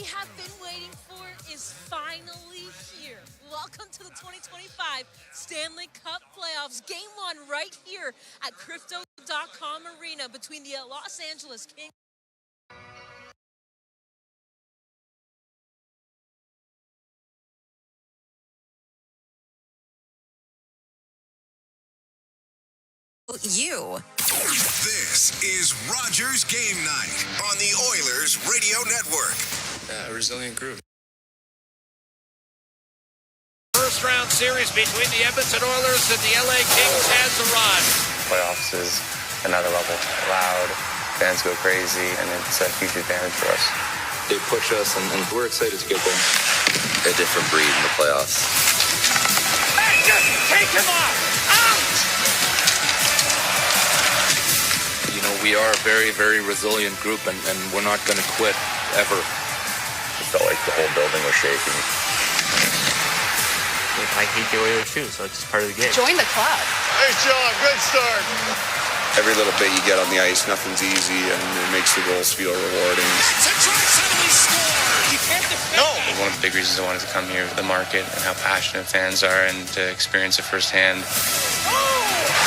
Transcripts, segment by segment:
we have been waiting for is finally here. Welcome to the 2025 Stanley Cup Playoffs. Game 1 right here at Crypto.com Arena between the Los Angeles Kings. You. This is Rogers Game Night on the Oilers Radio Network. A resilient group. First round series between the Edmonton Oilers and the LA Kings has arrived. Playoffs is another level. Loud, fans go crazy, and it's a huge advantage for us. They push us, and we're excited to get there. A different breed in the playoffs. Hey, just take him off! Out! You know, we are a very, very resilient group, and we're not going to quit, ever. It felt like the whole building was shaking. I hate the Oilers too, so it's just part of the game. Join the club. Nice job, good start. Every little bit you get on the ice, nothing's easy, and it makes the goals feel rewarding. One of the big reasons I wanted to come here, the market and how passionate fans are, and to experience it firsthand.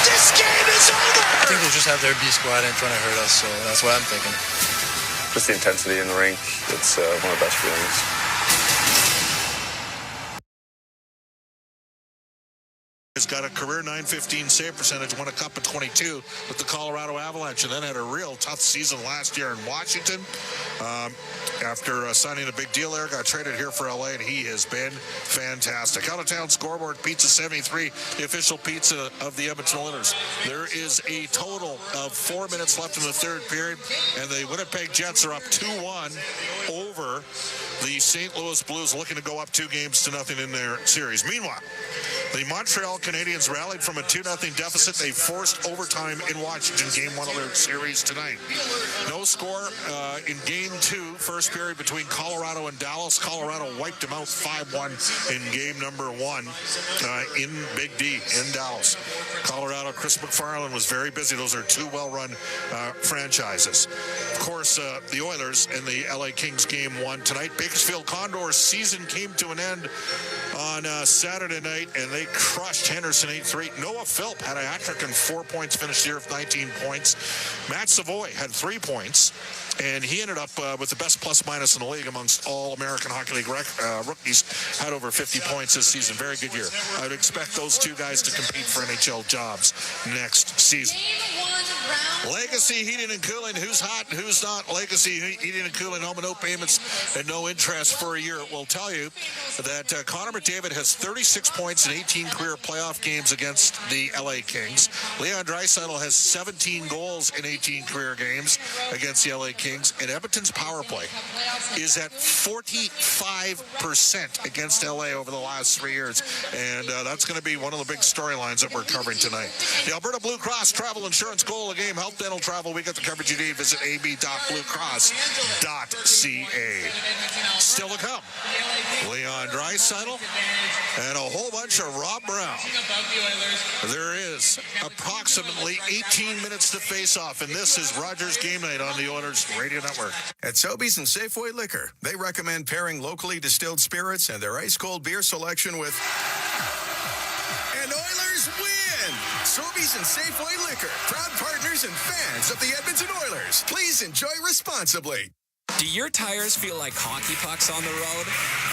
This game is over! I think they'll just have their B squad in trying to hurt us, so that's what I'm thinking. Just the intensity in the rink, it's one of the best feelings. Has got a career .915 save percentage, won a cup in 22 with the Colorado Avalanche, and then had a real tough season last year in Washington. After signing a big deal there, got traded here for LA, and he has been fantastic. Out of town scoreboard, Pizza 73, the official pizza of the Edmonton Oilers. There is a total of 4 minutes left in the third period, and the Winnipeg Jets are up 2-1 over the St. Louis Blues, looking to go up 2-0 in their series. Meanwhile, the Montreal Canadiens rallied from a 2-0 deficit. They forced overtime in Washington, game 1 of their series tonight. No score in game 2, first period between Colorado and Dallas. Colorado wiped them out 5-1 in game number 1 in Big D in Dallas. Colorado, Chris McFarland was very busy. Those are two well-run franchises. Of course, the Oilers and the LA Kings game 1 tonight. Bakersfield Condors season came to an end on Saturday night, and they crushed Henderson 8-3. Noah Philp had a hat trick and 4 points, finished the year with 19 points. Matt Savoy had 3 points, and he ended up with the best plus-minus in the league amongst all American Hockey League rookies. Had over 50 points this season. Very good year. I would expect those two guys to compete for NHL jobs next season. Legacy Heating and Cooling. Who's hot and who's not? Legacy Heating and Cooling. Home and no payments and no interest for a year. Will tell you that Connor McDavid has 36 points in 18 career playoff games against the LA Kings. Leon Draisaitl has 17 goals in 18 career games against the LA Kings. And Edmonton's power play is at 45% against LA over the last 3 years. And that's going to be one of the big storylines that we're covering tonight. The Alberta Blue Cross Travel Insurance Goal of Game. Health, dental, travel. We got the coverage you need. Visit ab.bluecross.ca. Still to come, Leon Draisaitl and a whole bunch of Rob Brown. There is approximately 18 minutes to face off, and this is Rogers Game Night on the Oilers Radio Network. At Sobeys and Safeway Liquor, they recommend pairing locally distilled spirits and their ice-cold beer selection with... And Oilers win! Sobeys and Safeway Liquor, proud partners and fans of the Edmonton Oilers. Please enjoy responsibly. Do your tires feel like hockey pucks on the road?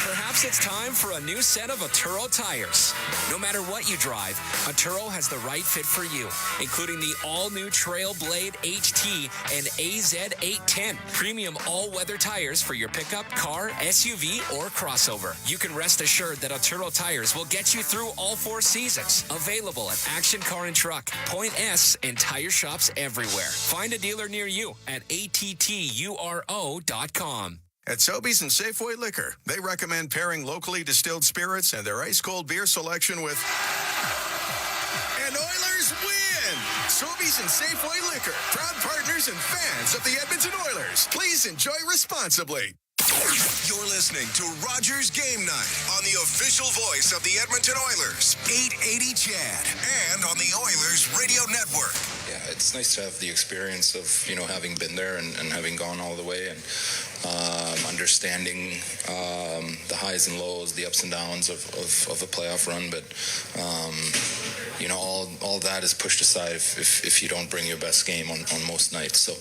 Perhaps it's time for a new set of Atturo tires. No matter what you drive, Atturo has the right fit for you, including the all-new Trailblade HT and AZ810, premium all-weather tires for your pickup, car, SUV, or crossover. You can rest assured that Atturo tires will get you through all 4 seasons. Available at Action Car and Truck, Point S, and tire shops everywhere. Find a dealer near you at atturo.com. At Sobeys and Safeway Liquor, they recommend pairing locally distilled spirits and their ice-cold beer selection with... And Oilers win! Sobeys and Safeway Liquor, proud partners and fans of the Edmonton Oilers. Please enjoy responsibly. You're listening to Rogers Game Night on the official voice of the Edmonton Oilers, 880 CHAD, and on the Oilers Radio Network. Yeah, it's nice to have the experience of, having been there and having gone all the way. And understanding the highs and lows, the ups and downs of a playoff run. But all that is pushed aside if you don't bring your best game on most nights. So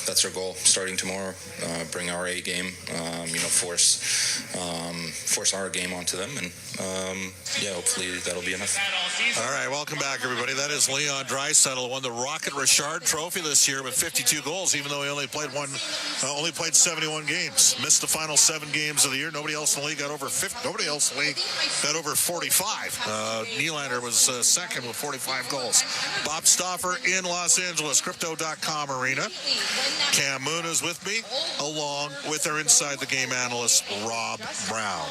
that's our goal. Starting tomorrow, bring our A game. Force our game onto them, and hopefully that'll be enough. All right, welcome back, everybody. That is Leon Draisaitl, won the Rocket Richard Trophy this year with 52 goals, even though he only played 71 games. Missed the final 7 games of the year. Nobody else in the league got over 50. Nobody else in the league got over 45. Nylander was second with 45 goals. Bob Stauffer in Los Angeles, Crypto.com Arena. Cam Moon is with me, along with our Inside the Game analyst, Rob Brown.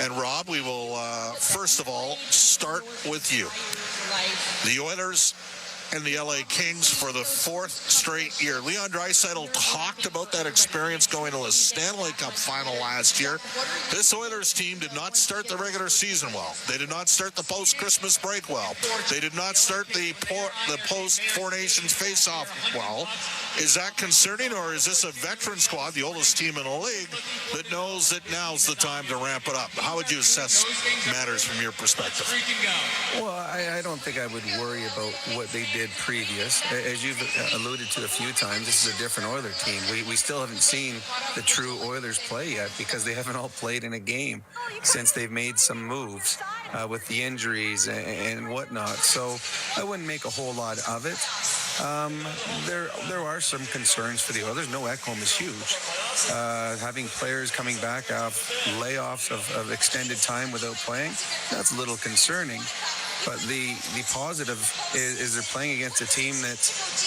And Rob, we will first of all start with you. The Oilers and the LA Kings for the 4th straight year. Leon Draisaitl talked about that experience going to the Stanley Cup final last year. This Oilers team did not start the regular season well. They did not start the post-Christmas break well. They did not start the post-Four Nations face-off well. Is that concerning, or is this a veteran squad, the oldest team in the league, that knows that now's the time to ramp it up? How would you assess matters from your perspective? Well, I don't think I would worry about what they did previous. As you've alluded to a few times, this is a different Oilers team. We still haven't seen the true Oilers play yet because they haven't all played in a game since they've made some moves with the injuries and whatnot. So I wouldn't make a whole lot of it. There are some concerns for the Oilers. No Ekholm is huge. Having players coming back off layoffs of extended time without playing, that's a little concerning. But the positive is they're playing against a team that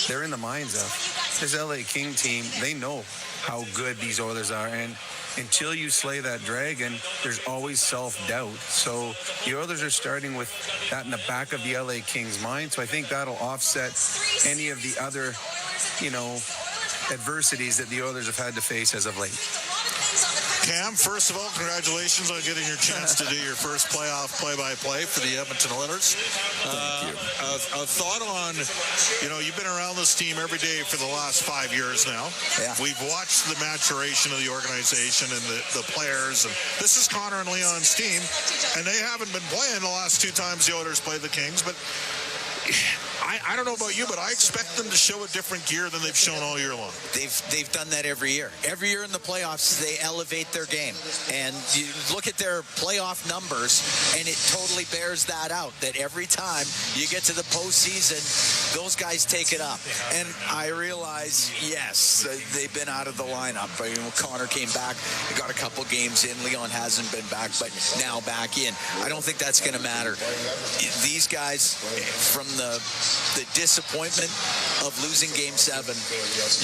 they're in the minds of. This LA King team, they know how good these Oilers are. And until you slay that dragon, there's always self-doubt. So the Oilers are starting with that in the back of the LA Kings' mind. So I think that'll offset any of the other, adversities that the Oilers have had to face as of late. Cam, first of all, congratulations on getting your chance to do your first playoff play-by-play for the Edmonton Oilers. Thank you. A thought on, you've been around this team every day for the last 5 years now. Yeah. We've watched the maturation of the organization and the players. And this is Connor and Leon's team, and they haven't been playing the last 2 times the Oilers played the Kings, but I don't know about you, but I expect them to show a different gear than they've shown all year long. They've done that every year. Every year in the playoffs, they elevate their game. And you look at their playoff numbers, and it totally bears that out, that every time you get to the postseason, those guys take it up. And I realize, yes, they've been out of the lineup. Connor came back, got a couple games in. Leon hasn't been back, but now back in. I don't think that's going to matter. These guys, from the disappointment of losing Game 7,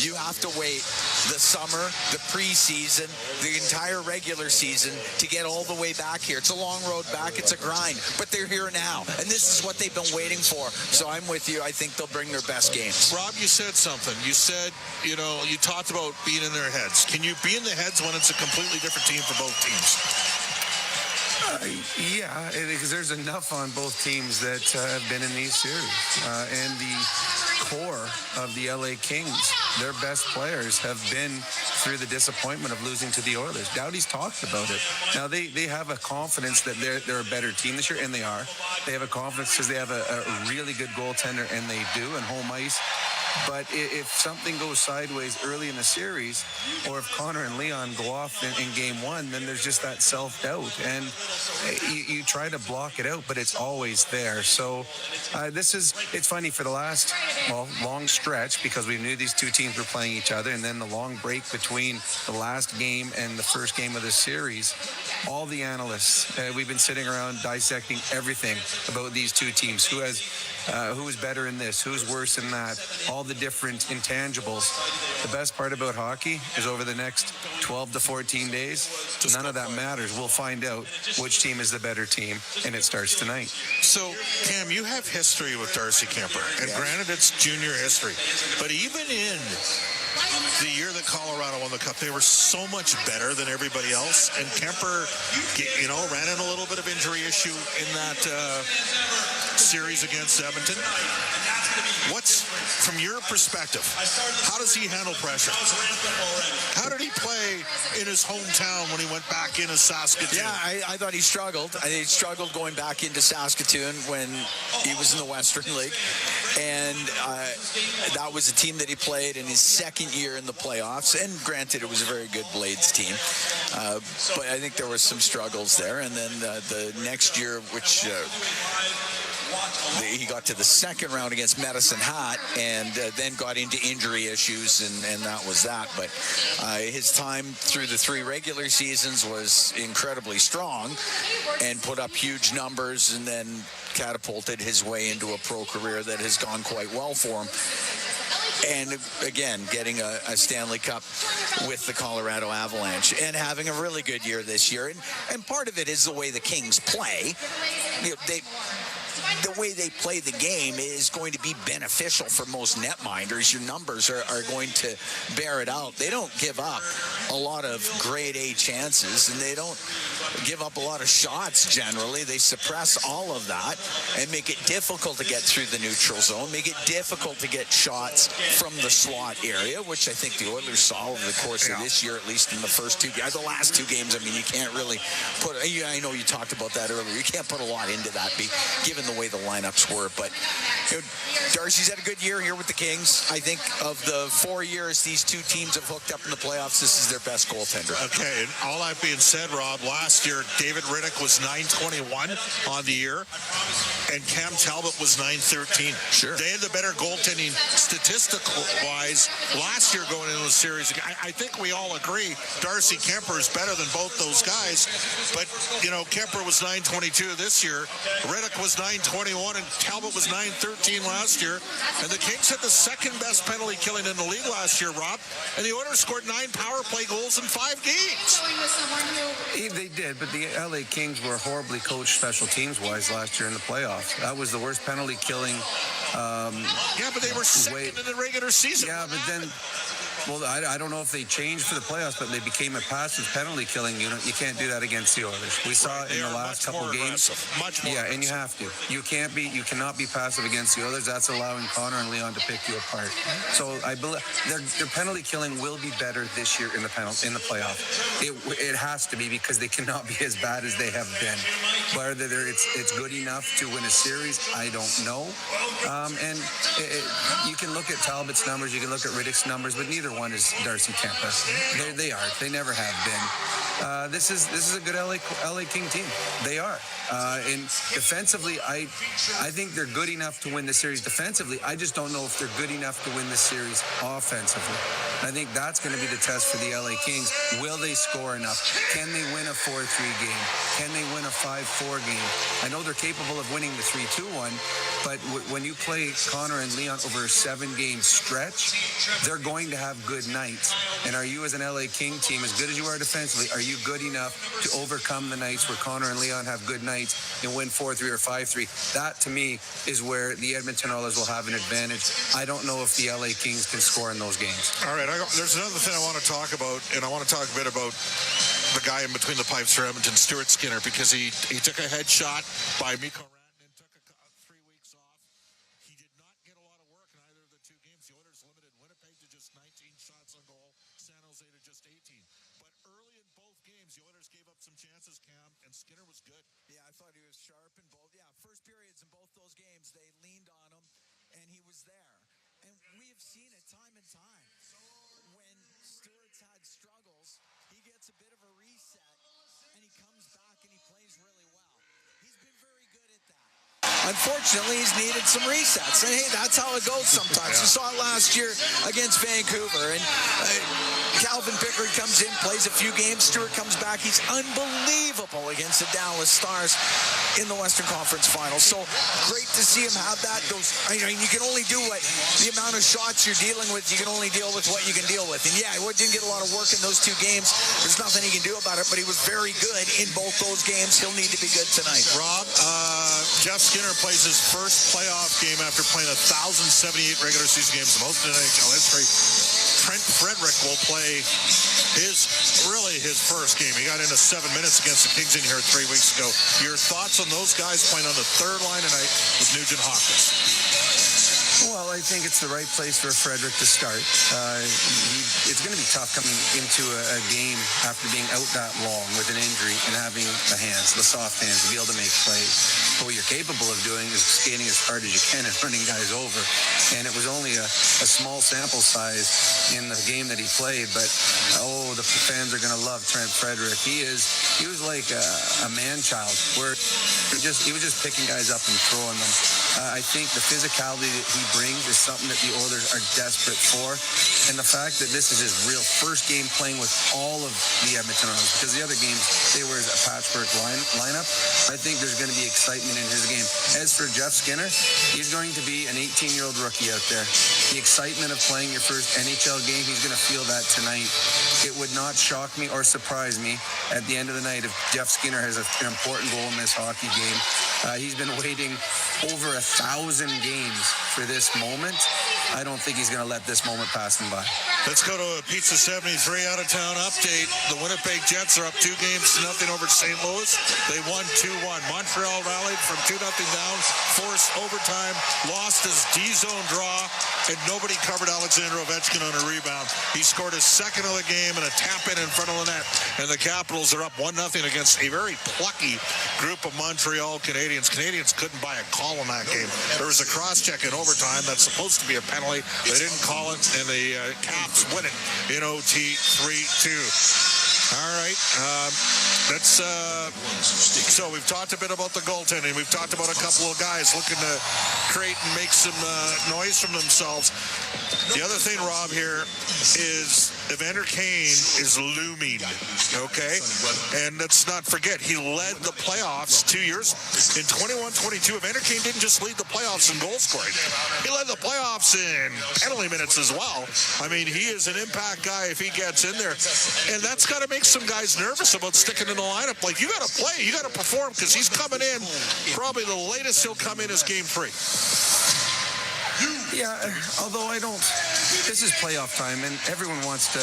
you have to wait the summer, the preseason, the entire regular season to get all the way back here. It's a long road back. It's a grind, but they're here now, and this is what they've been waiting for. So I'm with you. I think they'll bring their best games. Rob, you said something. You said, you talked about being in their heads. Can you be in the heads when it's a completely different team for both teams? Yeah, because there's enough on both teams that have been in these series. And the core of the LA Kings, their best players have been through the disappointment of losing to the Oilers. Doughty's talked about it. Now, they have a confidence that they're a better team this year, and they are. They have a confidence because they have a really good goaltender, and they do, and home ice. But if something goes sideways early in the series, or if Connor and Leon go off in Game 1, then there's just that self-doubt. And you try to block it out, but it's always there. So it's funny for the last, long stretch, because we knew these 2 teams were playing each other, and then the long break between the last game and the first game of the series. All the analysts, we've been sitting around dissecting everything about these 2 teams. Who is better in this? Who's worse in that? All the different intangibles. The best part about hockey is over the next 12 to 14 days, none of that matters. We'll find out which team is the better team, and it starts tonight. So, Cam, you have history with Darcy Kemper, and granted it's junior history, but even in the year that Colorado won the Cup, they were so much better than everybody else, and Kemper, ran in a little bit of injury issue in that series against Edmonton. What's, from your perspective, how does he handle pressure? How did he play in his hometown when he went back into Saskatoon? Yeah, I thought he struggled. I think he struggled going back into Saskatoon when he was in the Western League. And that was a team that he played in his second year in the playoffs. And granted, it was a very good Blades team. But I think there was some struggles there. And then the next year, which he got to the second round against Medicine Hat and then got into injury issues, and that was that. But his time through the 3 regular seasons was incredibly strong and put up huge numbers, and then catapulted his way into a pro career that has gone quite well for him. And again, getting a Stanley Cup with the Colorado Avalanche and having a really good year this year. And part of it is the way the Kings play. You know, the way they play the game is going to be beneficial for most netminders. Your numbers are going to bear it out. They don't give up a lot of grade A chances, and they don't give up a lot of shots generally. They suppress all of that and make it difficult to get through the neutral zone, make it difficult to get shots from the slot area, which I think the Oilers saw over the course of this year, at least in the first 2 games. The last 2 games, I mean, you can't really put, I know you talked about that earlier, you can't put a lot into that given the way the lineups were. But Darcy's had a good year here with the Kings. I think of the 4 years these 2 teams have hooked up in the playoffs, this is their best goaltender. Okay, and all that being said, Rob, last year David Riddick was .921 on the year, and Cam Talbot was .913. Sure. They had the better goaltending statistical-wise last year going into the series. I think we all agree Darcy Kemper is better than both those guys, but, you know, Kemper was .922 this year, Riddick was .921, and Talbot was .913 last year, and the Kings had the second best penalty killing in the league last year, Rob, and the Oilers scored 9 power play goals in 5 games. They did, but the LA Kings were horribly coached special teams-wise last year in the playoffs. That was the worst penalty killing. Yeah, but they were second in the regular season. Yeah, but then, well, I don't know if they changed for the playoffs, but they became a passive penalty killing unit. You can't do that against the Oilers. We saw it in the last couple games. Much more. Yeah, and you have to. You cannot be passive against the Oilers. That's allowing Connor and Leon to pick you apart. So I believe their penalty killing will be better this year in the playoff. It has to be, because they cannot be as bad as they have been. Whether it's good enough to win a series, I don't know. And you can look at Talbot's numbers, you can look at Riddick's numbers, but neither one is Darcy Kemper. They are. They never have been. This is a good LA King team. They are. And defensively, I think they're good enough to win the series defensively. I just don't know if they're good enough to win the series offensively. I think that's going to be the test for the LA Kings. Will they score enough? Can they win a 4-3 game? Can they win a 5-4 game? I know they're capable of winning the 3-2-1, but when you play Connor and Leon over a 7-game stretch, they're going to have good nights. And are you, as an LA King team, as good as you are defensively, are you good enough to overcome the nights where Connor and Leon have good nights and win 4-3 or 5-3? That, to me, is where the Edmonton Oilers will have an advantage. I don't know if the LA Kings can score in those games. All right, there's another thing I want to talk about, and I want to talk a bit about the guy in between the pipes for Edmonton, Stuart Skinner, because he took a headshot by Mikko Rantanen and took 3 weeks off. He did not get a lot of work in either of the 2 games. The Oilers limited Winnipeg to just 19 shots on goal, San Jose to just 18. But early in both games, the Oilers gave up some chances, Cam, and Skinner was good. Yeah, I thought he was sharp in both. Yeah, first periods in both those games, they leaned on him, and he was there. And we have seen it time and time. When Stuart's had struggles, he gets a bit of a reset, and he comes back and he plays really well. He's been very good at that. Unfortunately, he's needed some resets. And hey, that's how it goes sometimes. You saw it last year against Vancouver. And Calvin Pickard comes in, plays a few games. Stewart comes back. He's unbelievable against the Dallas Stars in the Western Conference Finals. So great to see him have that. I mean, you can only do what the amount of shots you're dealing with. You can only deal with what you can deal with. And yeah, he didn't get a lot of work in those 2 games. There's nothing he can do about it, but he was very good in both those games. He'll need to be good tonight. Rob, Jeff Skinner plays his first playoff game after playing 1,078 regular season games, the most in NHL history. Trent Frederick will play his first game. He got into 7 minutes against the Kings in here 3 weeks ago. Your thoughts on those guys playing on the third line tonight with Nugent Hopkins? Well, I think it's the right place for Frederick to start. It's going to be tough coming into a game after being out that long with an injury and having the soft hands, to be able to make plays. But what you're capable of doing is skating as hard as you can and running guys over. And it was only a small sample size in the game that he played, but the fans are going to love Trent Frederick. He was like a man-child, where he was just picking guys up and throwing them. I think the physicality that he brings is something that the Oilers are desperate for. And the fact that this is his real first game playing with all of the Edmonton Oilers, because the other games, they were a patchwork lineup. I think there's going to be excitement in his game. As for Jeff Skinner, he's going to be an 18-year-old rookie out there. The excitement of playing your first NHL game, he's going to feel that tonight. It would not shock me or surprise me at the end of the night if Jeff Skinner has an important goal in this hockey game. He's been waiting over 1,000 games for this moment. I don't think he's going to let this moment pass him by. Let's go to a Pizza 73 out-of-town update. The Winnipeg Jets are up 2-0 over St. Louis. They won 2-1. Montreal rallied from 2-0 down, forced overtime, lost his D-zone draw, and nobody covered Alexander Ovechkin on a rebound. He scored his second of the game and a tap-in front of the net. And the Capitals are up 1-0 against a very plucky group of Montreal Canadiens. Canadiens couldn't buy a call in that game. There was a cross-check in overtime that's supposed to be a penalty. They didn't call it, and the Caps win it in OT 3-2. All right. So we've talked a bit about the goaltending. We've talked about a couple of guys looking to create and make some noise from themselves. The other thing, Rob, here is Evander Kane is looming, okay? And let's not forget, he led the playoffs 2 years. In 21-22, Evander Kane didn't just lead the playoffs in goal scoring. He led the playoffs in penalty minutes as well. I mean, he is an impact guy if he gets in there. And that's got to make some guys nervous about sticking in the lineup. Like, you got to play, you got to perform, because he's coming in. Probably the latest he'll come in is Game 3. Yeah, although this is playoff time, and everyone wants to,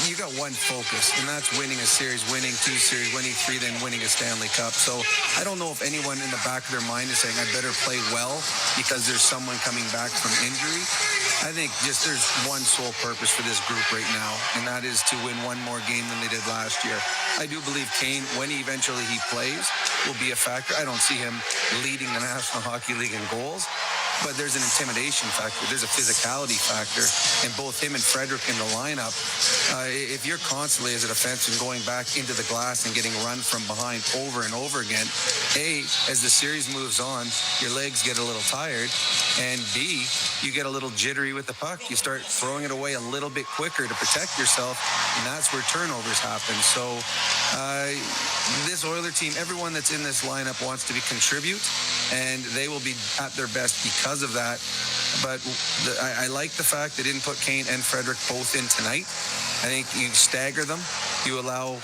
you got one focus, and that's winning a series, winning 2 series, winning 3, then winning a Stanley Cup. So I don't know if anyone in the back of their mind is saying, I better play well because there's someone coming back from injury. I think just there's one sole purpose for this group right now, and that is to win one more game than they did last year. I do believe Kane, when he plays, will be a factor. I don't see him leading the National Hockey League in goals. But there's an intimidation factor. There's a physicality factor. And both him and Frederick in the lineup, if you're constantly as a defenseman going back into the glass and getting run from behind over and over again, A, as the series moves on, your legs get a little tired. And B, you get a little jittery with the puck. You start throwing it away a little bit quicker to protect yourself. And that's where turnovers happen. So this Oiler team, everyone that's in this lineup wants to contribute. And they will be at their best because of that. But I like the fact they didn't put Kane and Frederick both in tonight. I think you stagger them. You allow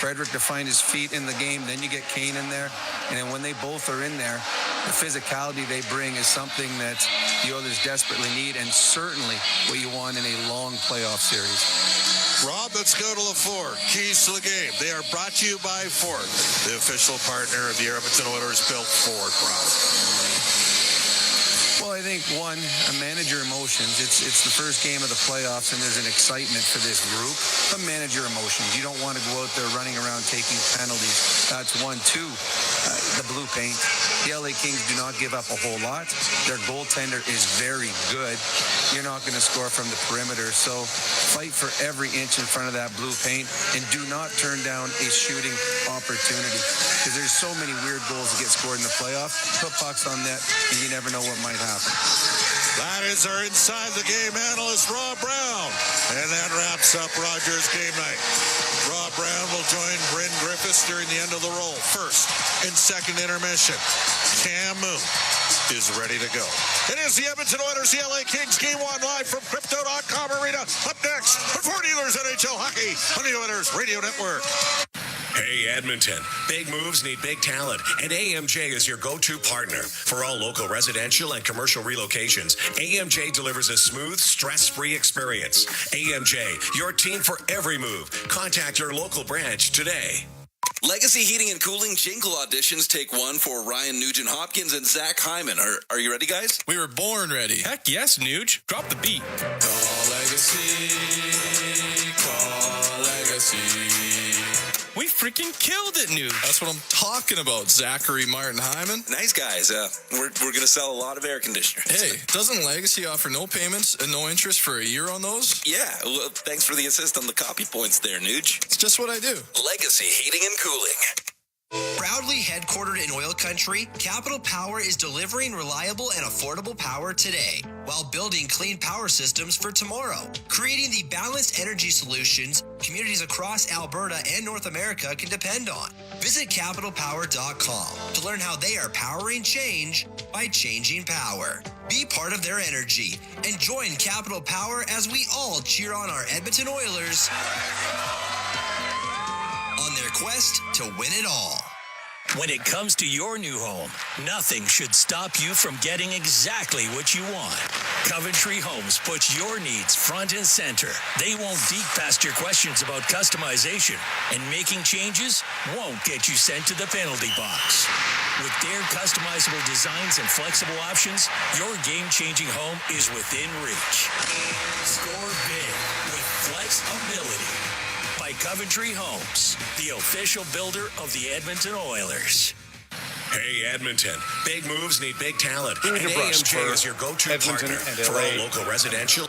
Frederick to find his feet in the game. Then you get Kane in there. And then when they both are in there, the physicality they bring is something that the Oilers desperately need, and certainly what you want in a long playoff series. Rob, let's go to LaFour. Keys to the game. They are brought to you by Ford, the official partner of the Edmonton Oilers, built Ford product. Well, I think, one, manage your emotions. It's the first game of the playoffs, and there's an excitement for this group. But manage your emotions. You don't want to go out there running around taking penalties. That's one. Two, the blue paint. The LA Kings do not give up a whole lot. Their goaltender is very good. You're not going to score from the perimeter. So fight for every inch in front of that blue paint, and do not turn down a shooting opportunity, because there's so many weird goals that get scored in the playoffs. Put pucks on net, and you never know what might happen. That is our Inside the Game analyst, Rob Brown. And that wraps up Rogers Game Night. Rob Brown will join Bryn Griffiths during the end of the roll. First and second intermission. Cam Moon is ready to go. It is the Edmonton Oilers, the LA Kings, Game 1 live from Crypto.com Arena. Up next, for 4 Dealers NHL Hockey on the Oilers Radio Network. Hey, Edmonton. Big moves need big talent, and AMJ is your go-to partner. For all local residential and commercial relocations, AMJ delivers a smooth, stress-free experience. AMJ, your team for every move. Contact your local branch today. Legacy Heating and Cooling Jingle auditions take one for Ryan Nugent-Hopkins and Zach Hyman. Are you ready, guys? We were born ready. Heck yes, Nuge. Drop the beat. Call Legacy. Call Legacy. We freaking killed it, Nuge. That's what I'm talking about, Zachary Martin Hyman. Nice guys. We're going to sell a lot of air conditioners. Hey, doesn't Legacy offer no payments and no interest for a year on those? Yeah, well, thanks for the assist on the copy points there, Nuge. It's just what I do. Legacy Heating and Cooling. Proudly headquartered in OilCountry, Capital Power is delivering reliable and affordable power today while building clean power systems for tomorrow, creating the balanced energy solutions communities across Alberta and North America can depend on. Visit capitalpower.com to learn how they are powering change by changing power. Be part of their energy and join Capital Power as we all cheer on our Edmonton Oilers on their quest to win it all. When it comes to your new home, nothing should stop you from getting exactly what you want. Coventry Homes puts your needs front and center. They won't dig past your questions about customization, and making changes won't get you sent to the penalty box. With their customizable designs and flexible options, your game-changing home is within reach. Score big with flexibility. By Coventry Homes, the official builder of the Edmonton Oilers. Hey, Edmonton. Big moves need big talent, and AMJ is your go-to partner for all local residential.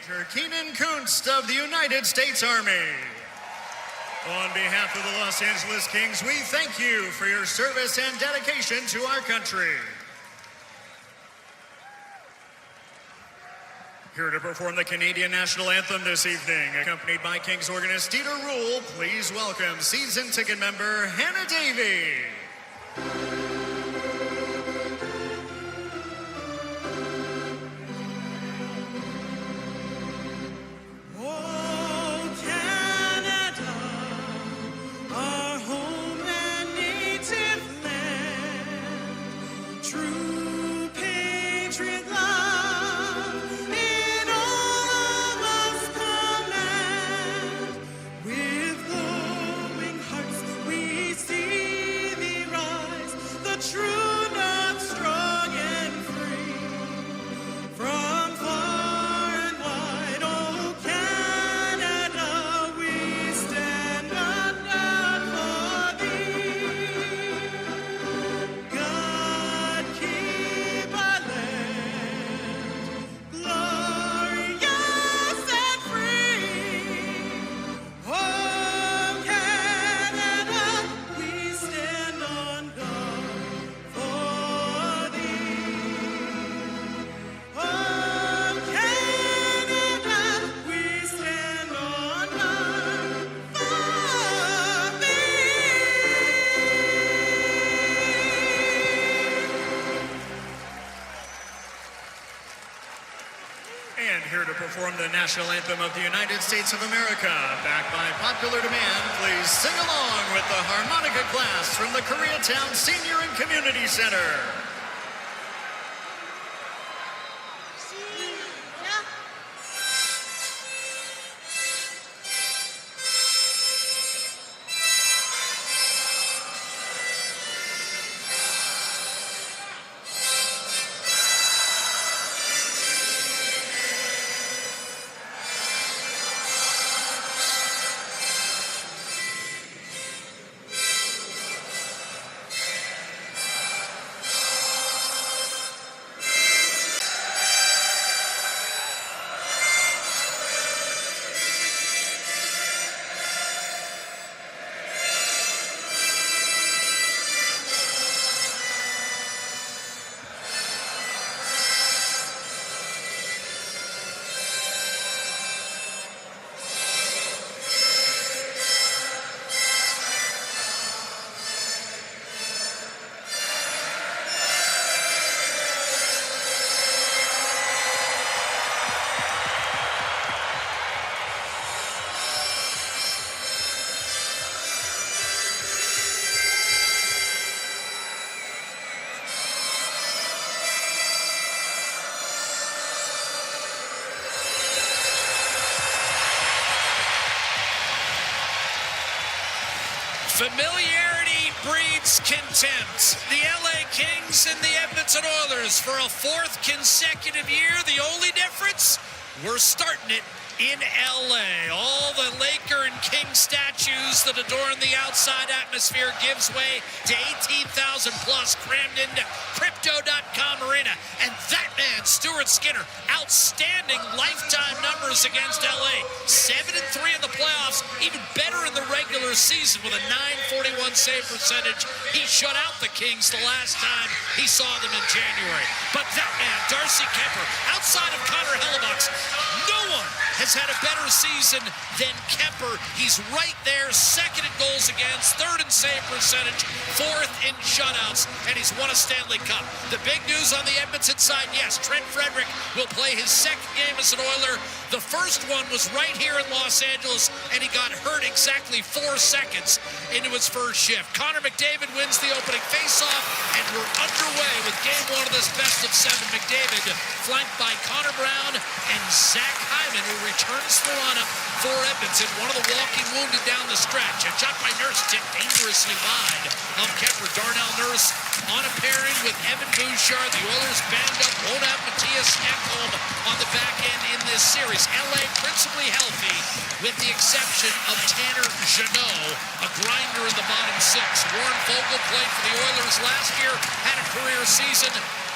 Major Keenan Kunst of the United States Army. On behalf of the Los Angeles Kings, we thank you for your service and dedication to our country. Here to perform the Canadian National Anthem this evening, accompanied by Kings organist Dieter Ruhl, please welcome season ticket member Hannah Davey. Oh, Canada, our home and native land, true patriot love. Here to perform the national anthem of the United States of America. Backed by popular demand, please sing along with the harmonica class from the Koreatown Senior and Community Center. Familiarity breeds contempt. The LA Kings and the Edmonton Oilers for a fourth consecutive year. The only difference, we're starting it in LA. All the Laker and King statues that adorn the outside atmosphere gives way to 18,000 plus crammed into Crypto.com Arena. And that man, Stuart Skinner, outstanding lifetime numbers against LA. 7-3 in the playoffs, even better in the regular season with a .941 save percentage. He shut out the Kings the last time he saw them in January. But that man, Darcy Kemper, outside of Connor Hellebuck's, no one has had a better season than Kemper. He's right there, second in goals against, third in save percentage, fourth in shutouts, and he's won a Stanley Cup. The big news on the Edmonton side, yes, Trent Frederick will play his second game as an Oiler. The first one was right here in Los Angeles, and he got hurt exactly 4 seconds into his first shift. Connor McDavid wins the opening faceoff, and we're underway with game one of this best of 7. McDavid flanked by Connor Brown and Zach Hyman, who returns the lineup for Edmonton. One of the walking wounded down the stretch. A shot by Nurse tipped dangerously wide of Kemper. Darnell Nurse on a pairing with Evan Bouchard. The Oilers banged up, won't have Matthias Ekholm on the back end in this series. LA principally healthy with the exception of Tanner Jeannot, a grinder in the bottom six. Warren Fogle played for the Oilers last year, had a career season,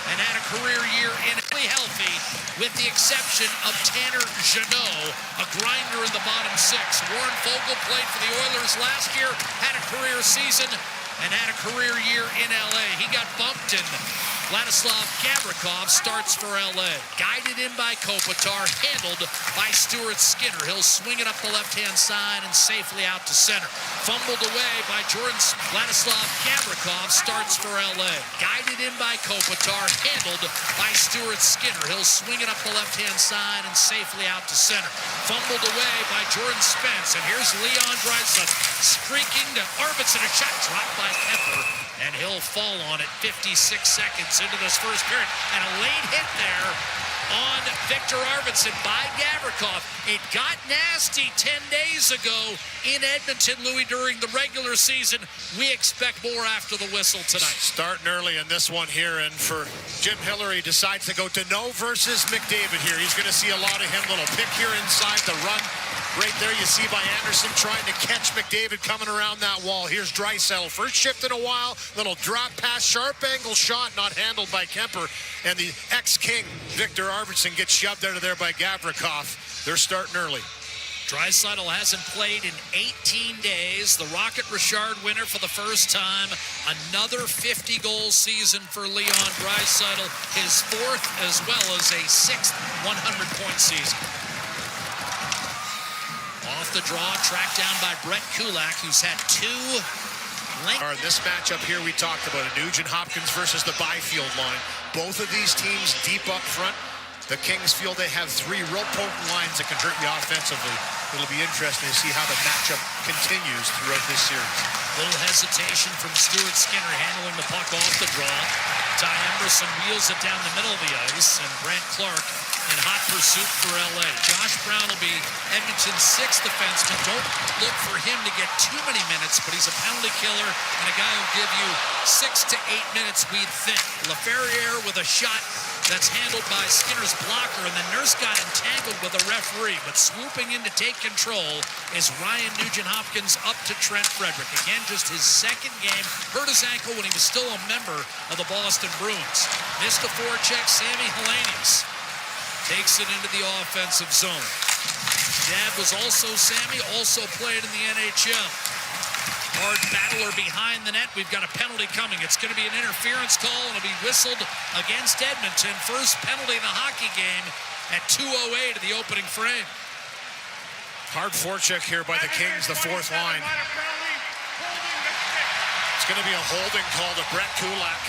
and had a career year in healthy with the exception of Tanner Jeannot, a grinder in the bottom six. Warren Fogle played for the Oilers last year, had a career season, and had a career year in LA. He got bumped, and Vladislav Gavrikov starts for LA. Guided in by Kopitar, handled by Stuart Skinner. He'll swing it up the left-hand side and safely out to center. Fumbled away by Jordan. Vladislav Gavrikov starts for LA. Guided in by Kopitar, handled by Stuart Skinner. He'll swing it up the left-hand side and safely out to center. Fumbled away by Jordan Spence, and here's Leon Draisaitl streaking to Arvidsson. A shot dropped by Kemper, and he'll fall on it 56 seconds into this first period. And a late hit there on Victor Arvidsson by Gavrikov. It got nasty 10 days ago in Edmonton, Louis, during the regular season. We expect more after the whistle tonight. Starting early in this one here, and for Jim Hillary decides to go Deneau versus McDavid here. He's going to see a lot of him. Little pick here inside the run. Right there you see by Anderson trying to catch McDavid coming around that wall. Here's Draisaitl. First shift in a while. Little drop pass, sharp angle shot, not handled by Kemper. And the ex-King, Victor Arvidsson, gets shoved out of there by Gavrikov. They're starting early. Draisaitl hasn't played in 18 days. The Rocket Richard winner for the first time. Another 50-goal season for Leon Draisaitl. His fourth as well as a sixth 100-point season. Off the draw, tracked down by Brett Kulak, who's had two this matchup here we talked about, Nugent Hopkins versus the Byfield line. Both of these teams deep up front. The Kings feel they have three real potent lines that can hurt you offensively. It'll be interesting to see how the matchup continues throughout this series. Little hesitation from Stuart Skinner handling the puck off the draw. Ty Emberson wheels it down the middle of the ice, and Brant Clark in hot pursuit for LA. Josh Brown will be Edmonton's sixth defenseman. Don't look for him to get too many minutes, but he's a penalty killer and a guy who'll give you 6 to 8 minutes, we'd think. LaFerriere with a shot that's handled by Skinner's blocker, and then Nurse got entangled with a referee, but swooping in to take control is Ryan Nugent-Hopkins up to Trent Frederick. Again, just his second game. Hurt his ankle when he was still a member of the Boston Bruins. Missed a forecheck. Sammy Helenis takes it into the offensive zone. Dad was Sammy also played in the NHL. Hard battler behind the net. We've got a penalty coming. It's going to be an interference call, and it'll be whistled against Edmonton. First penalty in the hockey game at 2:08 of the opening frame. Hard forecheck here by the Kings, the fourth line. It's going to be a holding call to Brett Kulak.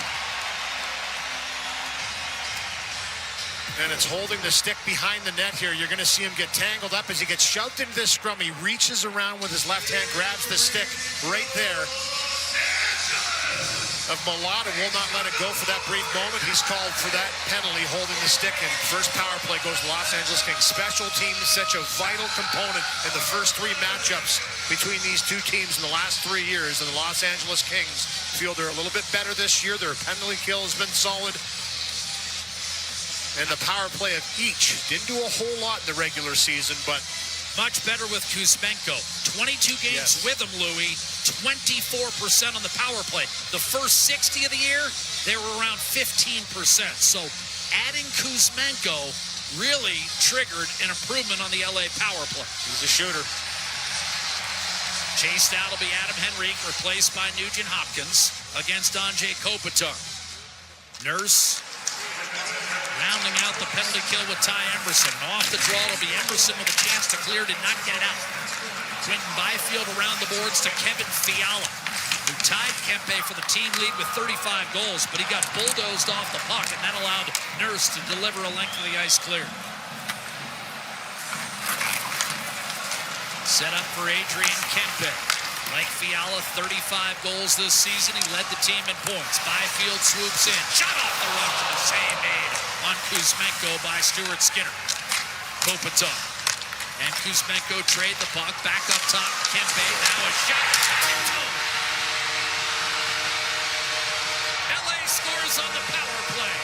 And it's holding the stick behind the net here. You're going to see him get tangled up as he gets shoved into this scrum. He reaches around with his left hand, grabs the stick right there of Malata. Will not let it go for that brief moment. He's called for that penalty, holding the stick, and first power play goes to Los Angeles Kings. Special teams, such a vital component in the first three matchups between these two teams in the last 3 years, and the Los Angeles Kings feel they're a little bit better this year. Their penalty kill has been solid. And the power play of each didn't do a whole lot in the regular season, but much better with Kuzmenko. 22 games with him, Louis. 24% on the power play. The first 60 of the year, they were around 15%. So adding Kuzmenko really triggered an improvement on the LA power play. He's a shooter. Chased out will be Adam Henrique, replaced by Nugent Hopkins against Anze Kopitar. Nurse rounding out the penalty kill with Ty Emberson. Off the draw will be Emberson with a chance to clear, did not get it out. Quentin Byfield around the boards to Kevin Fiala, who tied Kempe for the team lead with 35 goals, but he got bulldozed off the puck, and that allowed Nurse to deliver a length of the ice clear. Set up for Adrian Kempe. Like Fiala, 35 goals this season. He led the team in points. Byfield swoops in. Shot off the run for the save made on Kuzmenko by Stuart Skinner. Kopitar. And Kuzmenko trade the puck. Back up top. Kempe. Now a shot. LA scores on the power play.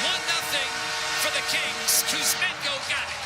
1-0 for the Kings. Kuzmenko got it.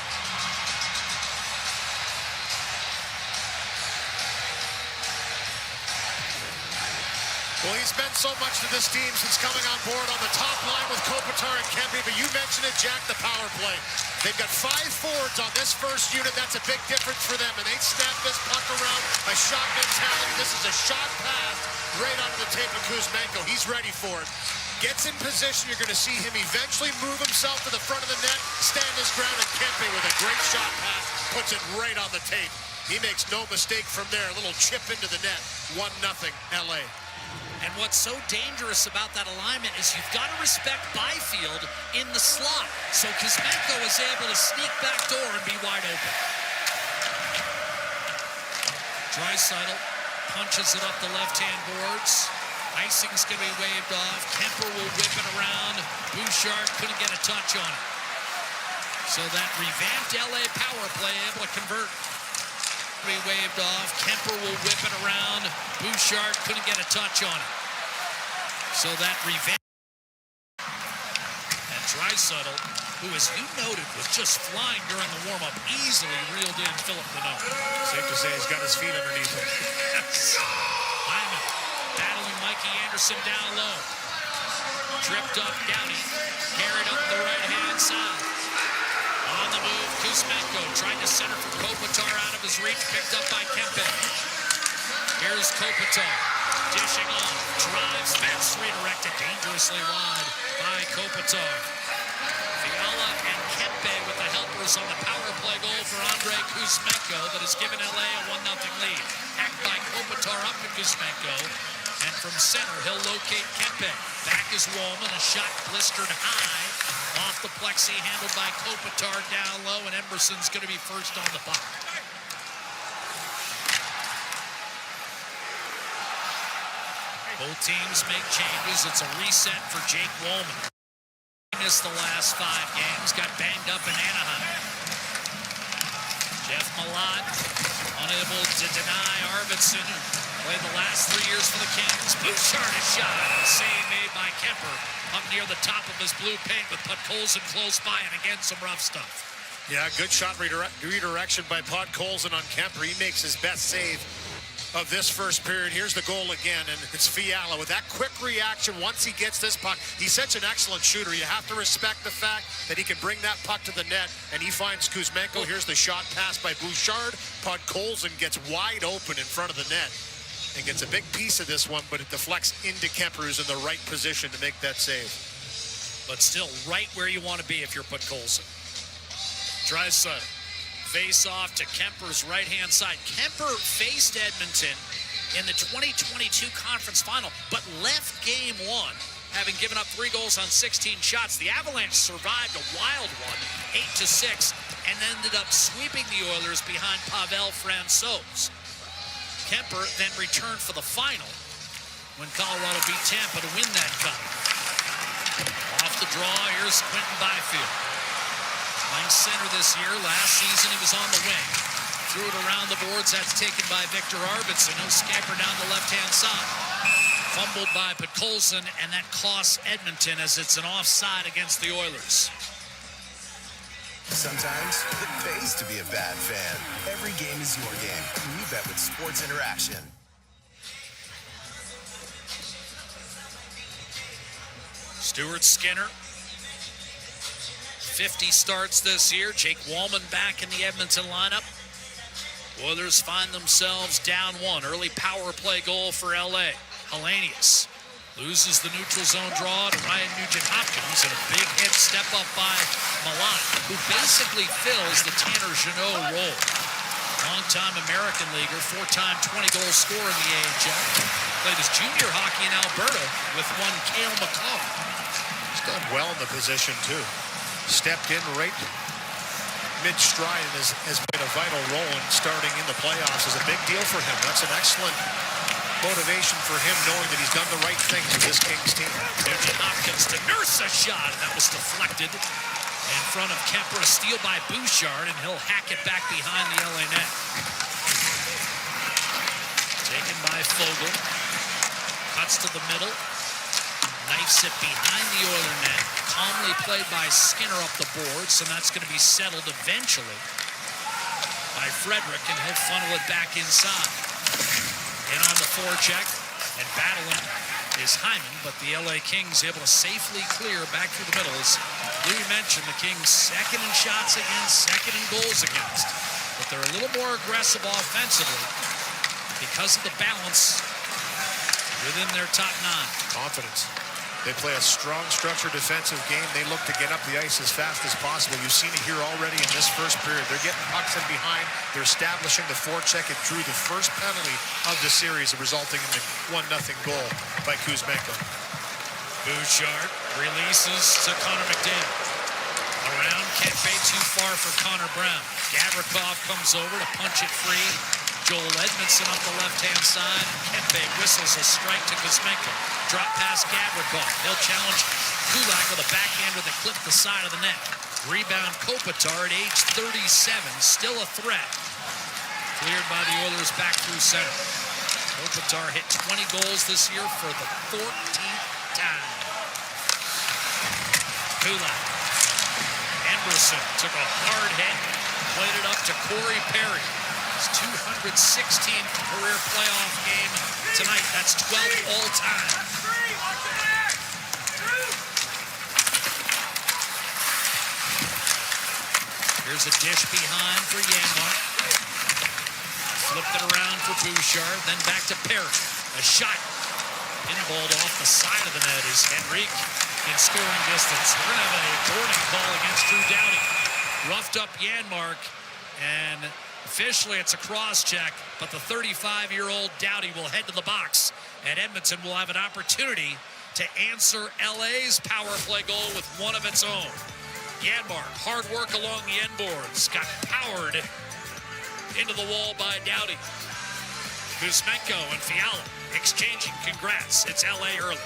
Well, he's meant so much to this team since coming on board on the top line with Kopitar and Kempe, but you mentioned it, Jack, the power play. They've got 5 forwards on this first unit. That's a big difference for them, and they snap this puck around, a shot mentality. This is a shot pass right onto the tape of Kuzmenko. He's ready for it. Gets in position. You're going to see him eventually move himself to the front of the net, stand his ground, and Kempe with a great shot pass puts it right on the tape. He makes no mistake from there. A little chip into the net. 1-0 LA. And what's so dangerous about that alignment is you've got to respect Byfield in the slot. So Kuzmenko is able to sneak back door and be wide open. Draisaitl punches it up the left-hand boards. Icing's going to be waved off. Kemper will whip it around. Bouchard couldn't get a touch on it. So that revamped LA power play able to convert. Be waved off. Kemper will whip it around. Bouchard couldn't get a touch on it. So that revenge. And Draisaitl, who, as you noted, was just flying during the warm-up, easily reeled in Philip Deneau. Safe to say he's got his feet underneath him. Hyman battling Mikey Anderson down low. Tripped up Downey. Carried up the right-hand side. On the move, Kuzmenko tried to center for Kopitar out of his reach, picked up by Kempe. Here's Kopitar, dishing on, drives, fast redirected, dangerously wide by Kopitar. Fiala and Kempe with the helpers on the power play goal for Andrei Kuzmenko that has given LA a 1-0 lead. Hacked by Kopitar up to Kuzmenko. And from center, he'll locate Kempe. Back is Wallman, a shot blistered high. Off the plexi, handled by Kopitar down low, and Emberson's going to be first on the puck. Both teams make changes. It's a reset for Jake Wallman. He missed the last 5 games, got banged up in Anaheim. Jeff Malott unable to deny Arvidsson, who played the last 3 years for the Kings. Bouchard is shot. Save made by Kemper up near the top of his blue paint with Podkolzin close by, and again some rough stuff. Yeah, good shot redirection by Podkolzin on Kemper. He makes his best save of this first period. Here's the goal again, and it's Fiala with that quick reaction once he gets this puck. He's such an excellent shooter. You have to respect the fact that he can bring that puck to the net, and he finds Kuzmenko. Here's the shot pass by Bouchard. Podkolzin gets wide open in front of the net and gets a big piece of this one, but it deflects into Kemper, who's in the right position to make that save. But still right where you want to be if you're Podkolzin. Draisaitl. Face off to Kemper's right-hand side. Kemper faced Edmonton in the 2022 conference final, but left game 1, having given up 3 goals on 16 shots. The Avalanche survived a wild one, 8-6, and ended up sweeping the Oilers behind Pavel Francouz. Kemper then returned for the final when Colorado beat Tampa to win that cup. Off the draw, here's Quentin Byfield. Playing center this year. Last season he was on the wing. Threw it around the boards. That's taken by Victor Arvidsson. He'll scamper down the left-hand side. Fumbled by Podkolzin, and that costs Edmonton as it's an offside against the Oilers. Sometimes it pays to be a bad fan. Every game is your game. We bet with Sports Interaction. Stuart Skinner. 50 starts this year. Jake Wallman back in the Edmonton lineup. Oilers find themselves down one. Early power play goal for LA. Hellenius loses the neutral zone draw to Ryan Nugent-Hopkins, and a big hit step up by Milan, who basically fills the Tanner Jeannot role. Long-time American leaguer, 4-time 20-goal scorer in the AHL. Played his junior hockey in Alberta with one Cale McCall. He's done well in the position, too. Stepped in right mid-stride and has played a vital role in starting in the playoffs. Is a big deal for him. That's an excellent motivation for him, knowing that he's done the right things with this Kings team. Nugent-Hopkins to nurse a shot, and that was deflected in front of Kemper. A steal by Bouchard, and he'll hack it back behind the LA net. Taken by Fogle. Cuts to the middle. Knifes it behind the Oiler net. Calmly played by Skinner up the boards, and that's going to be settled eventually by Frederick, and he'll funnel it back inside. In on the forecheck, and battling is Hyman, but the LA Kings able to safely clear back through the middle. As Louis mentioned, the Kings second in shots against, second in goals against, but they're a little more aggressive offensively because of the balance within their top nine. Confidence. They play a strong, structured defensive game. They look to get up the ice as fast as possible. You've seen it here already in this first period. They're getting pucks in behind. They're establishing the forecheck. It drew the first penalty of the series, resulting in the 1-0 goal by Kuzmenko. Bouchard releases to Connor McDavid. Around, can't fade too far for Connor Brown. Gavrikov comes over to punch it free. Joel Edmondson up the left-hand side. Kempe whistles a strike to Kuzmenko. Drop past Gavrikov. He'll challenge Kulak with a backhander that clipped the side of the net. Rebound Kopitar at age 37. Still a threat. Cleared by the Oilers back through center. Kopitar hit 20 goals this year for the 14th time. Kulak. Emberson took a hard hit. Played it up to Corey Perry. His 216th career playoff game tonight. That's 12 all time. Here's a dish behind for Janmark. Flipped it around for Bouchard, then back to Perry. A shot pinballed off the side of the net is Henrique in scoring distance. We're going to have a boarding call against Drew Doughty. Roughed up Janmark, and officially, it's a cross-check, but the 35-year-old Doughty will head to the box, and Edmonton will have an opportunity to answer LA's power play goal with one of its own. Janmark, hard work along the end boards, got powered into the wall by Doughty. Kuzmenko and Fiala exchanging congrats. It's LA early.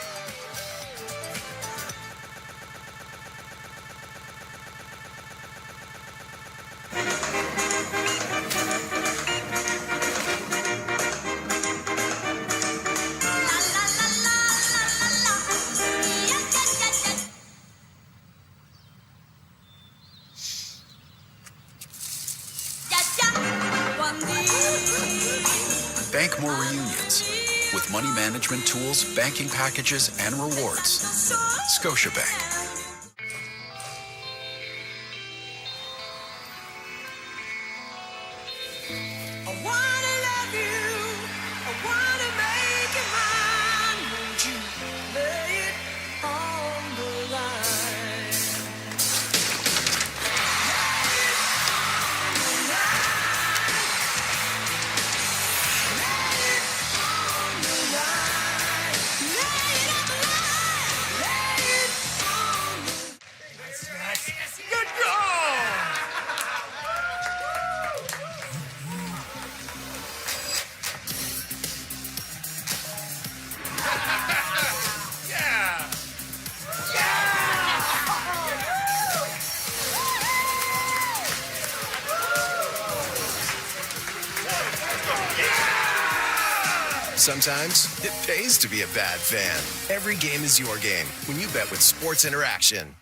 Bank more reunions with money management tools, banking packages, and rewards. Scotiabank. Sometimes it pays to be a bad fan. Every game is your game when you bet with Sports Interaction.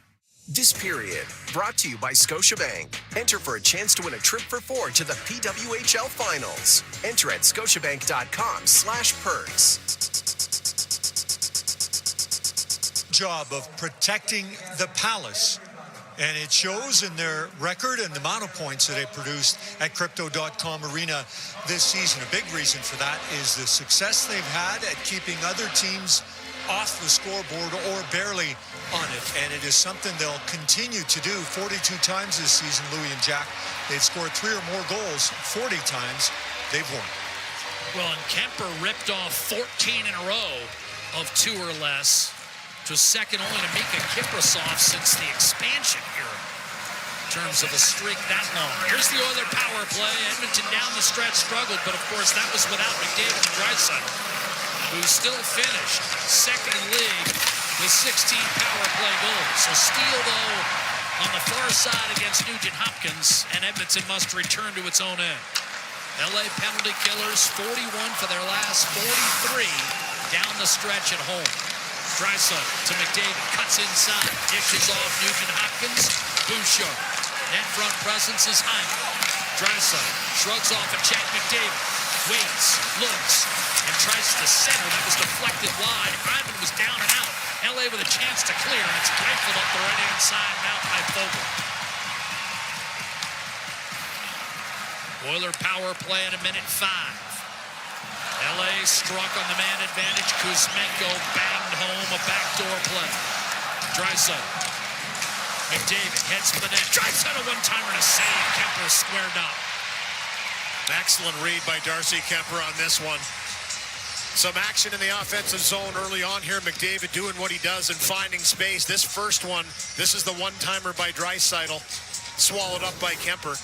This period brought to you by Scotiabank. Enter for a chance to win a trip for 4 to the PWHL Finals. Enter at scotiabank.com/perks. Job of protecting the Palace. And it shows in their record and the amount of points that they produced at Crypto.com Arena this season. A big reason for that is the success they've had at keeping other teams off the scoreboard or barely on it. And it is something they'll continue to do 42 times this season, Louis and Jack. They've scored 3 or more goals 40 times. They've won. Well, and Kemper ripped off 14 in a row of 2 or less. To second only to Mika Kiprasov since the expansion here in terms of a streak that long. Here's the Oiler power play. Edmonton down the stretch struggled, but of course that was without McDavid and Draisaitl, who still finished second in league with 16 power play goals. So steal, though, on the far side against Nugent Hopkins, and Edmonton must return to its own end. LA penalty killers, 41 for their last 43 down the stretch at home. Draisaitl to McDavid, cuts inside, dishes off Nugent Hopkins, Bouchard. Net front presence is Hyman. Draisaitl shrugs off a check, McDavid waits, looks, and tries to center. That was deflected wide. Hyman was down and out. LA with a chance to clear, and it's rifled up the right-hand side and out by Vogel. Oiler power play at a minute 5. LA struck on the man advantage. Kuzmenko banged home a backdoor play. Draisaitl. McDavid heads for the net. Draisaitl one-timer to save. Kemper squared up. Excellent read by Darcy Kemper on this one. Some action in the offensive zone early on here. McDavid doing what he does and finding space. This first one, this is the one-timer by Draisaitl. Swallowed up by Kemper.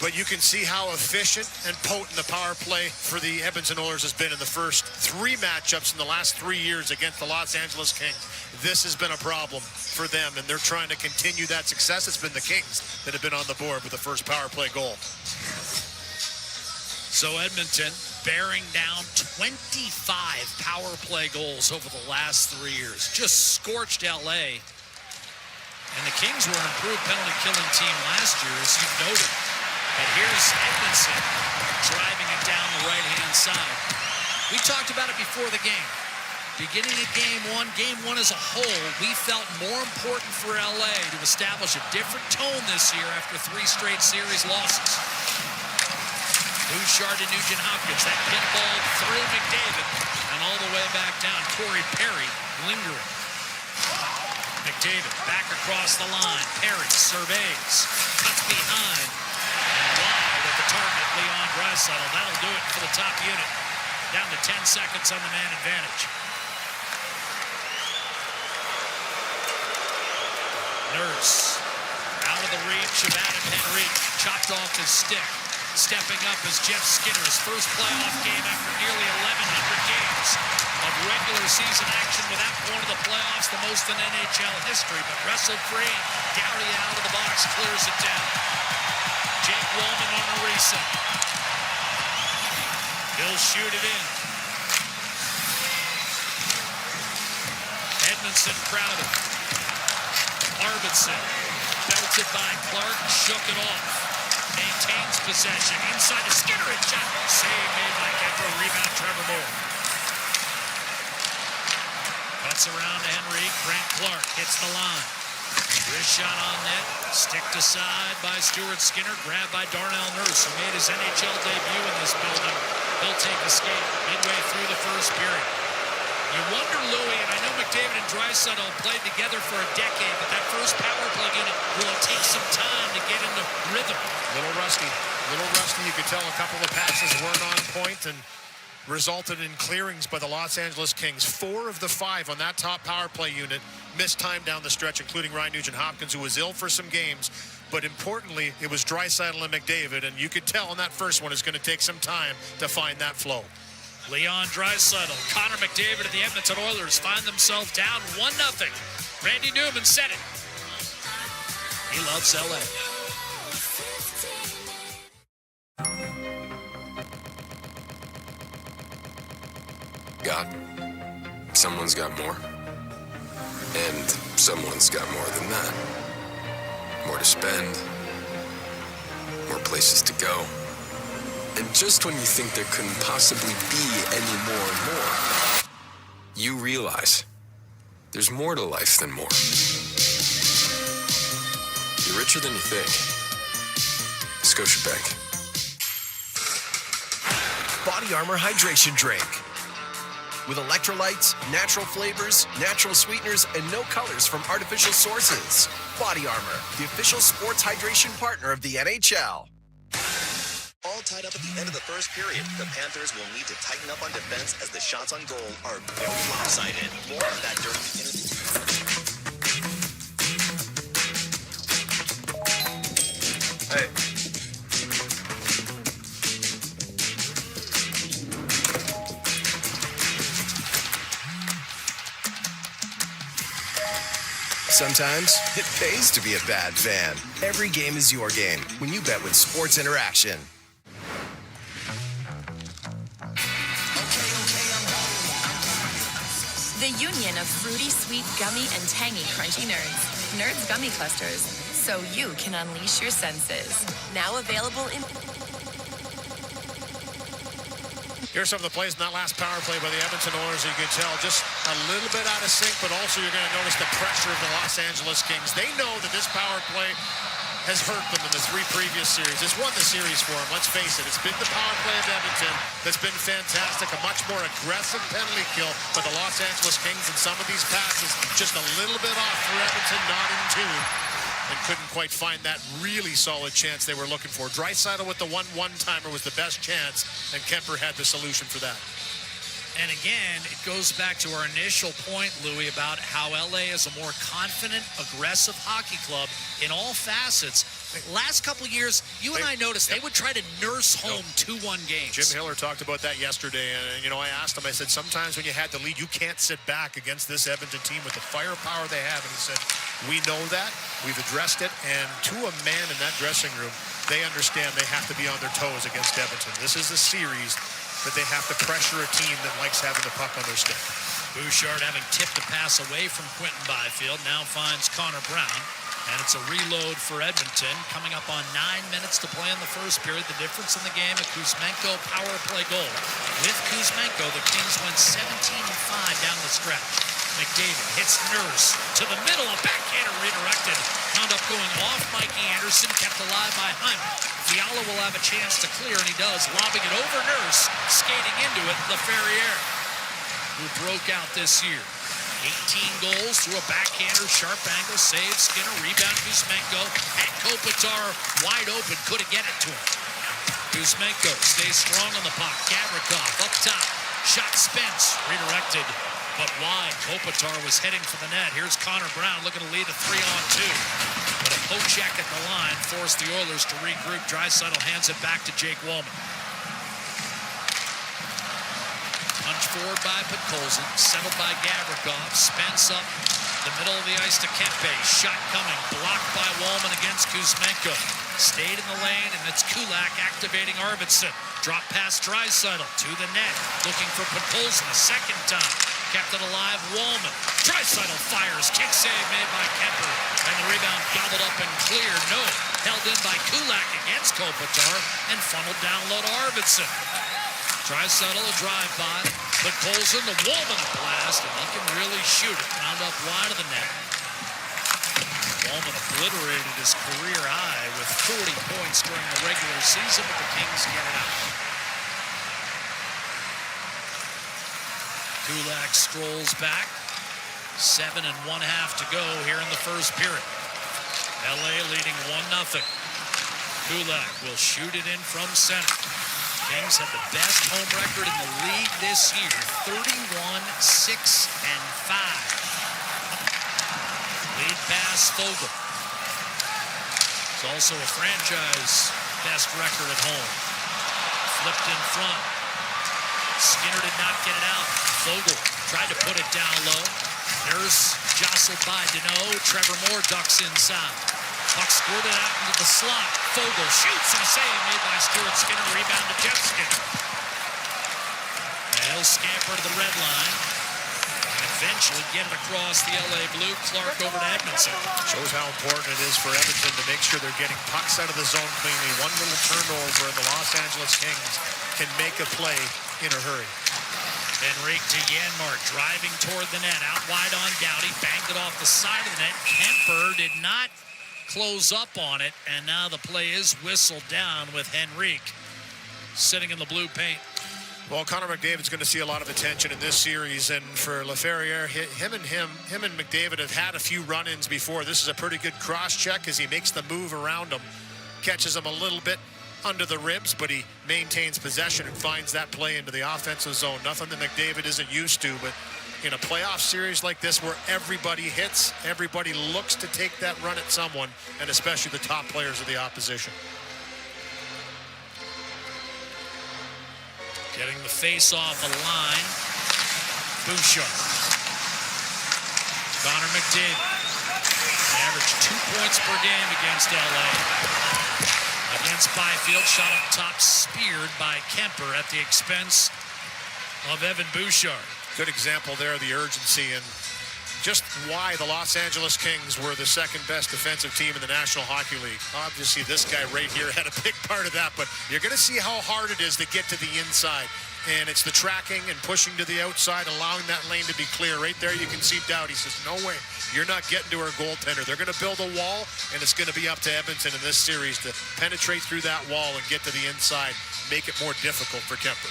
But you can see how efficient and potent the power play for the Edmonton Oilers has been in the first 3 matchups in the last 3 years against the Los Angeles Kings. This has been a problem for them, and they're trying to continue that success. It's been the Kings that have been on the board with the first power play goal. So Edmonton bearing down 25 power play goals over the last 3 years. Just scorched LA. And the Kings were an improved penalty killing team last year, as you've noted. But here's Edmondson driving it down the right-hand side. We talked about it before the game. Beginning of game one as a whole, we felt more important for LA to establish a different tone this year after 3 straight series losses. Bouchard to Nugent Hopkins. That pinball through McDavid and all the way back down. Corey Perry lingering. McDavid back across the line. Perry surveys. Cuts behind. Wide at the target, Leon Draisaitl. That'll do it for the top unit. Down to 10 seconds on the man advantage. Nurse out of the reach of Adam Henrique. Chopped off his stick. Stepping up is Jeff Skinner's first playoff game after nearly 1,100 games of regular season action without going to the playoffs, the most in NHL history, but wrestled free. Gowdy out of the box, clears it down. Jake Wollman on a reset. He'll shoot it in. Edmondson crowded. Arvidsson belted by Clark, shook it off. Maintains possession. Inside to Skinner and shot. Save made by Kemper. Rebound Trevor Moore. Cuts around to Henrique. Brent Clark hits the line. Wrist shot on net. Sticked aside by Stuart Skinner. Grabbed by Darnell Nurse, who made his NHL debut in this building. He'll take a skate midway through the first period. You wonder, Louis, and I know McDavid and Draisaitl played together for a decade, but that first power play unit will take some time to get into rhythm. Little rusty. You could tell a couple of passes weren't on point and resulted in clearings by the Los Angeles Kings. 4 of the 5 on that top power play unit missed time down the stretch, including Ryan Nugent-Hopkins, who was ill for some games. But importantly, it was Draisaitl and McDavid, and you could tell in that first one it's going to take some time to find that flow. Leon Draisaitl, Connor McDavid, and the Edmonton Oilers find themselves down 1-0. Randy Newman said it. He loves LA. someone's got more. And someone's got more than that. More to spend. More places to go. And just when you think there couldn't possibly be any more, you realize there's more to life than more. You're richer than you think. Scotiabank. Body Armor Hydration Drink. With electrolytes, natural flavors, natural sweeteners, and no colors from artificial sources. Body Armor, the official sports hydration partner of the NHL. All tied up at the end of the first period, the Panthers will need to tighten up on defense as the shots on goal are very lopsided. More on that during the interview. Hey. Sometimes it pays to be a bad fan. Every game is your game when you bet with Sports Interaction. The union of fruity, sweet, gummy, and tangy crunchy nerds. Nerds Gummy Clusters, so you can unleash your senses. Now available in... Here's some of the plays in that last power play by the Edmonton Oilers. You can tell just a little bit out of sync, but also you're going to notice the pressure of the Los Angeles Kings. They know that this power play has hurt them in the 3 previous series. It's won the series for them, let's face it. It's been the power play of Edmonton that's been fantastic, a much more aggressive penalty kill, but the Los Angeles Kings in some of these passes just a little bit off for Edmonton, not in tune, and couldn't quite find that really solid chance they were looking for. Draisaitl with the 1-1-timer was the best chance, and Kemper had the solution for that. And again, it goes back to our initial point, Louis, about how LA is a more confident, aggressive hockey club in all facets. Last couple of years, you and I noticed they would try to nurse home 2-1 games. Jim Hiller talked about that yesterday, and, I asked him, I said, sometimes when you had the lead, you can't sit back against this Edmonton team with the firepower they have. And he said, we know that, we've addressed it, and to a man in that dressing room, they understand they have to be on their toes against Edmonton. This is a series that they have to pressure a team that likes having the puck on their stick. Bouchard, having tipped a pass away from Quentin Byfield, now finds Connor Brown. And it's a reload for Edmonton. Coming up on 9 minutes to play in the first period. The difference in the game, a Kuzmenko power play goal. With Kuzmenko, the Kings went 17-5 down the stretch. McDavid hits Nurse to the middle. A backhander redirected. Wound up going off Mikey Anderson, kept alive by Hyman. Fiala will have a chance to clear, and he does, lobbing it over Nurse, skating into it, LaFerriere, who broke out this year. 18 goals through a backhander, sharp angle, save, Skinner, rebound, Kuzmenko, and Kopitar wide open, couldn't get it to him. Kuzmenko stays strong on the puck, Gavrikov up top, shot spins, redirected, but wide. Kopitar was heading for the net. Here's Connor Brown looking to lead a 3-on-2. But a poke check at the line forced the Oilers to regroup. Draisaitl hands it back to Jake Wallman. Punch forward by Podkolzin, settled by Gavrikov, Spence up the middle of the ice to Kempe. Shot coming, blocked by Wallman against Kuzmenko. Stayed in the lane, and it's Kulak activating Arvidsson. Drop past Draisaitl to the net, looking for Podkolzin a second time. Kept it alive, Wallman. Draisaitl fires, kick save made by Kemper, and the rebound gobbled up and cleared. No, held in by Kulak against Kopitar, and funneled down low to Arvidsson. Draisaitl a drive-by, Podkolzin, the Wallman a blast, and he can really shoot it. Wound up wide of the net. Wallman obliterated his career high with 40 points during the regular season, but the Kings get it out. Kulak strolls back. 7.5 to go here in the first period. LA leading 1-0. Kulak will shoot it in from center. Kings have the best home record in the league this year, 31-6-5. Lead pass, Fogle. It's also a franchise best record at home. Flipped in front. Skinner did not get it out. Fogle tried to put it down low. Nurse jostled by Deneau. Trevor Moore ducks inside. Puck squirted out into the slot. Fogle shoots and a save made by Stuart Skinner. Rebound to Jeff Skinner. And he'll scamper to the red line. eventually get it across the LA Blue. Clark over to Edmonton. Shows how important it is for Edmonton to make sure they're getting pucks out of the zone cleanly. One little turnover and the Los Angeles Kings can make a play in a hurry. Henrique to Janmark, driving toward the net. Out wide on Doughty, banged it off the side of the net. Kemper did not close up on it, and now the play is whistled down with Henrique sitting in the blue paint. Well, Connor McDavid's going to see a lot of attention in this series, and for LaFerriere, him and McDavid have had a few run-ins before. This is a pretty good cross-check as he makes the move around him, catches him a little bit under the ribs, but he maintains possession and finds that play into the offensive zone. Nothing that McDavid isn't used to, but in a playoff series like this where everybody hits, everybody looks to take that run at someone, and especially the top players of the opposition. Getting the face off a line. Bouchard. Connor McDavid. Averaged 2 points per game against LA. Against Byfield, shot up top, speared by Kemper at the expense of Evan Bouchard. Good example there of the urgency and just why the Los Angeles Kings were the second best defensive team in the National Hockey League. Obviously, this guy right here had a big part of that, but you're going to see how hard it is to get to the inside. And it's the tracking and pushing to the outside, allowing that lane to be clear. Right there, you can see Doughty says, no way, you're not getting to our goaltender. They're going to build a wall, and it's going to be up to Edmonton in this series to penetrate through that wall and get to the inside, make it more difficult for Kemper.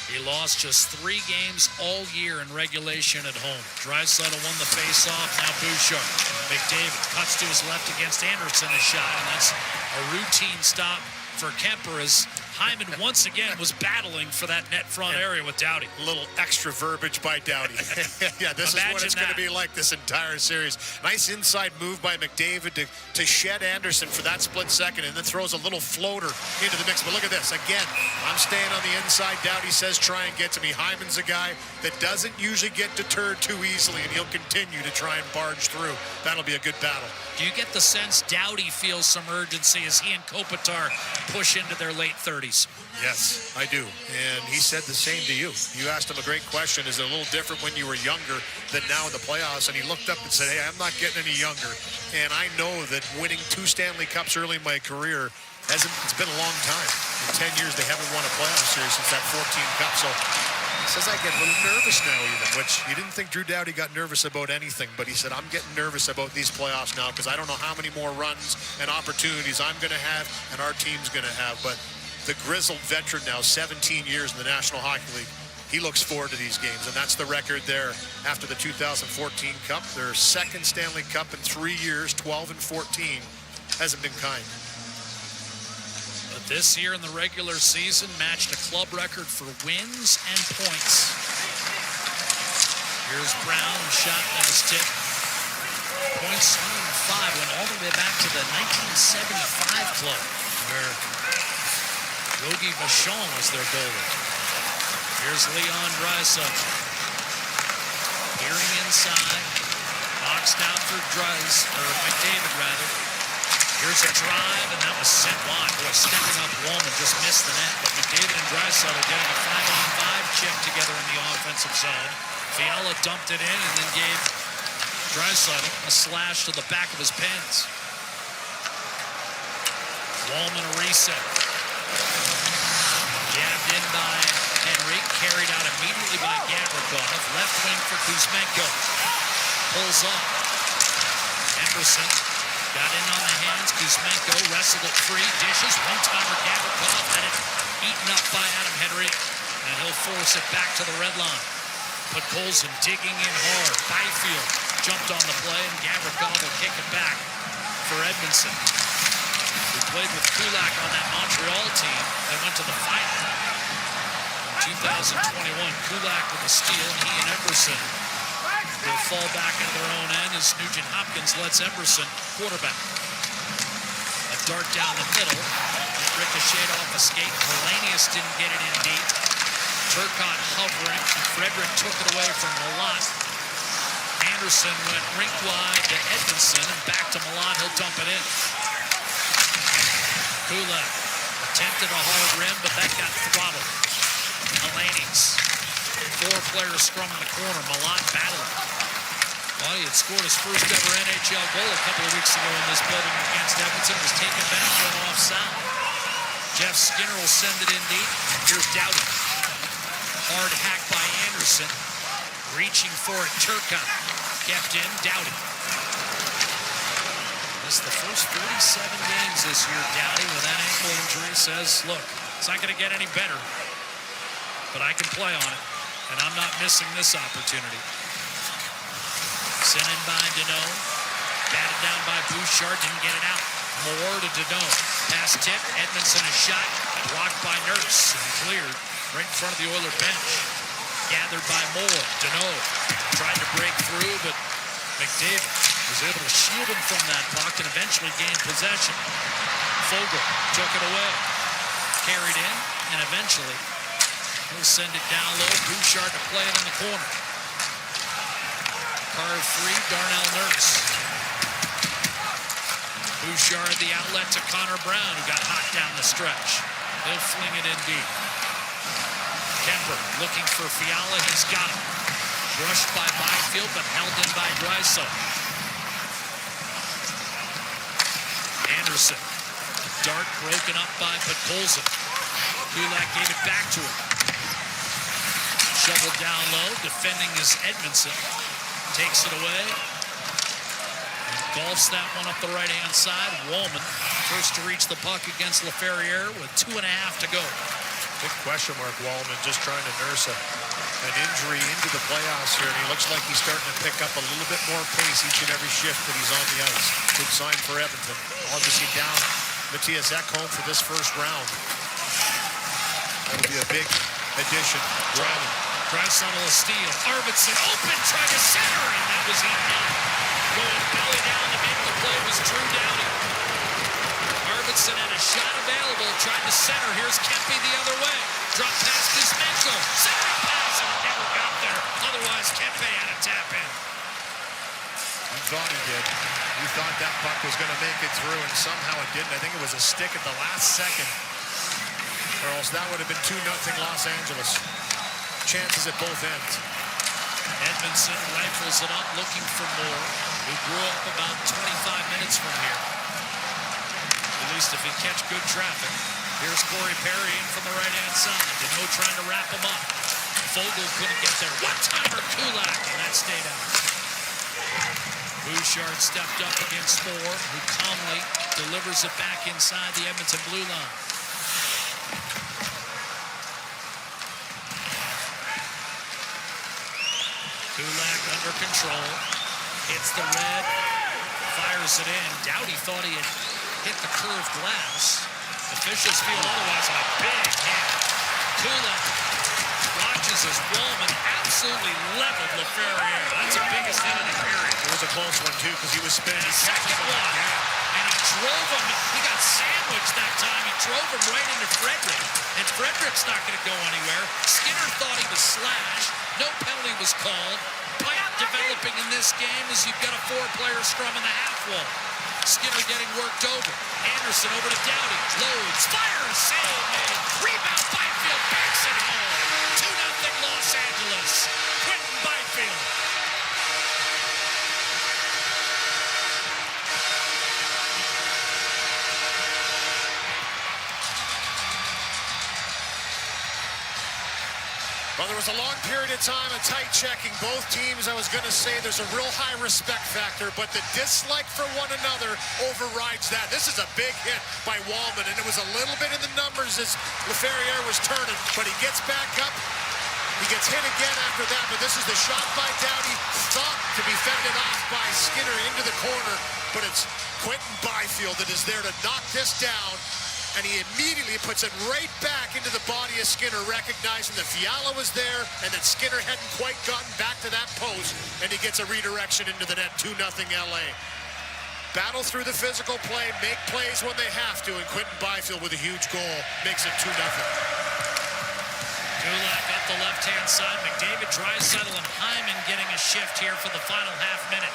He lost just 3 games all year in regulation at home. Draisaitl won the face-off, now Bouchard. McDavid cuts to his left against Anderson, a shot, and that's a routine stop for Kemper as Hyman once again was battling for that net front area with Doughty. A little extra verbiage by Doughty. Yeah, this is what it's going to be like this entire series. Nice inside move by McDavid to shed Anderson for that split second, and then throws a little floater into the mix. But look at this. Again, I'm staying on the inside. Doughty says, try and get to me. Hyman's a guy that doesn't usually get deterred too easily, and he'll continue to try and barge through. That'll be a good battle. Do you get the sense Doughty feels some urgency as he and Kopitar push into their late 30s? Yes, I do. And he said the same to you. You asked him a great question. Is it a little different when you were younger than now in the playoffs? And he looked up and said, hey, I'm not getting any younger. And I know that winning 2 Stanley Cups early in my career, it's been a long time. In 10 years, they haven't won a playoff series since that 14 Cup. So he says, I get a little nervous now even, which you didn't think Drew Doughty got nervous about anything, but he said, I'm getting nervous about these playoffs now because I don't know how many more runs and opportunities I'm going to have and our team's going to have. But the grizzled veteran now, 17 years in the National Hockey League, he looks forward to these games, and that's the record there after the 2014 Cup. Their second Stanley Cup in 3 years, 12 and 14, hasn't been kind. But this year in the regular season matched a club record for wins and points. Here's Brown, shot and a stick. Points 105 went all the way back to the 1975 club, where Yogi Vachon was their goalie. Here's Leon Draisaitl. Peering inside. Boxed out for McDavid rather. Here's a drive, and that was sent wide. Boy, stepping up, Wallman just missed the net, but McDavid and Draisaitl getting a 5-on-5 chip together in the offensive zone. Fiala dumped it in and then gave Draisaitl a slash to the back of his pins. Wallman a reset. Jabbed in by Henrique, carried out immediately by Gavrikov. Left wing for Kuzmenko. Pulls up. Emerson got in on the hands. Kuzmenko wrestled it free. Dishes. One-timer Gavrikov had it eaten up by Adam Henrique. And he'll force it back to the red line. But Colson digging in hard. Byfield jumped on the play, and Gavrikov will kick it back for Edmonton. Who played with Kulak on that Montreal team. They went to the final in 2021. Kulak with a steal, and he and Emerson will fall back into their own end as Nugent Hopkins lets Emerson quarterback. A dart down the middle. It ricocheted off a skate. Hellenius didn't get it in deep. Turcotte hovering. Frederick took it away from Malott. Anderson went rink wide to Edmondson and back to Malott. He'll dump it in. Kulak attempted a hard rim, but that got throttled. Hellenius Four-player scrum in the corner. Milan battling. Well, he had scored his first ever NHL goal a couple of weeks ago in this building against Edmonton. It was taken back for an offside. Jeff Skinner will send it in deep. Here's Doughty. Hard hack by Anderson. Reaching for it, Turcotte. Kept in, Doughty. This is the first 47 games this year. Doughty with that ankle injury says, look, it's not going to get any better, but I can play on it, and I'm not missing this opportunity. Sent in by Deneau. Batted down by Bouchard, didn't get it out. Moore to Deneau. Pass tip, Edmondson a shot, blocked by Nurse, and cleared right in front of the Oiler bench. Gathered by Moore. Deneau tried to break through, but McDavid was able to shield him from that puck and eventually gained possession. Fogle took it away. Carried in, and eventually he'll send it down low. Bouchard to play it in the corner. Carve free, Darnell Nurse. Bouchard the outlet to Connor Brown, who got hot down the stretch. He'll fling it in deep. Kemper looking for Fiala. He's got him. Brushed by Byfield, but held in by Draisaitl. Anderson. Dart broken up by Podkolzin. Kulak gave it back to him. Shoveled down low. Defending is Edmondson. Takes it away. And golfs that one up the right-hand side. Wallman first to reach the puck against Laferriere with 2.5 to go. Big question mark, Wallman, just trying to nurse an injury into the playoffs here, and he looks like he's starting to pick up a little bit more pace each and every shift that he's on the ice. Good sign for Edmonton. Obviously down Matthias Ekholm for this first round. That'll be a big addition. Draisaitl a steal. Arvidsson open, tried to center, and that was eaten up. Going belly down to make the play was Drew Doughty. Arvidsson had a shot available, tried to center. Here's Kempe the other way. Drop past Kuzmenko. Centering pass, and it never got there. Otherwise, Kempe had a tap in. He thought he did. He thought that puck was going to make it through, and somehow it didn't. I think it was a stick at the last second, or else that would have been 2-0 Los Angeles. Chances at both ends. Edmondson rifles it up, looking for Moore, who grew up about 25 minutes from here. At least if he catch good traffic. Here's Corey Perry in from the right-hand side. Deneau trying to wrap him up. Fogle couldn't get there. One-timer Kulak, and that stayed out. Bouchard stepped up against Moore, who calmly delivers it back inside the Edmonton blue line. Kulak under control. Hits the red. Fires it in. Doughty thought he had hit the curved glass. Officials feel otherwise on a big hit. Kulak watches as Wallman absolutely leveled Laferriere. That's the biggest hit of the period. It was a close one, too, because he was spinning. Second one. And he drove him. He got sandwiched that time. He drove him right into Frederick. And Frederick's not going to go anywhere. Skinner thought he was slashed. No penalty was called. Pipe developing in this game as you've got a 4-player scrum in the half wall. Skinner getting worked over. Anderson over to Doughty. Loads. Fires. Save made. Rebound. Byfield backs it home. 2-0 Los Angeles. Quentin Byfield. Well, there was a long period of time of tight checking. Both teams, I was going to say, there's a real high respect factor, but the dislike for one another overrides that. This is a big hit by Wallman, and it was a little bit in the numbers as Laferriere was turning, but he gets back up. He gets hit again after that, but this is the shot by Doughty, thought to be fended off by Skinner into the corner, but it's Quentin Byfield that is there to knock this down. And he immediately puts it right back into the body of Skinner, recognizing that Fiala was there and that Skinner hadn't quite gotten back to that post, and he gets a redirection into the net, 2-0 LA. Battle through the physical play, make plays when they have to, and Quentin Byfield with a huge goal makes it 2-0. Kulak up the left-hand side. McDavid, Draisaitl, and Hyman getting a shift here for the final half minute.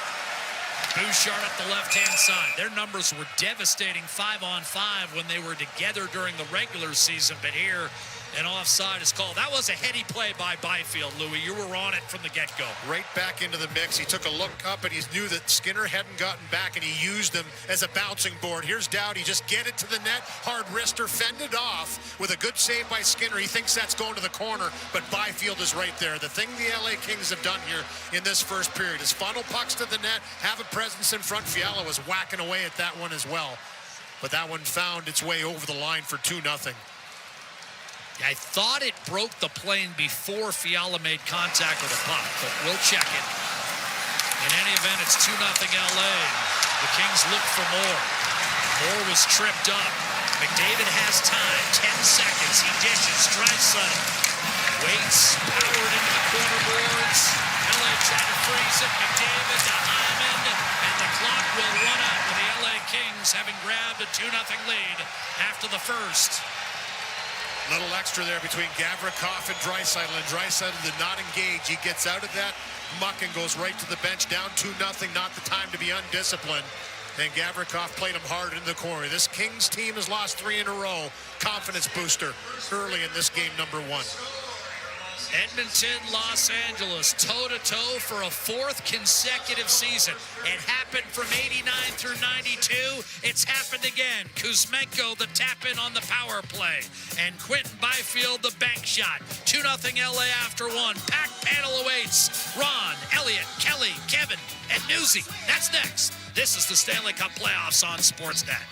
Bouchard up the left-hand side. Their numbers were devastating 5-on-5 when they were together during the regular season, but here An offside is called. That was a heady play by Byfield, Louis. You were on it from the get-go. Right back into the mix. He took a look up, and he knew that Skinner hadn't gotten back, and he used him as a bouncing board. Here's Doughty. Just get it to the net. Hard wrister fended off with a good save by Skinner. He thinks that's going to the corner, but Byfield is right there. The thing the LA Kings have done here in this first period is funnel pucks to the net, have a presence in front. Fiala was whacking away at that one as well, but that one found its way over the line for 2-0. I thought it broke the plane before Fiala made contact with the puck, but we'll check it. In any event, it's 2-0 LA. The Kings look for more. Moore was tripped up. McDavid has time, 10 seconds. He dishes, Draisaitl waits, powered into the corner boards. LA trying to freeze it. McDavid to Hyman, and the clock will run out with the LA Kings having grabbed a 2-0 lead after the first. Little extra there between Gavrikov and Draisaitl, and Draisaitl did not engage. He gets out of that muck and goes right to the bench, down 2-0, not the time to be undisciplined. And Gavrikov played him hard in the corner. This Kings team has lost 3 in a row. Confidence booster early in this game, number 1. Edmonton, Los Angeles, toe-to-toe for a 4th consecutive season. It happened from 89 through 92. It's happened again. Kuzmenko, the tap-in on the power play. And Quentin Byfield, the bank shot. 2-0 LA after 1. Packed panel awaits. Ron, Elliott, Kelly, Kevin, and Newsy. That's next. This is the Stanley Cup Playoffs on Sportsnet.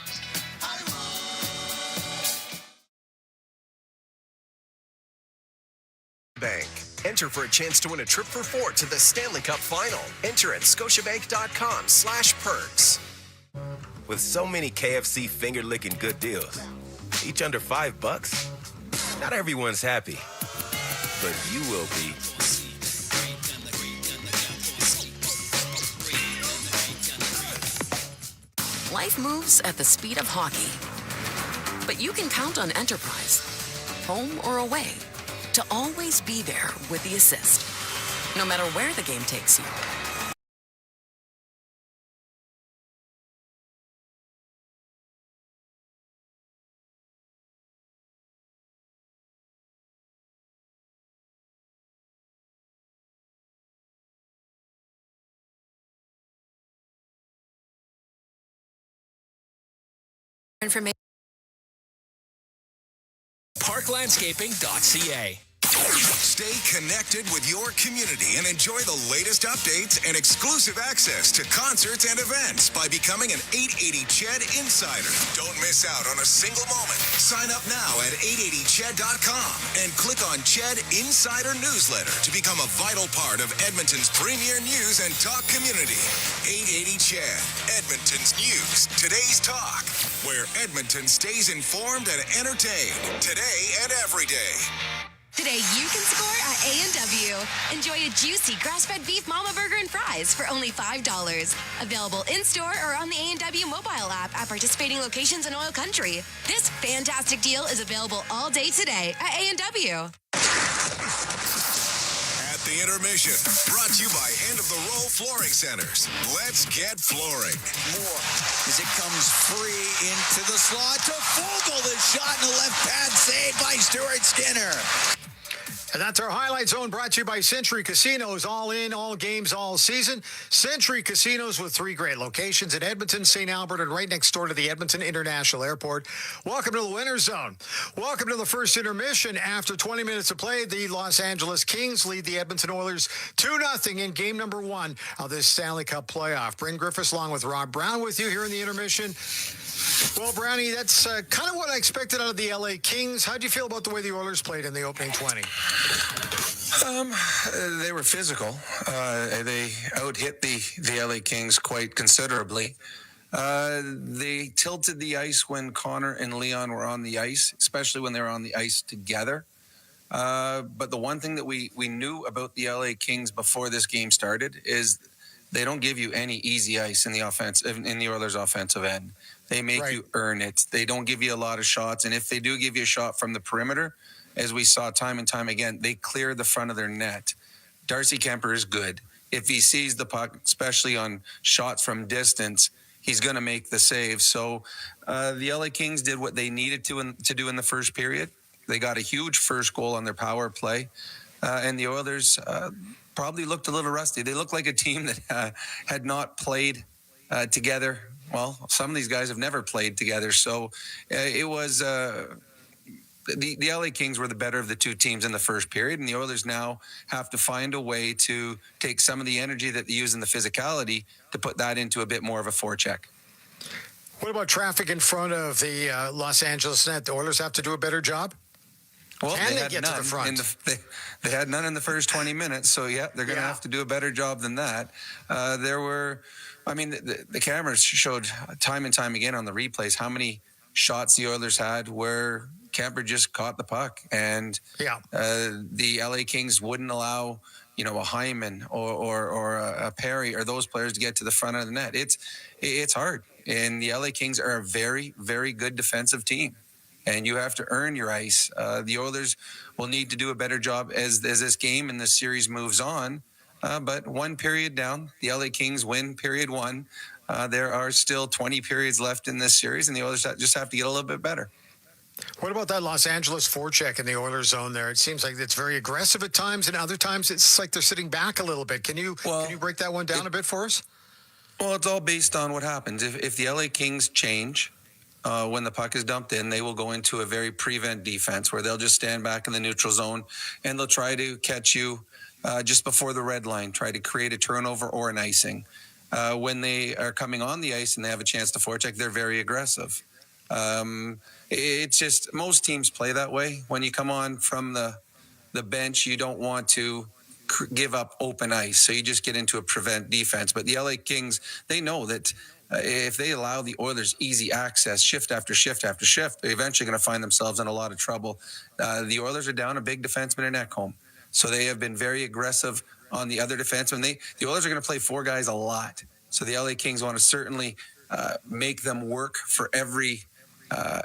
Bank. Enter for a chance to win a trip for 4 to the Stanley Cup Final. Enter at scotiabank.com/perks. With so many KFC finger-licking good deals, each under $5, not everyone's happy, but you will be. Life moves at the speed of hockey, but you can count on Enterprise, home or away, to always be there with the assist, no matter where the game takes you. Information. Parklandscaping.ca. Stay connected with your community and enjoy the latest updates and exclusive access to concerts and events by becoming an 880 Ched Insider. Don't miss out on a single moment. Sign up now at 880ched.com and click on Ched Insider Newsletter to become a vital part of Edmonton's premier news and talk community. 880 Ched, Edmonton's news, today's talk, where Edmonton stays informed and entertained today and every day. Today you can score at A&W. Enjoy a juicy grass-fed beef mama burger and fries for only $5. Available in-store or on the A&W mobile app at participating locations in OilCountry. This fantastic deal is available all day today at A&W. At the intermission, brought to you by End of the Row Flooring Centers. Let's get flooring. More as it comes free into the slot to Fogle. The shot in the left pad saved by Stuart Skinner. And that's our Highlight Zone, brought to you by Century Casinos. All in, all games, all season. Century Casinos with 3 great locations in Edmonton, St. Albert, and right next door to the Edmonton International Airport. Welcome to the Winter Zone. Welcome to the first intermission. After 20 minutes of play, the Los Angeles Kings lead the Edmonton Oilers 2-0 in game number 1 of this Stanley Cup playoff. Bryn Griffiths along with Rob Brown with you here in the intermission. Well, Brownie, that's kind of what I expected out of the LA Kings. How'd you feel about the way the Oilers played in the opening 20? They were physical. They out-hit the LA Kings quite considerably. They tilted the ice when Connor and Leon were on the ice, especially when they were on the ice together. But the one thing that we knew about the LA Kings before this game started is they don't give you any easy ice in the Oilers' offensive end. They make you earn it. They don't give you a lot of shots. And if they do give you a shot from the perimeter, as we saw time and time again, they clear the front of their net. Darcy Kemper is good. If he sees the puck, especially on shots from distance, he's going to make the save. So the LA Kings did what they needed to do in the first period. They got a huge first goal on their power play, and the Oilers probably looked a little rusty. They looked like a team that had not played together. Well, some of these guys have never played together, so it was the LA Kings were the better of the two teams in the first period, and the Oilers now have to find a way to take some of the energy that they use in the physicality to put that into a bit more of a forecheck. What about traffic in front of the Los Angeles net? The Oilers have to do a better job? Well, Can they they had get none to the front? They had none in the first 20 minutes, so yeah, they're going to have to do a better job than that. The cameras showed time and time again on the replays how many shots the Oilers had where Kemper just caught the puck, and the LA Kings wouldn't allow a Hyman or a Perry or those players to get to the front of the net. It's hard, and the LA Kings are a very, very good defensive team, and you have to earn your ice. The Oilers will need to do a better job as this game and this series moves on. But one period down, the LA Kings win period one. There are still 20 periods left in this series, and the Oilers just have to get a little bit better. What about that Los Angeles forecheck in the Oilers zone there? It seems like it's very aggressive at times, and other times it's like they're sitting back a little bit. Can you break that one down a bit for us? Well, it's all based on what happens. If the LA Kings change when the puck is dumped in, they will go into a very prevent defense where they'll just stand back in the neutral zone, and they'll try to catch you just before the red line, try to create a turnover or an icing. When they are coming on the ice and they have a chance to forecheck, they're very aggressive. It's just most teams play that way. When you come on from the bench, you don't want to give up open ice, so you just get into a prevent defense. But the LA Kings, they know that if they allow the Oilers easy access shift after shift after shift, they're eventually going to find themselves in a lot of trouble. The Oilers are down a big defenseman in Ekholm, so they have been very aggressive on the other defensemen. The Oilers are going to play four guys a lot, so the LA Kings want to certainly make them work for every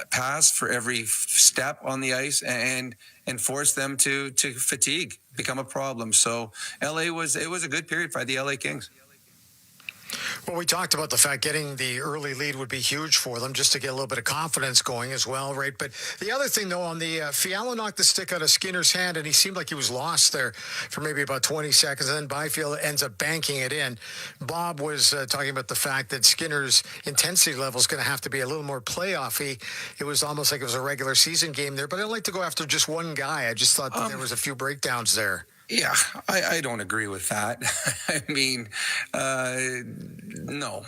pass, for every step on the ice, and force them to fatigue, become a problem. So it was a good period by the LA Kings. Well, we talked about the fact getting the early lead would be huge for them just to get a little bit of confidence going as well, right? But the other thing, though, on the Fiala knocked the stick out of Skinner's hand, and he seemed like he was lost there for maybe about 20 seconds, and then Byfield ends up banking it in. Bob was talking about the fact that Skinner's intensity level is going to have to be a little more playoffy. It was almost like it was a regular season game there, but I don't like to go after just one guy. I just thought that there was a few breakdowns there. Yeah, I don't agree with that. I mean, no.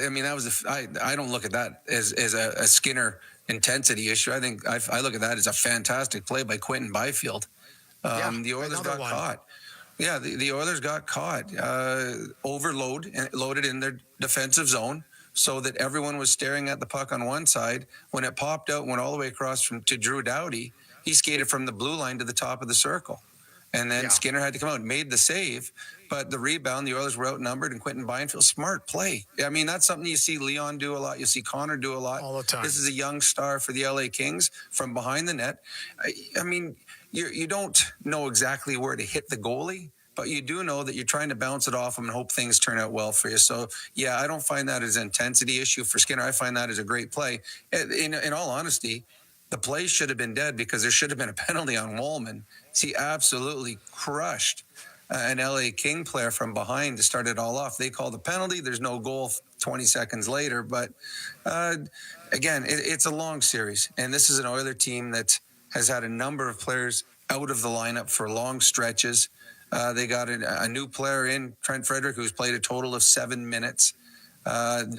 I mean, I don't look at that as a Skinner intensity issue. I think I look at that as a fantastic play by Quentin Byfield. The Oilers got caught. Yeah, the Oilers got caught. Loaded in their defensive zone so that everyone was staring at the puck on one side. When it popped out, went all the way across to Drew Doughty, he skated from the blue line to the top of the circle. And then Skinner had to come out and made the save. But the rebound, the Oilers were outnumbered, and Quentin Byfield, smart play. I mean, that's something you see Leon do a lot. You see Connor do a lot. All the time. This is a young star for the LA Kings from behind the net. I mean, you don't know exactly where to hit the goalie, but you do know that you're trying to bounce it off him and hope things turn out well for you. So, yeah, I don't find that as an intensity issue for Skinner. I find that as a great play. In all honesty, the play should have been dead because there should have been a penalty on Wallman. He absolutely crushed an LA King player from behind to start it all off. They called the penalty. There's no goal 20 seconds later. But again, it's a long series. And this is an Oiler team that has had a number of players out of the lineup for long stretches. They got a new player in, Trent Frederick, who's played a total of 7 minutes.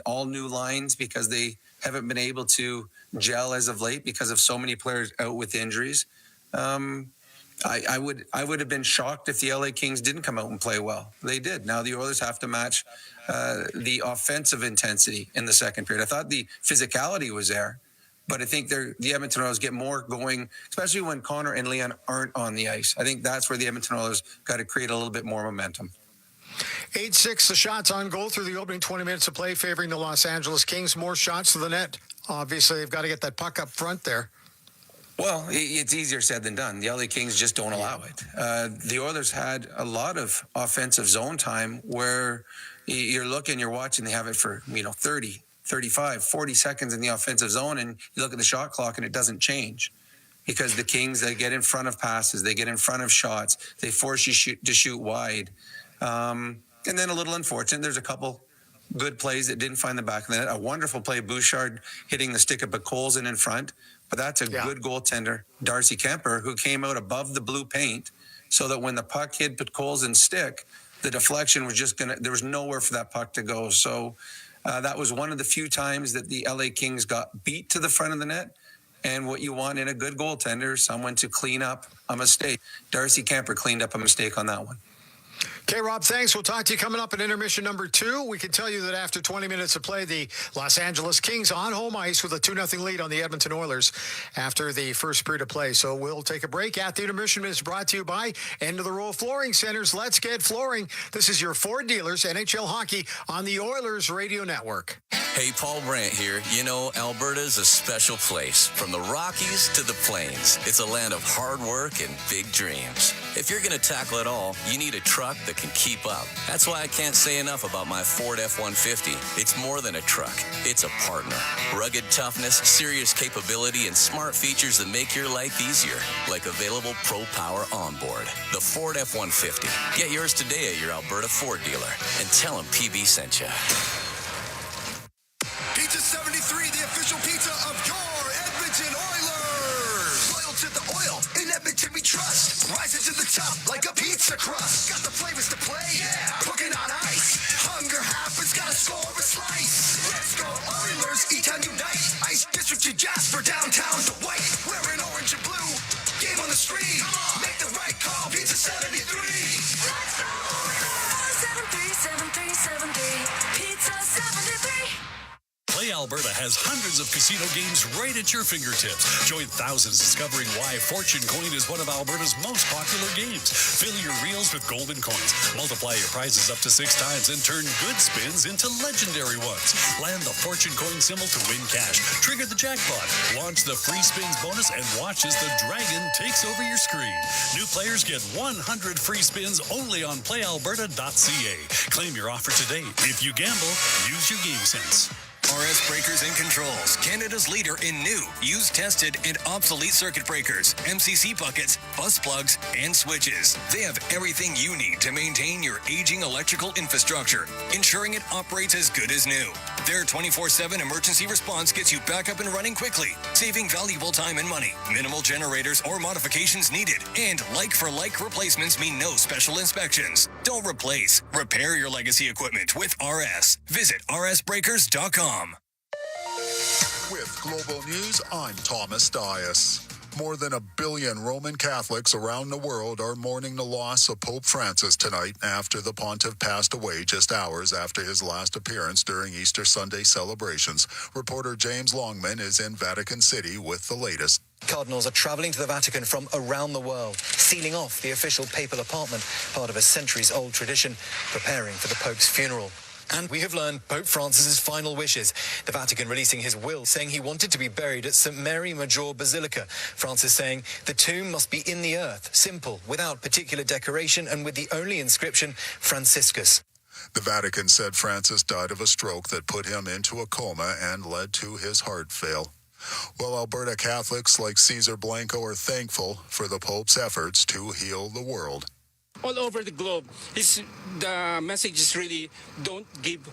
All new lines because they haven't been able to gel as of late because of so many players out with injuries. I would have been shocked if the LA Kings didn't come out and play well. They did. Now the Oilers have to match the offensive intensity in the second period. I thought the physicality was there, but I think the Edmonton Oilers get more going, especially when Connor and Leon aren't on the ice. I think that's where the Edmonton Oilers got to create a little bit more momentum. 8-6, the shots on goal through the opening 20 minutes of play favoring the Los Angeles Kings. More shots to the net. Obviously, they've got to get that puck up front there. Well, it's easier said than done. The LA Kings just don't allow it. The Oilers had a lot of offensive zone time where you're watching, they have it for 30, 35, 40 seconds in the offensive zone, and you look at the shot clock and it doesn't change. because the Kings, they get in front of passes, they get in front of shots, they force you to shoot wide. And then a little unfortunate, there's a couple good plays that didn't find the back of the net. A wonderful play, Bouchard hitting the stick of Colson in front, but that's a good goaltender, Darcy Kemper, who came out above the blue paint so that when the puck hit Colson's stick, the deflection was just there was nowhere for that puck to go. So that was one of the few times that the LA Kings got beat to the front of the net. And what you want in a good goaltender is someone to clean up a mistake. Darcy Kemper cleaned up a mistake on that one. Okay, Rob, thanks. We'll talk to you coming up in intermission number 2. We can tell you that after 20 minutes of play, the Los Angeles Kings on home ice with a 2-0 lead on the Edmonton Oilers after the first period of play. So we'll take a break. At the intermission is brought to you by End of the Row Flooring Centers. Let's get flooring. This is your Ford dealers, NHL hockey on the Oilers Radio Network. Hey, Paul Brandt here. You know, Alberta's a special place. From the Rockies to the Plains, it's a land of hard work and big dreams. If you're going to tackle it all, you need a truck that can keep up. That's why I can't say enough about my Ford F-150. It's more than a truck. It's a partner. Rugged toughness, serious capability, and smart features that make your life easier, like available Pro Power onboard. The Ford F-150. Get yours today at your Alberta Ford dealer and tell them PB sent you. Pizza 73, the official pizza of your Edmonton Oilers. Loyal to the oil, in Edmonton we trust. Rising to the top like a pizza crust. Got the flavors to play, cooking on ice. Hunger happens, gotta score a slice. Let's go Oilers, E-Town unite. Ice District to Jasper, downtown to White. Wearing orange and blue, game on the street. Make the right call, Pizza 73. Let's go Oilers. 737373, Pizza 73. Play Alberta has hundreds of casino games right at your fingertips. Join thousands discovering why Fortune Coin is one of Alberta's most popular games. Fill your reels with golden coins. Multiply your prizes up to 6 times and turn good spins into legendary ones. Land the Fortune Coin symbol to win cash. Trigger the jackpot. Launch the free spins bonus and watch as the dragon takes over your screen. New players get 100 free spins only on playalberta.ca. Claim your offer today. If you gamble, use your game sense. RS Breakers and Controls, Canada's leader in new, used, tested, and obsolete circuit breakers, MCC buckets, bus plugs, and switches. They have everything you need to maintain your aging electrical infrastructure, ensuring it operates as good as new. Their 24/7 emergency response gets you back up and running quickly, saving valuable time and money. Minimal generators or modifications needed, and like-for-like replacements mean no special inspections. Don't replace, repair your legacy equipment with RS. Visit rsbreakers.com. With Global News, I'm Thomas Dias. More than 1 billion Roman Catholics around the world are mourning the loss of Pope Francis tonight after the pontiff passed away just hours after his last appearance during Easter Sunday celebrations. Reporter James Longman is in Vatican City with the latest. Cardinals are travelling to the Vatican from around the world, sealing off the official papal apartment, part of a centuries-old tradition, preparing for the Pope's funeral. And we have learned Pope Francis's final wishes. The Vatican releasing his will, saying he wanted to be buried at St. Mary Major Basilica. Francis saying the tomb must be in the earth, simple, without particular decoration, and with the only inscription, Franciscus. The Vatican said Francis died of a stroke that put him into a coma and led to his heart fail. Well, Alberta Catholics like Cesar Blanco are thankful for the Pope's efforts to heal the world. All over the globe, the message is really don't give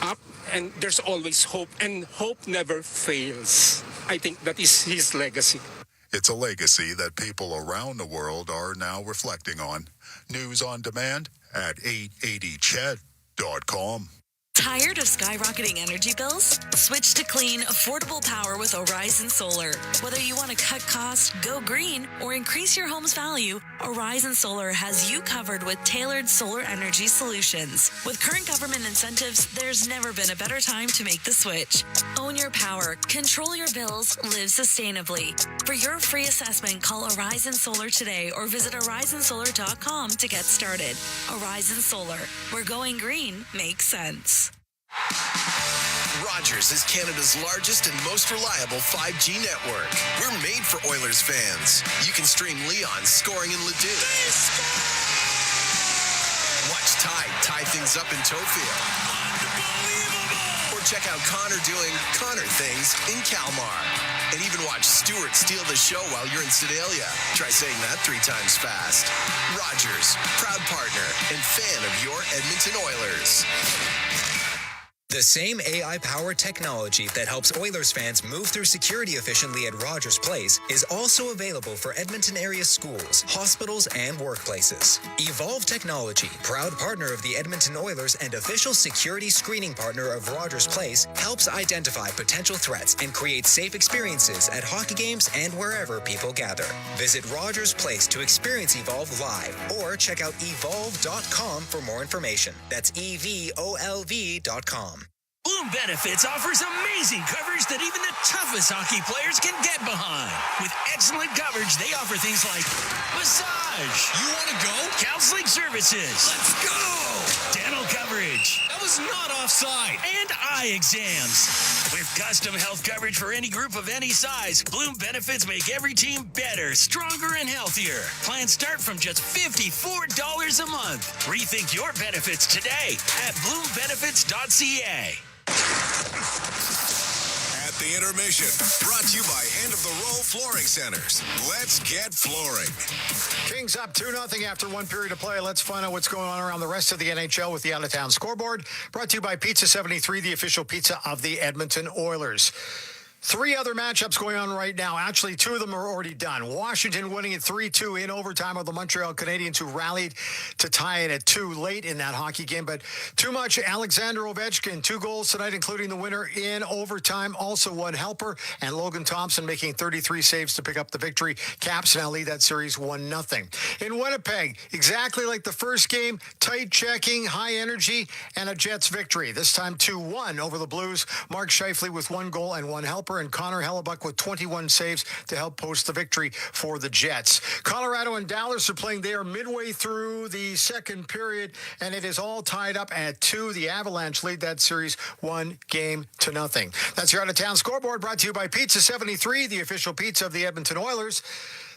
up, and there's always hope, and hope never fails. I think that is his legacy. It's a legacy that people around the world are now reflecting on. News on demand at 880ched.com. Tired of skyrocketing energy bills? Switch to clean, affordable power with Horizon Solar. Whether you want to cut costs, go green, or increase your home's value, Horizon Solar has you covered with tailored solar energy solutions. With current government incentives, there's never been a better time to make the switch. Own your power, control your bills, live sustainably. For your free assessment, call Horizon Solar today or visit horizonsolar.com to get started. Horizon Solar, where going green makes sense. Rogers is Canada's largest and most reliable 5G network. We're made for Oilers fans. You can stream Leon's scoring in Leduc. Watch Tide tie things up in Tofield. Or Check out Connor doing Connor things in Kalmar. And even watch Stuart steal the show while you're in Sedalia. Try saying that 3 times fast. Rogers, proud partner and fan of your Edmonton Oilers. The same AI-powered technology that helps Oilers fans move through security efficiently at Rogers Place is also available for Edmonton area schools, hospitals, and workplaces. Evolve Technology, proud partner of the Edmonton Oilers and official security screening partner of Rogers Place, helps identify potential threats and create safe experiences at hockey games and wherever people gather. Visit Rogers Place to experience Evolve live or check out evolve.com for more information. That's evolv.com. Bloom Benefits offers amazing coverage that even the toughest hockey players can get behind. With excellent coverage, they offer things like massage. You want to go? Counseling services. Let's go. Dental coverage. That was not offside. And eye exams. With custom health coverage for any group of any size, Bloom Benefits make every team better, stronger, and healthier. Plans start from just $54 a month. Rethink your benefits today at bloombenefits.ca. At the intermission, brought to you by End of the Row Flooring Centers. Let's get flooring. Kings up 2-0 after 1 period of play. Let's find out what's going on around the rest of the NHL with the out-of-town scoreboard. Brought to you by Pizza 73, the official pizza of the Edmonton Oilers. 3 other matchups going on right now. Actually, 2 of them are already done. Washington winning it 3-2 in overtime of the Montreal Canadiens, who rallied to tie it at 2 late in that hockey game. But too much. Alexander Ovechkin, 2 goals tonight, including the winner in overtime. Also 1 helper. And Logan Thompson making 33 saves to pick up the victory. Caps now lead that series 1-0. In Winnipeg, exactly like the first game, tight checking, high energy, and a Jets victory. This time 2-1 over the Blues. Mark Scheifele with 1 goal and 1 helper, and Connor Hellebuck with 21 saves to help post the victory for the Jets. Colorado and Dallas are playing. They are midway through the second period, and it is all tied up at 2. The Avalanche lead that series 1-0. That's your out-of-town scoreboard, brought to you by Pizza 73, the official pizza of the Edmonton Oilers.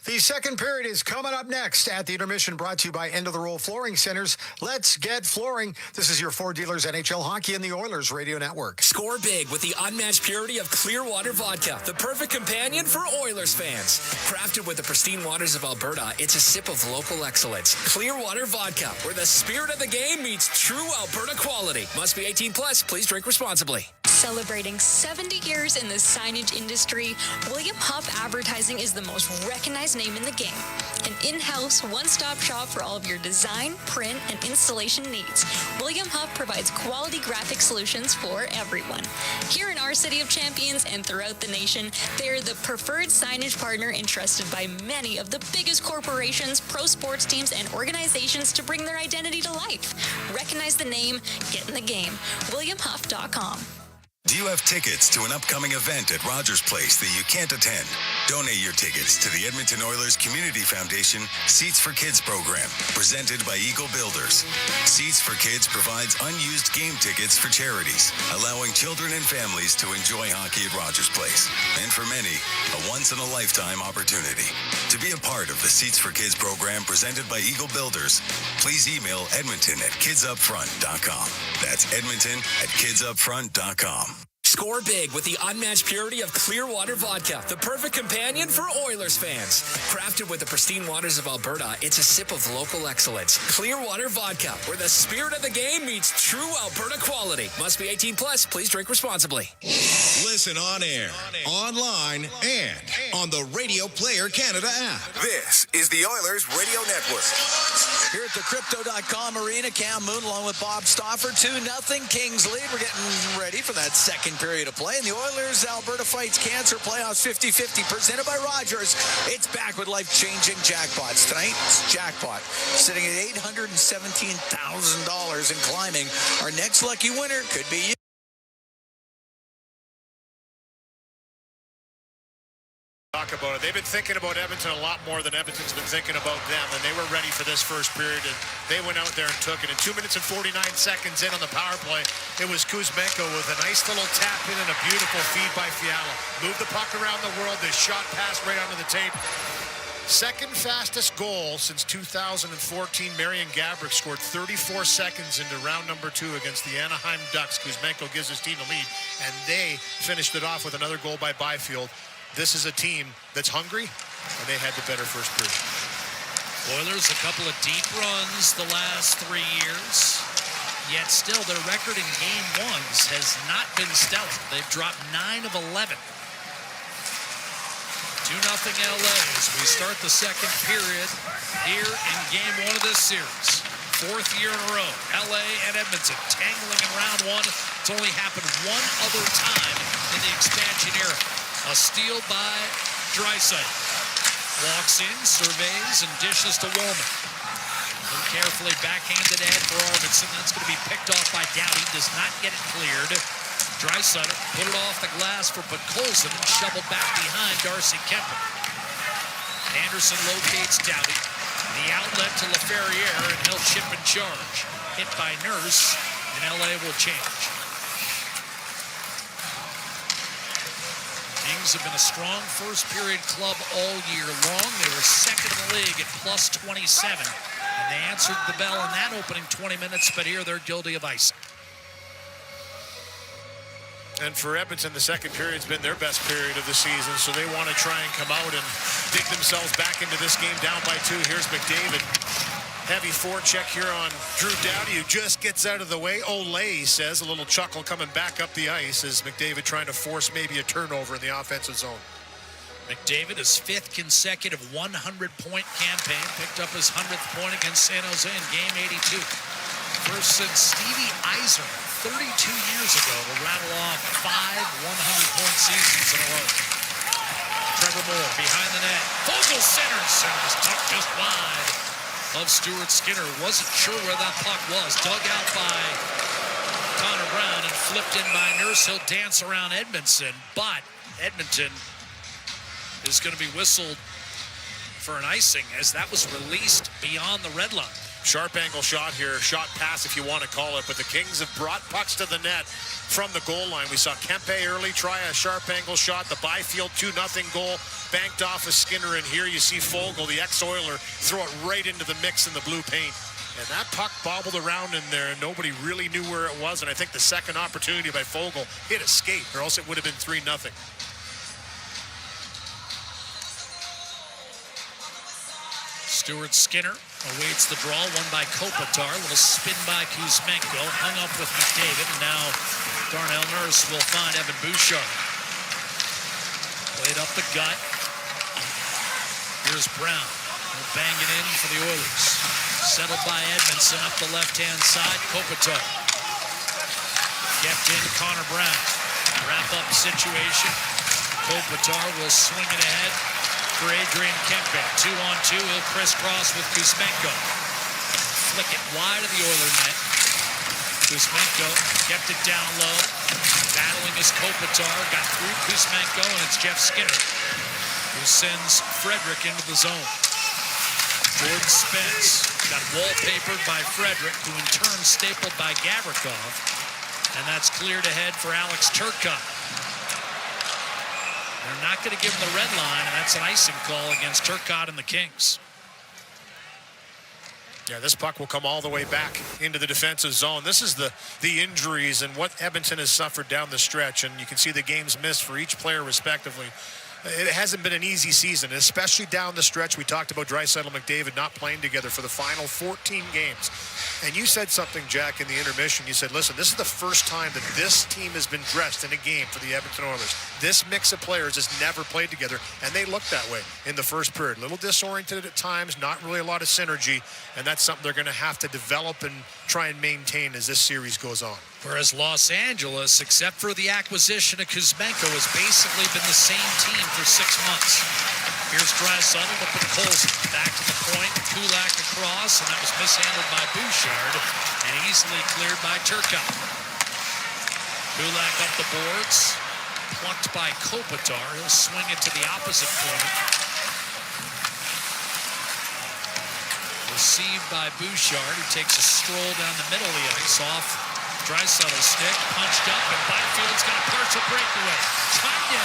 The second period is coming up next at the intermission, brought to you by End of the Row Flooring Centers. Let's get flooring. This is your 4 dealers, NHL Hockey and the Oilers Radio Network. Score big with the unmatched purity of Clearwater Vodka, the perfect companion for Oilers fans. Crafted with the pristine waters of Alberta, it's a sip of local excellence. Clearwater Vodka, where the spirit of the game meets true Alberta quality. Must be 18 plus. Please drink responsibly. Celebrating 70 years in the signage industry, William Huff Advertising is the most recognized name in the game. An in-house, one-stop shop for all of your design, print, and installation needs. William Huff provides quality graphic solutions for everyone. Here in our City of Champions and throughout the nation, they are the preferred signage partner entrusted by many of the biggest corporations, pro sports teams, and organizations to bring their identity to life. Recognize the name, get in the game. WilliamHuff.com. Do you have tickets to an upcoming event at Rogers Place that you can't attend? Donate your tickets to the Edmonton Oilers Community Foundation Seats for Kids program, presented by Eagle Builders. Seats for Kids provides unused game tickets for charities, allowing children and families to enjoy hockey at Rogers Place. And for many, a once-in-a-lifetime opportunity. To be a part of the Seats for Kids program presented by Eagle Builders, please email edmonton@kidsupfront.com. That's edmonton@kidsupfront.com. Score big with the unmatched purity of Clearwater Vodka, the perfect companion for Oilers fans. Crafted with the pristine waters of Alberta, it's a sip of local excellence. Clearwater Vodka, where the spirit of the game meets true Alberta quality. Must be 18 plus. Please drink responsibly. Listen on air, online, and on the Radio Player Canada app. This is the Oilers Radio Network. Here at the Crypto.com Arena, Cam Moon along with Bob Stauffer, 2-0 Kings lead. We're getting ready for that second period of play. And the Oilers Alberta Fights Cancer Playoffs 50-50 presented by Rogers. It's back with life-changing jackpots. Tonight's jackpot sitting at $817,000 and climbing. Our next lucky winner could be you. Talk about it. They've been thinking about Edmonton a lot more than Edmonton's been thinking about them, and they were ready for this first period, and they went out there and took it. And 2 minutes and 49 seconds in on the power play, it was Kuzmenko with a nice little tap in and a beautiful feed by Fiala. Moved the puck around the world. This shot passed right onto the tape. Second fastest goal since 2014. Marian Gaborik scored 34 seconds into round number 2 against the Anaheim Ducks. Kuzmenko gives his team the lead, and they finished it off with another goal by Byfield. This is a team that's hungry, and they had the better first period. Oilers, a couple of deep runs the last 3 years, yet still their record in game ones has not been stellar. They've dropped 9 of 11. 2-0 LA as we start the second period here in game 1 of this series. 4th year in a row, LA and Edmonton tangling in round 1. It's only happened one other time in the expansion era. A steal by Draisaitl. Walks in, surveys, and dishes to Woolman. Carefully backhanded ahead for Arvidsson. That's going to be picked off by Doughty. Does not get it cleared. Draisaitl put it off the glass for Podkolzin and shoveled back behind Darcy Kemper. Anderson locates Doughty. The outlet to LaFerriere, and he'll chip and charge. Hit by Nurse, and LA will change. Kings have been a strong first period club all year long. They were second in the league at plus 27. And they answered the bell in that opening 20 minutes, but here they're guilty of icing. And for Edmonton, the second period's been their best period of the season, so they want to try and come out and dig themselves back into this game down by 2. Here's McDavid. Heavy forecheck here on Drew Doughty, who just gets out of the way. Olay says, a little chuckle coming back up the ice as McDavid trying to force maybe a turnover in the offensive zone. McDavid, his 5th consecutive 100-point campaign, picked up his 100th point against San Jose in game 82. First since Stevie Eiser 32 years ago to rattle off 5 100-point seasons in a row. Trevor Moore behind the net. Fogle centers, and it was tucked just wide of Stuart Skinner. Wasn't sure where that puck was. Dug out by Connor Brown and flipped in by Nurse. He'll dance around Edmondson, but Edmonton is going to be whistled for an icing as that was released beyond the red line. Sharp angle shot here, shot pass if you want to call it, but the Kings have brought pucks to the net from the goal line. We saw Kempe early try a sharp angle shot, the Byfield 2-0 goal, banked off of Skinner, and here you see Fogle, the ex-Oiler, throw it right into the mix in the blue paint. And that puck bobbled around in there, and nobody really knew where it was, and I think the second opportunity by Fogle hit a skate, or else it would have been 3-0. Stuart Skinner awaits the draw, won by Kopitar. A little spin by Kuzmenko, hung up with McDavid, and now Darnell Nurse will find Evan Bouchard. Played up the gut. Here's Brown. He'll bang it in for the Oilers. Settled by Edmondson up the left-hand side. Kopitar. Kept in Connor Brown. Wrap up situation. Kopitar will swing it ahead for Adrian Kempe. 2-on-2, he'll crisscross with Kuzmenko. Flick it wide of the Oiler net. Kuzmenko kept it down low. Battling his Kopitar. Got through Kuzmenko, and it's Jeff Skinner who sends Frederick into the zone. Jordan Spence got wallpapered by Frederick, who in turn stapled by Gavrikov. And that's cleared ahead for Alex Turcotte. They're not going to give him the red line, and that's an icing call against Turcotte and the Kings. Yeah, this puck will come all the way back into the defensive zone. This is the injuries and what Edmonton has suffered down the stretch, and you can see the games missed for each player respectively. It hasn't been an easy season, especially down the stretch. We talked about Draisaitl and McDavid not playing together for the final 14 games. And you said something, Jack, in the intermission. You said, listen, this is the first time that this team has been dressed in a game for the Edmonton Oilers. This mix of players has never played together, and they looked that way in the first period. A little disoriented at times, not really a lot of synergy, and that's something they're going to have to develop and try and maintain as this series goes on. Whereas Los Angeles, except for the acquisition of Kuzmenko, has basically been the same team for 6 months. Here's Draisaitl to Podkolzin. Back to the point. Kulak across, and that was mishandled by Bouchard and easily cleared by Turcotte. Kulak up the boards. Plucked by Kopitar. He'll swing it to the opposite corner. Received by Bouchard, who takes a stroll down the middle of the ice off Draisaitl's stick, punched up, and Byfield's got a partial breakaway. Trying to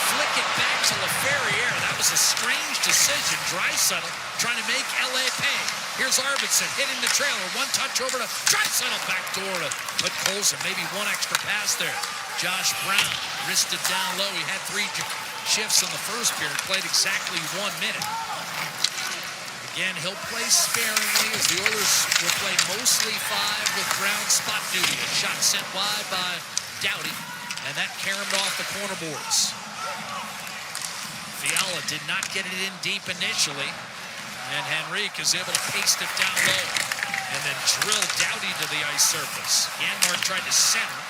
flick it it back to LaFerriere. That was a strange decision. Draisaitl trying to make LA pay. Here's Arvidsson hitting the trailer. One touch over to Draisaitl, back door to put Colson. Maybe one extra pass there. Josh Brown wristed down low. He had 3 shifts in the first period. Played exactly 1 minute. Again, he'll play sparingly as the Oilers will play mostly 5 with Brown spot duty. A shot sent wide by Doughty, and that caromed off the corner boards. Fiala did not get it in deep initially, and Henrique is able to paste it down low and then drill Doughty to the ice surface. Janmark tried to center,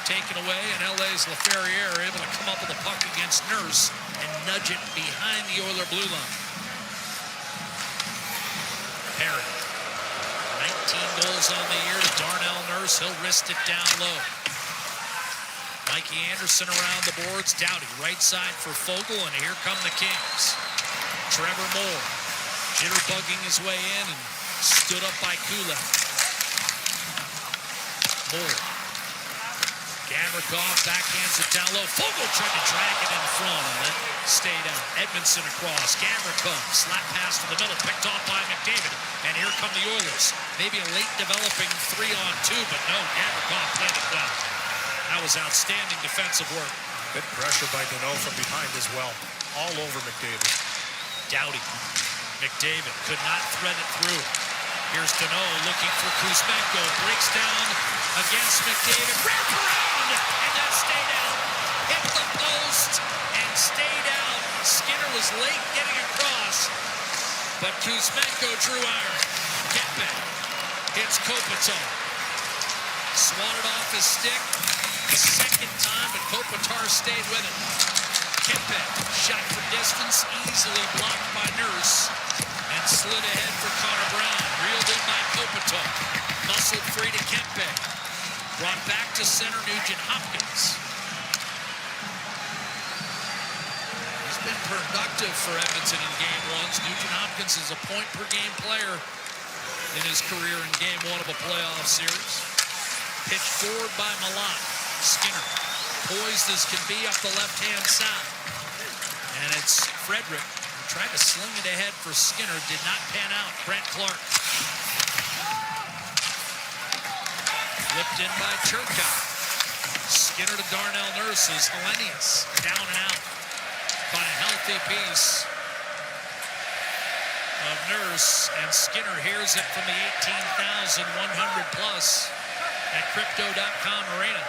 taken away, and LA's LaFerriere able to come up with a puck against Nurse and nudge it behind the Oiler blue line. Perry, 19 goals on the year to Darnell Nurse. He'll wrist it down low. Mikey Anderson around the boards. Doughty right side for Fogle, and here come the Kings. Trevor Moore jitterbugging his way in and stood up by Kulak. Moore. Gavrikov backhands it down low. Fogle tried to drag it in front and then stayed out. Edmondson across. Gavrikov slap pass to the middle, picked off by McDavid. And here come the Oilers. Maybe a late developing 3-on-2, but no, Gavrikov played it well. That was outstanding defensive work. Good pressure by Deneau from behind as well. All over McDavid. Doughty. McDavid could not thread it through. Here's Deneau looking for Kuzmenko. Breaks down against McDavid. Wrap around! And that stayed out. Hit the post and stayed out. Skinner was late getting across, but Kuzmenko drew iron. Kempe hits Kopitar. Swatted off his stick a second time, but Kopitar stayed with it. Kempe shot from distance, easily blocked by Nurse, and slid ahead for Connor Brown. Reeled in by Kopitar. Muscled free to Kempe. Brought back to center Nugent Hopkins. He's been productive for Edmonton in game ones. Nugent Hopkins is a point-per-game player in his career in game 1 of a playoff series. Pitched forward by Malott. Skinner poised as can be up the left-hand side. And it's Frederick who tried to sling it ahead for Skinner. Did not pan out. Brent Clark. Flipped in by Turcotte. Skinner to Darnell Nurse's Hellenius. Down and out by a healthy piece of Nurse. And Skinner hears it from the 18,100 plus at Crypto.com Arena.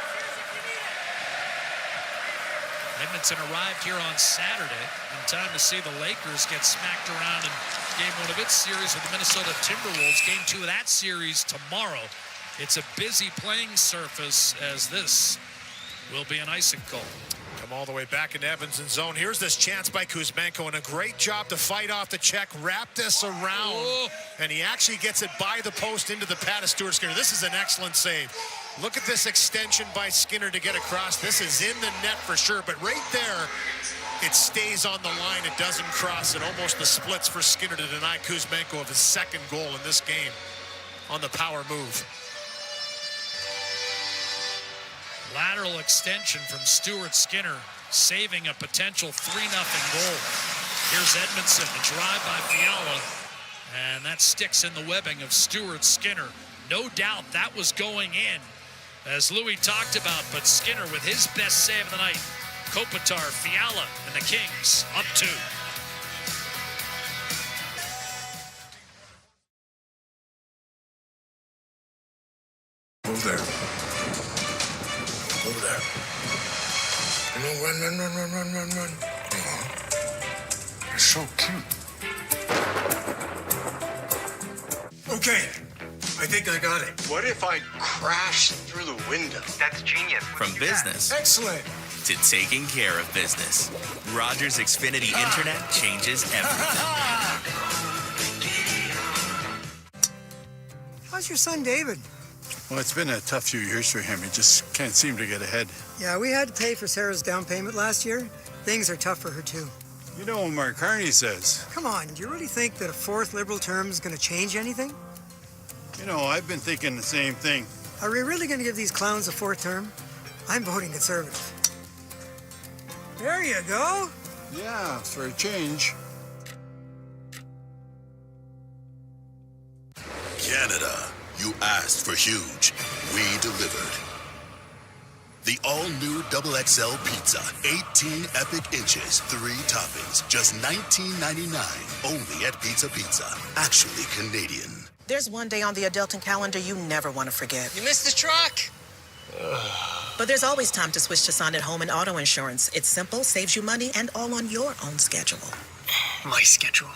Edmonton arrived here on Saturday in time to see the Lakers get smacked around in game 1 of its series with the Minnesota Timberwolves. Game 2 of that series tomorrow. It's a busy playing surface as this will be an icing cold. Come all the way back into Edmonton's zone. Here's this chance by Kuzmenko, and a great job to fight off the check, wrap this around, and he actually gets it by the post into the pad of Stuart Skinner. This is an excellent save. Look at this extension by Skinner to get across. This is in the net for sure, but right there, it stays on the line. It doesn't cross it. Almost the splits for Skinner to deny Kuzmenko of his second goal in this game on the power move. Lateral extension from Stuart Skinner, saving a potential 3-0 goal. Here's Edmondson, a drive by Fiala, and that sticks in the webbing of Stuart Skinner. No doubt that was going in, as Louis talked about, but Skinner with his best save of the night. Kopitar, Fiala, and the Kings up 2. Move there. Over there. You know, run. You're so cute. Okay, I think I got it. What if I crash through the window? That's genius. From business. Excellent. To taking care of business. Rogers Xfinity Internet changes everything. How's your son, David? Well, it's been a tough few years for him. He just can't seem to get ahead. Yeah, we had to pay for Sarah's down payment last year. Things are tough for her, too. You know what Mark Carney says. Come on, do you really think that a fourth Liberal term is going to change anything? You know, I've been thinking the same thing. Are we really going to give these clowns a fourth term? I'm voting Conservative. There you go. Yeah, for a change. Canada, you asked for huge. We delivered. The all-new XXL pizza. 18 epic inches, 3 toppings. Just $19.99. Only at Pizza Pizza. Actually Canadian. There's one day on the Adelton calendar you never want to forget. You missed the truck. But there's always time to switch to Sonnet Home and Auto Insurance. It's simple, saves you money, and all on your own schedule. My schedule.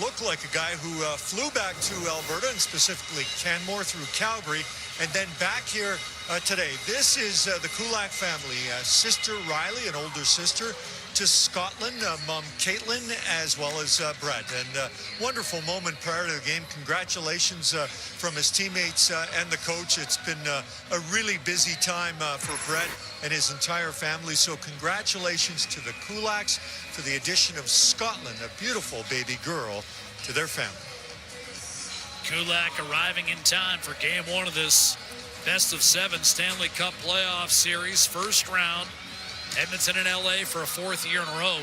Looked like a guy who flew back to Alberta and specifically Canmore through Calgary and then back here today. This is the Kulak family, sister Riley, an older sister, to Scotland, mom Caitlin, as well as Brett. And wonderful moment prior to the game. Congratulations from his teammates and the coach. It's been a really busy time for Brett and his entire family. So congratulations to the Kulaks for the addition of Scotland, a beautiful baby girl, to their family. Kulak arriving in time for game one of this best of 7 Stanley Cup playoff series. First round, Edmonton and LA for a 4th year in a row.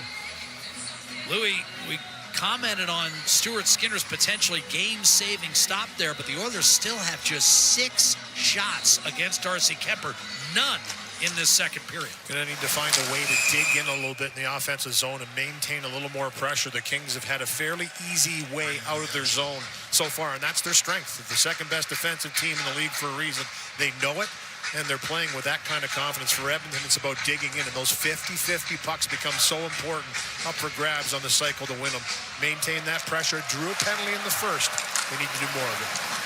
Louis, we commented on Stuart Skinner's potentially game-saving stop there, but the Oilers still have just 6 shots against Darcy Kemper. None in this second period. Going to need to find a way to dig in a little bit in the offensive zone and maintain a little more pressure. The Kings have had a fairly easy way out of their zone so far, and that's their strength. They're the second best defensive team in the league for a reason. They know it, and they're playing with that kind of confidence. For Edmonton, it's about digging in, and those 50-50 pucks become so important up for grabs on the cycle to win them. Maintain that pressure. Drew a penalty in the first. They need to do more of it.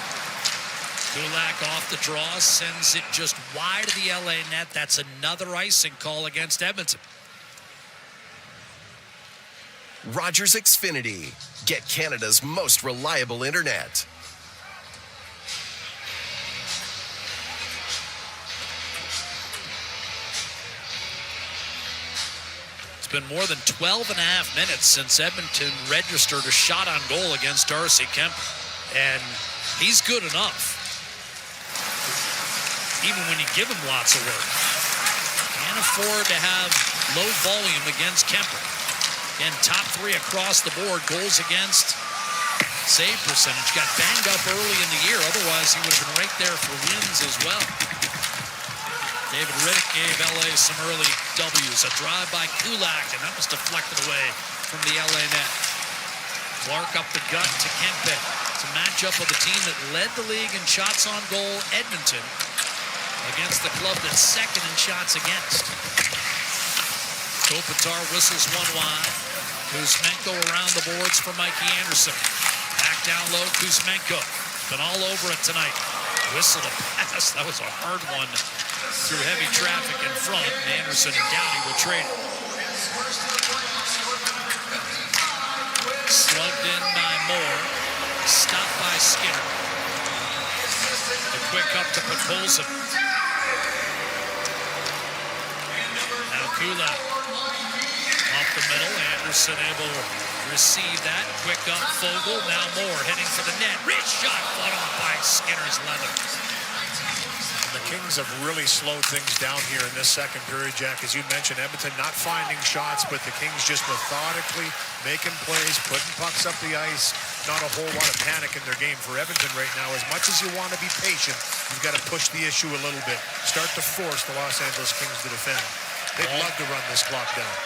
Kulak off the draw, sends it just wide of the LA net. That's another icing call against Edmonton. Rogers Xfinity. Get Canada's most reliable internet. It's been more than 12 and a half minutes since Edmonton registered a shot on goal against Darcy Kemper. And he's good enough, even when you give him lots of work. Can't afford to have low volume against Kemper. Again, top 3 across the board. Goals against, save percentage. Got banged up early in the year. Otherwise, he would have been right there for wins as well. David Riddick gave LA some early W's. A drive by Kulak, and that was deflected away from the LA net. Clark up the gut to Kempe. It's a matchup of the team that led the league in shots on goal, Edmonton, against the club that's second in shots against. Kopitar whistles one wide. Kuzmenko around the boards for Mikey Anderson. Back down low, Kuzmenko. Been all over it tonight. Whistle a pass. That was a hard one through heavy traffic in front. Anderson and Downey will trade it. Slugged in by Moore. Stopped by Skinner. The quick up to Podkolzin. Now Kulak off the middle. Anderson able to receive that. Quick up Fogle. Now Moore heading for the net. Rich shot fought off by Skinner's leather. The Kings have really slowed things down here in this second period, Jack. As you mentioned, Edmonton not finding shots, but the Kings just methodically making plays, putting pucks up the ice. Not a whole lot of panic in their game for Edmonton right now. As much as you want to be patient, you've got to push the issue a little bit. Start to force the Los Angeles Kings to defend. They'd love to run this clock down.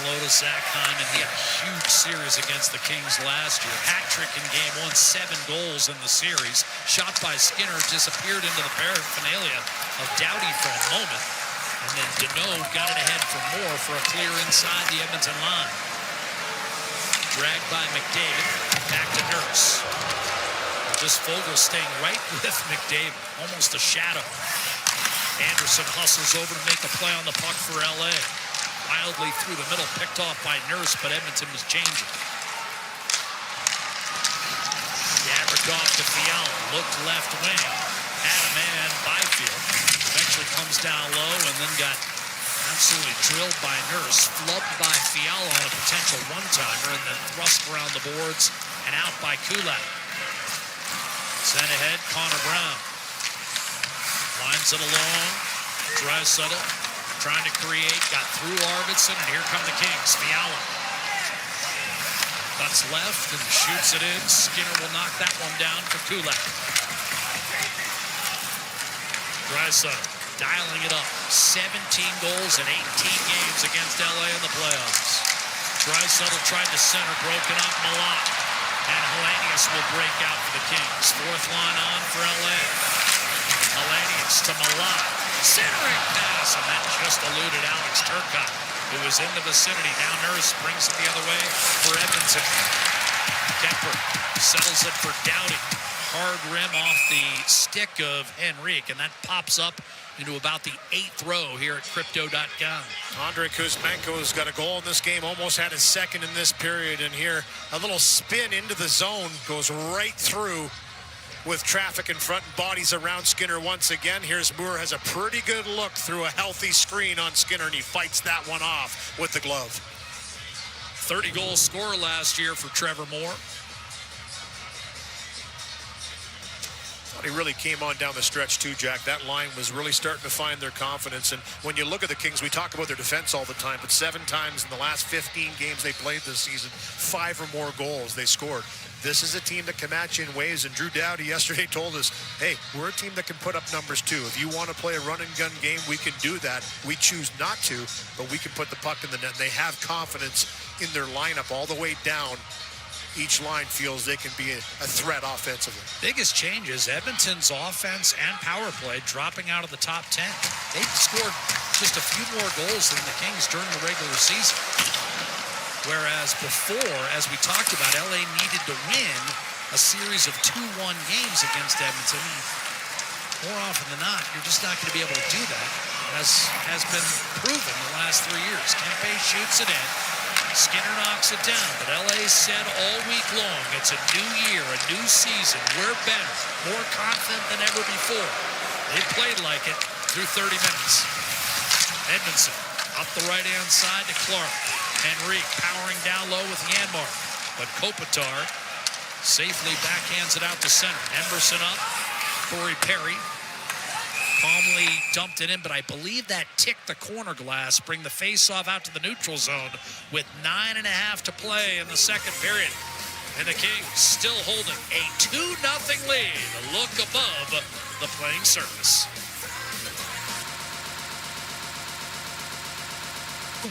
Low to Zach Hyman. He had a huge series against the Kings last year. Hat-trick in game 1, 7 goals in the series. Shot by Skinner disappeared into the paraphernalia of Doughty for a moment. And then Deneau got it ahead for more for a clear inside the Edmonton line. Dragged by McDavid. Back to Nurse. Just Fogle staying right with McDavid. Almost a shadow. Anderson hustles over to make a play on the puck for LA. Wildly through the middle, picked off by Nurse, but Edmonton was changing. Gabbard off to Fiala, looked left wing, had a man, Byfield. Eventually comes down low and then got absolutely drilled by Nurse, flubbed by Fiala on a potential one-timer, and then thrust around the boards and out by Kulak. Sent ahead, Connor Brown. Lines it along. Draisaitl trying to create. Got through Arvidsson, and here come the Kings. Fiala cuts left and shoots it in. Skinner will knock that one down for Kulak. Draisaitl dialing it up. 17 goals in 18 games against LA in the playoffs. Draisaitl tried to center, broken up. Milan. And Hellenius will break out for the Kings. Fourth line on for LA. Hellenius to Milan. Centering pass, and that just eluded Alex Turcotte, who was in the vicinity. Now Nurse brings it the other way for Edmonton. Kemper settles it for Doughty. Hard rim off the stick of Henrique, and that pops up into about the 8th row here at Crypto.com. Andrei Kuzmenko's got a goal in this game, almost had his second in this period, and here a little spin into the zone, goes right through with traffic in front and bodies around Skinner once again. Here's Moore, has a pretty good look through a healthy screen on Skinner, and he fights that one off with the glove. 30-goal scorer last year for Trevor Moore. He really came on down the stretch too, Jack. That line was really starting to find their confidence. And when you look at the Kings, we talk about their defense all the time, but 7 times in the last 15 games they played this season, 5 or more goals they scored. This is a team that can match in ways, and Drew Doughty yesterday told us, hey, we're a team that can put up numbers too. If you want to play a run-and-gun game, we can do that. We choose not to, but we can put the puck in the net. And they have confidence in their lineup all the way down. Each line feels they can be a threat offensively. Biggest change is Edmonton's offense and power play dropping out of the top 10. They scored just a few more goals than the Kings during the regular season. Whereas before, as we talked about, LA needed to win a series of 2-1 games against Edmonton. More often than not, you're just not going to be able to do that, as has been proven the last 3 years. Kempe shoots it in. Skinner knocks it down, but LA said all week long, it's a new year, a new season. We're better, more confident than ever before. They played like it through 30 minutes. Edmondson up the right-hand side to Clark. Henrique powering down low with Janmark, but Kopitar safely backhands it out to center. Emberson up, Corey Perry calmly dumped it in, but I believe that ticked the corner glass, bring the face-off out to the neutral zone with 9.5 to play in the second period. And the Kings still holding a 2-0 lead, a look above the playing surface.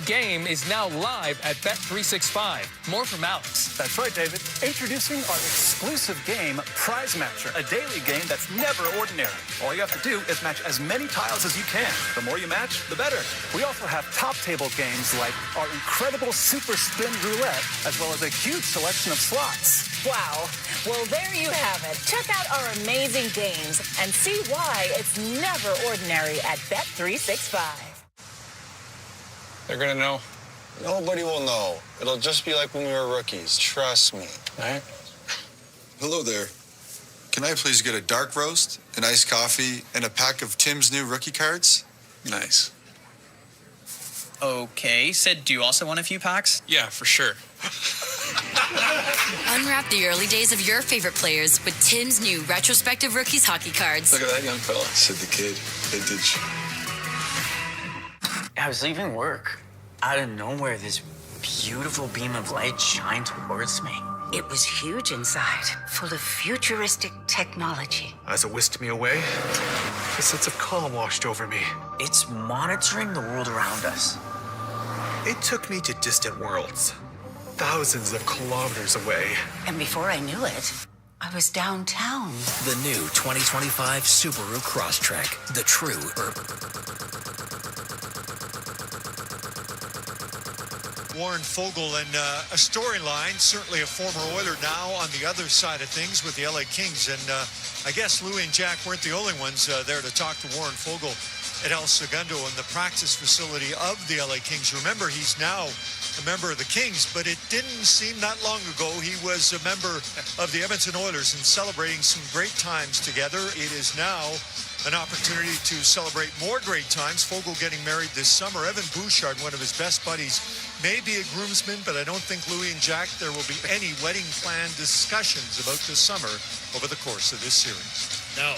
Game is now live at Bet365. More from Alex. That's right, David. Introducing our exclusive game, Prize Matcher, a daily game that's never ordinary. All you have to do is match as many tiles as you can. The more you match, the better. We also have top table games like our incredible Super Spin Roulette, as well as a huge selection of slots. Wow. Well, there you have it. Check out our amazing games and see why it's never ordinary at Bet365. They're gonna know. Nobody will know. It'll just be like when we were rookies. Trust me. All right? Hello there. Can I please get a dark roast, an iced coffee, and a pack of Tim's new rookie cards? Nice. Okay, Sid, do you also want a few packs? Yeah, for sure. Unwrap the early days of your favorite players with Tim's new retrospective rookies hockey cards. Look at that young fella. Sid the Kid. Vintage. I was leaving work. Out of nowhere, this beautiful beam of light shined towards me. It was huge inside, full of futuristic technology. As it whisked me away, a sense of calm washed over me. It's monitoring the world around us. It took me to distant worlds, thousands of kilometers away. And before I knew it, I was downtown. The new 2025 Subaru Crosstrek, the true Warren Foegele, and a storyline, certainly a former Oiler now on the other side of things with the LA Kings. And I guess Louie and Jack weren't the only ones there to talk to Warren Foegele at El Segundo in the practice facility of the LA Kings. Remember, he's now a member of the Kings, but it didn't seem that long ago he was a member of the Edmonton Oilers and celebrating some great times together. It is now an opportunity to celebrate more great times. Foegele getting married this summer. Evan Bouchard, one of his best buddies, may be a groomsman, but I don't think Louie and Jack, there will be any wedding plan discussions about this summer over the course of this series. No.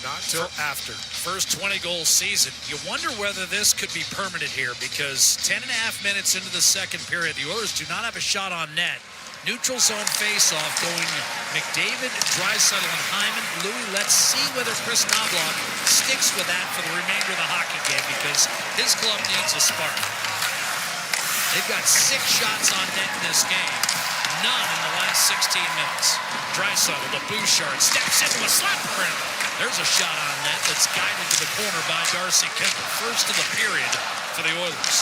not till after. First 20-goal season. You wonder whether this could be permanent here because 10.5 minutes into the second period, the Oilers do not have a shot on net. Neutral zone face-off going McDavid, Draisaitl, and Hyman. Louis, let's see whether Chris Knobloch sticks with that for the remainder of the hockey game because his club needs a spark. They've got 6 shots on net in this game. None in the last 16 minutes. Draisaitl to Bouchard, steps into a slapper, and there's a shot on net that's guided to the corner by Darcy Kemper. First of the period for the Oilers.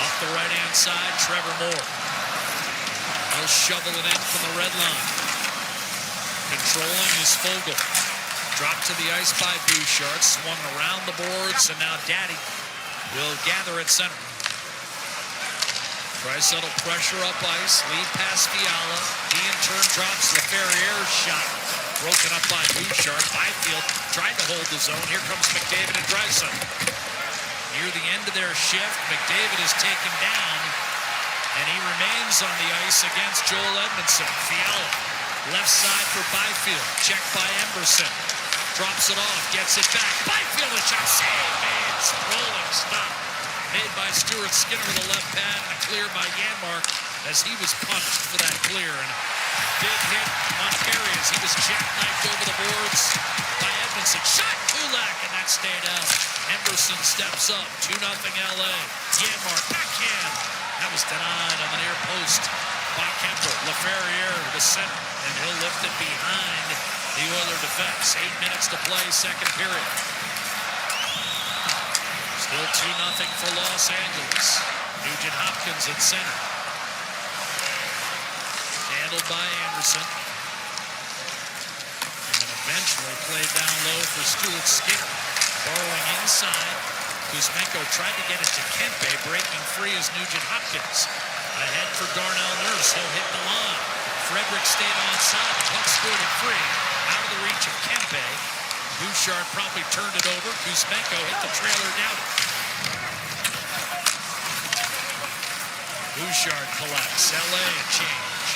Off the right-hand side, Trevor Moore. He'll shovel it in from the red line. Controlling is Fogle. Dropped to the ice by Bouchard. Swung around the boards, and now Daddy will gather at center. Draisaitl pressure up ice. Lead past Fiala. He in turn drops Laferriere's shot. Broken up by Bouchard. Byfield tried to hold the zone. Here comes McDavid and Draisaitl. Near the end of their shift, McDavid is taken down. And he remains on the ice against Joel Edmondson. Fiala, left side for Byfield. Checked by Emberson. Drops it off, gets it back. Byfield, a shot, save made. Rolling stop. Made by Stuart Skinner with a left pad and a clear by Janmark as he was punched for that clear. And big hit on Perry as he was jackknifed over the boards by Edmondson. Shot Kulak, and that stayed out. Emberson steps up. 2-0 LA. Janmark, backhand. That was denied on the near post by Kemper. Laferriere to the center, and he'll lift it behind the Oiler defense. 8 minutes to play, second period. Still 2-0 for Los Angeles. Nugent Hopkins at center. Handled by Anderson. And eventually played down low for Stuart Skinner. Borrowing inside. Kuzmenko tried to get it to Kempe, breaking free as Nugent Hopkins. Ahead for Darnell Nurse, he'll hit the line. Frederick stayed onside, the puck scored free, out of the reach of Kempe. Bouchard promptly turned it over. Kuzmenko hit the trailer down. Bouchard collects, LA a change.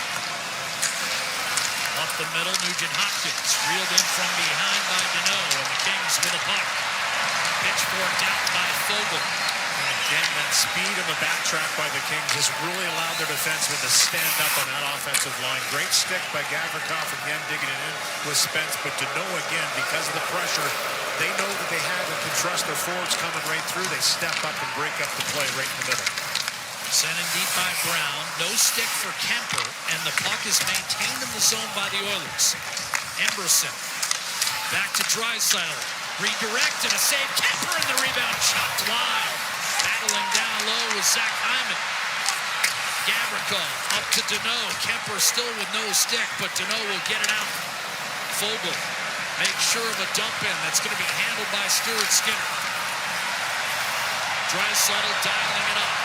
Up the middle, Nugent Hopkins, reeled in from behind by Deneau, and the Kings with a puck. Pitchforked out by Fogle. And again, that speed on the backtrack by the Kings has really allowed their defensemen to stand up on that offensive line. Great stick by Gavrikov, again digging it in with Spence, but Deneau again, because of the pressure, they know that they have and can trust their forwards coming right through. They step up and break up the play right in the middle. Sent in deep by Brown. No stick for Kemper, and the puck is maintained in the zone by the Oilers. Emberson. Back to Draisaitl. Redirect and a save. Kemper in the rebound. Chopped wide. Battling down low with Zach Hyman. Gavrikov up to Deneau. Kemper still with no stick, but Deneau will get it out. Fogle makes sure of a dump in that's going to be handled by Stuart Skinner. Draisaitl dialing it up.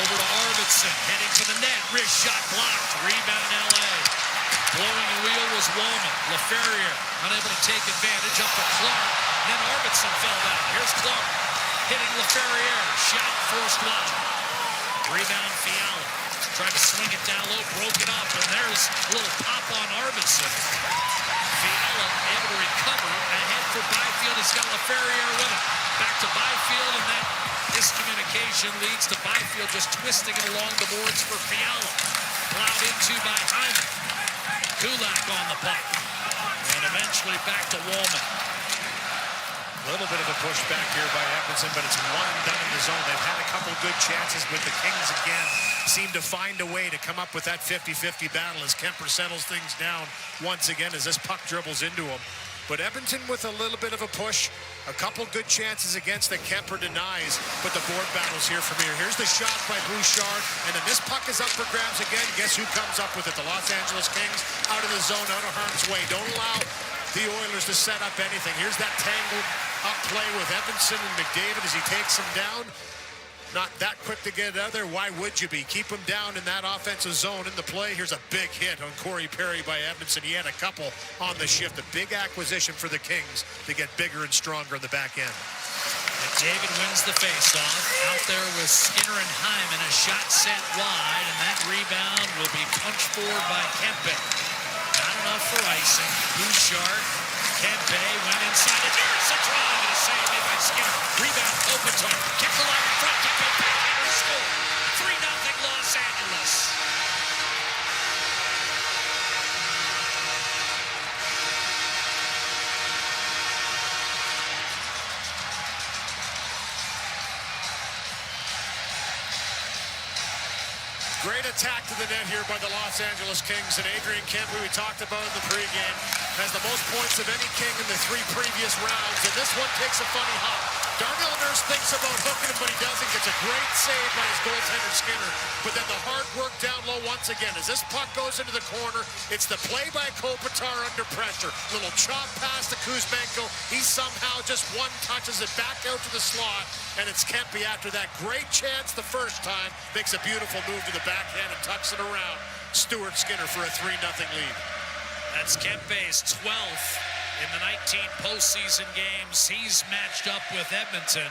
Over to Arvidsson, heading to the net. Wrist shot blocked. Rebound LA. Blowing the wheel was Woolman. Laferrieure unable to take advantage. Up to Clark. And then Arvidsson fell down. Here's Clark hitting Laferrieure. Shot forced wide. Rebound Fiala. Tried to swing it down low. Broke it up. And there's a little pop on Arvidsson. Fiala able to recover. Ahead for Byfield. He's got Laferrieure with him. Back to Byfield. And that miscommunication leads to Byfield just twisting it along the boards for Fiala. Plowed into by Hyman. Kulak on the puck. And eventually back to Woolman. A little bit of a push back here by Edmonton, but it's one and done in the zone. They've had a couple good chances, but the Kings again seem to find a way to come up with that 50-50 battle as Kemper settles things down once again as this puck dribbles into him. But Edmonton with a little bit of a push, a couple good chances against that Kemper denies, but the board battle's here from here. Here's the shot by Bouchard, and then this puck is up for grabs again. Guess who comes up with it? The Los Angeles Kings out of the zone, out of harm's way. Don't allow the Oilers to set up anything. Here's that tangled up play with Edmondson and McDavid as he takes him down. Not that quick to get it out there. Why would you be? Keep him down in that offensive zone in the play. Here's a big hit on Corey Perry by Edmondson. He had a couple on the shift. A big acquisition for the Kings to get bigger and stronger in the back end. McDavid wins the faceoff. Out there with Skinner and Hyman. A shot sent wide, and that rebound will be punched forward by Kempe. Not enough for facing Bouchard. Kempe went inside, and here's a draw, and a save made by Skinner. Rebound, Kopitar. Kicked the line in front, to go back, and score. 3-0 Los Angeles. Great attack to the net here by the Los Angeles Kings, and Adrian Kempe, we talked about in the pregame, has the most points of any King in the 3 previous rounds, and this one takes a funny hop. Darnell Nurse thinks about hooking him, but he doesn't. Gets a great save by his goaltender Skinner, but then the hard work down low once again. As this puck goes into the corner, it's the play by Kopitar under pressure. Little chop pass to Kuzmenko. He somehow just one-touches it back out to the slot, and it's Kempe after that great chance the first time. Makes a beautiful move to the backhand and tucks it around. Stuart Skinner for a 3-0 lead. That's Kempe's 12th in the 19 postseason games. He's matched up with Edmonton.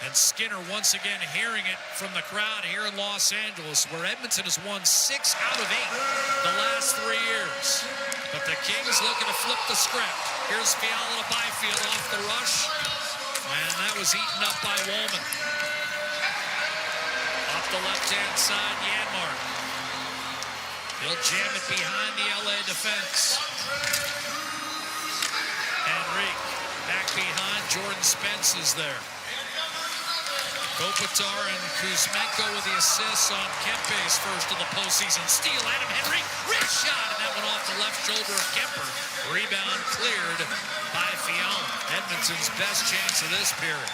And Skinner once again hearing it from the crowd here in Los Angeles, where Edmonton has won 6 out of 8 the last 3 years. But the Kings looking to flip the script. Here's Fiala to Byfield off the rush. And that was eaten up by Woolman. Off the left-hand side, Janmark. He'll jam it behind the LA defense. Henrique back behind. Jordan Spence is there. Kopitar and Kuzmenko with the assists on Kempe's first of the postseason steal. Adam Henrique, wrist shot, and that one off the left shoulder of Kemper. Rebound cleared by Fiala. Edmonton's best chance of this period.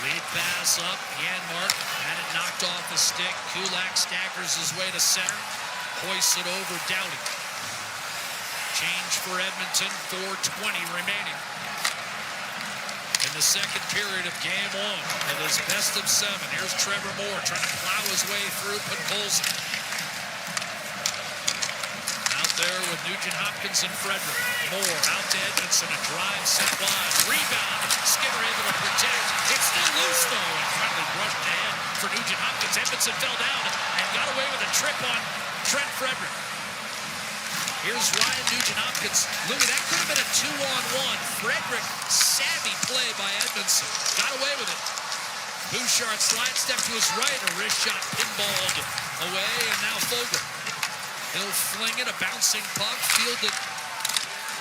Lead pass up, Janmark had it knocked off the stick. Kulak staggers his way to center, hoists it over Doughty. Change for Edmonton, 4:20 remaining in the second period of game 1. It is best of 7. Here's Trevor Moore trying to plow his way through Podkolzin. Out there with Nugent Hopkins and Frederick. Moore out to Edmondson, a drive set wide. Rebound, Skinner able to protect. It's still loose though, and finally brushed ahead for Nugent Hopkins. Edmondson fell down and got away with a trip on Trent Frederick. Here's Ryan Nugent-Hopkins. Louis, that could have been a 2-on-1. Frederick, savvy play by Edmondson. Got away with it. Bouchard slide step to his right. A wrist shot pinballed away, and now Fogle. He'll fling it, a bouncing puck, fielded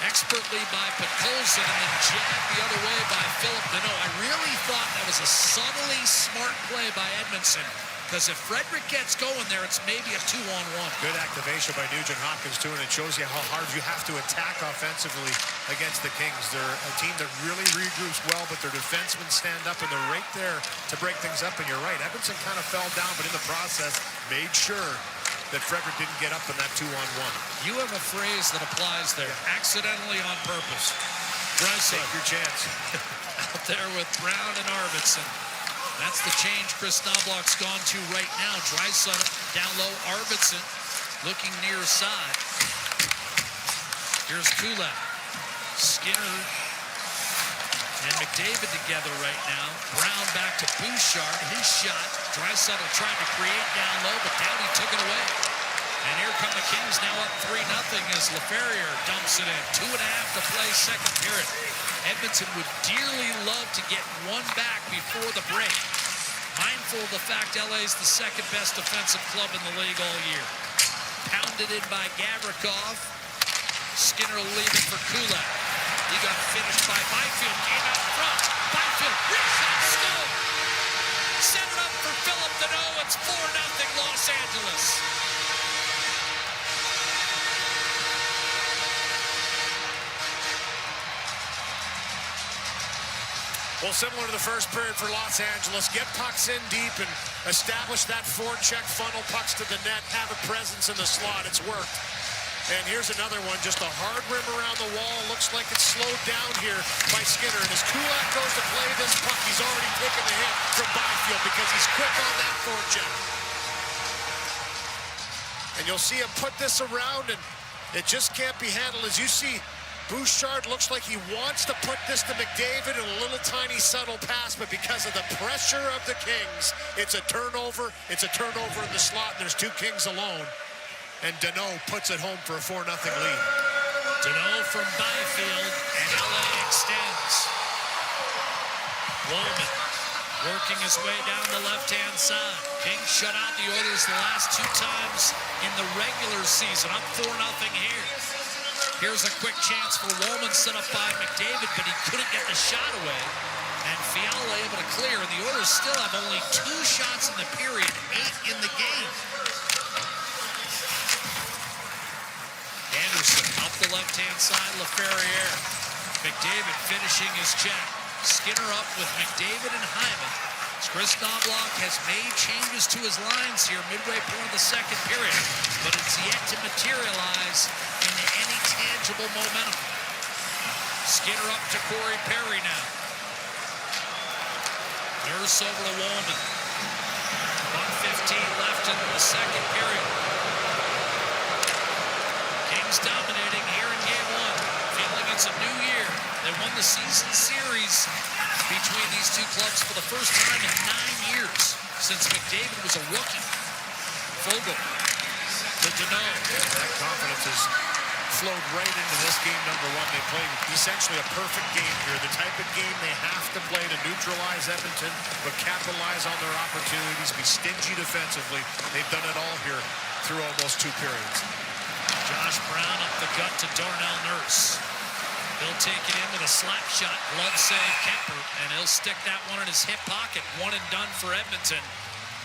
expertly by Podkolzin, and then jabbed the other way by Philip Deneau. I really thought that was a subtly smart play by Edmondson. Because if Frederick gets going there, it's maybe a 2-on-1. Good activation by Nugent Hopkins, too, and it shows you how hard you have to attack offensively against the Kings. They're a team that really regroups well, but their defensemen stand up, and they're right there to break things up, and you're right. Edmonton kind of fell down, but in the process, made sure that Frederick didn't get up in that 2-on-1. You have a phrase that applies there, accidentally on purpose. Bryce, take your chance. Out there with Brown and Arvidsson. That's the change Chris Knobloch's gone to right now. Draisaitl down low. Arvidsson looking near side. Here's Kulak. Skinner and McDavid together right now. Brown back to Bouchard. His shot. Draisaitl trying to create down low, but Doughty took it away. And here come the Kings now up 3-0 as LaFerriere dumps it in. 2.5 to play second period. Edmonton would dearly love to get one back before the break. Mindful of the fact LA's the second best defensive club in the league all year. Pounded in by Gavrikov. Skinner will leave it for Kulak. He got finished by Byfield. Came out front. Byfield, wrist shot, score! Set it up for Philip Deneau. It's 4-0 Los Angeles. Well, similar to the first period for Los Angeles, get pucks in deep and establish that forecheck, funnel pucks to the net, have a presence in the slot. It's worked. And here's another one, just a hard rim around the wall. Looks like it's slowed down here by Skinner. And as Kulak goes to play this puck, he's already taken the hit from Byfield because he's quick on that forecheck. And you'll see him put this around, and it just can't be handled. As you see, Bouchard looks like he wants to put this to McDavid in a little tiny subtle pass, but because of the pressure of the Kings, it's a turnover. It's a turnover in the slot, and there's 2 Kings alone. and Deneau puts it home for a 4-0 lead. Deneau from Byfield, and LA extends. Woolman working his way down the left-hand side. Kings shut out the Oilers the last 2 times in the regular season. Up 4-0 here. Here's a quick chance for Woolman, set up by McDavid, but he couldn't get the shot away. And Fiala able to clear, and the Oilers still have only 2 shots in the period, 8 in the game. Anderson up the left-hand side, LaFerriere. McDavid finishing his check. Skinner up with McDavid and Hyman. Chris Knobloch has made changes to his lines here midway point of the second period, but it's yet to materialize into any tangible momentum. Skinner up to Corey Perry now. Nurse over to Woolman. 1:15 left in the second period. Kings dominating here in game 1. Feeling it's a new year. They won the season series between these two clubs for the first time in 9 years since McDavid was a rookie. Fogle to Deneau. That confidence has flowed right into this game number 1. They played essentially a perfect game here. The type of game they have to play to neutralize Edmonton, but capitalize on their opportunities, be stingy defensively. They've done it all here through almost 2 periods. Josh Brown up the gut to Darnell Nurse. He'll take it in with a slap shot, glove save Kemper, and he'll stick that one in his hip pocket. 1 and done for Edmonton.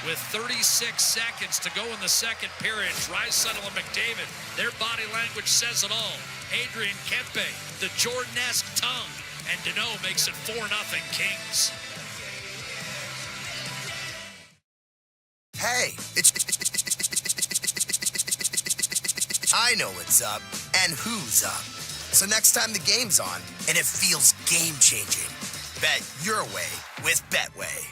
With 36 seconds to go in the second period, Draisaitl and McDavid, their body language says it all. Adrian Kempe, the Jordan-esque tongue, and Deneau makes it 4-0 Kings. Hey, I know what's up and who's up. So next time the game's on and it feels game-changing, bet your way with Betway.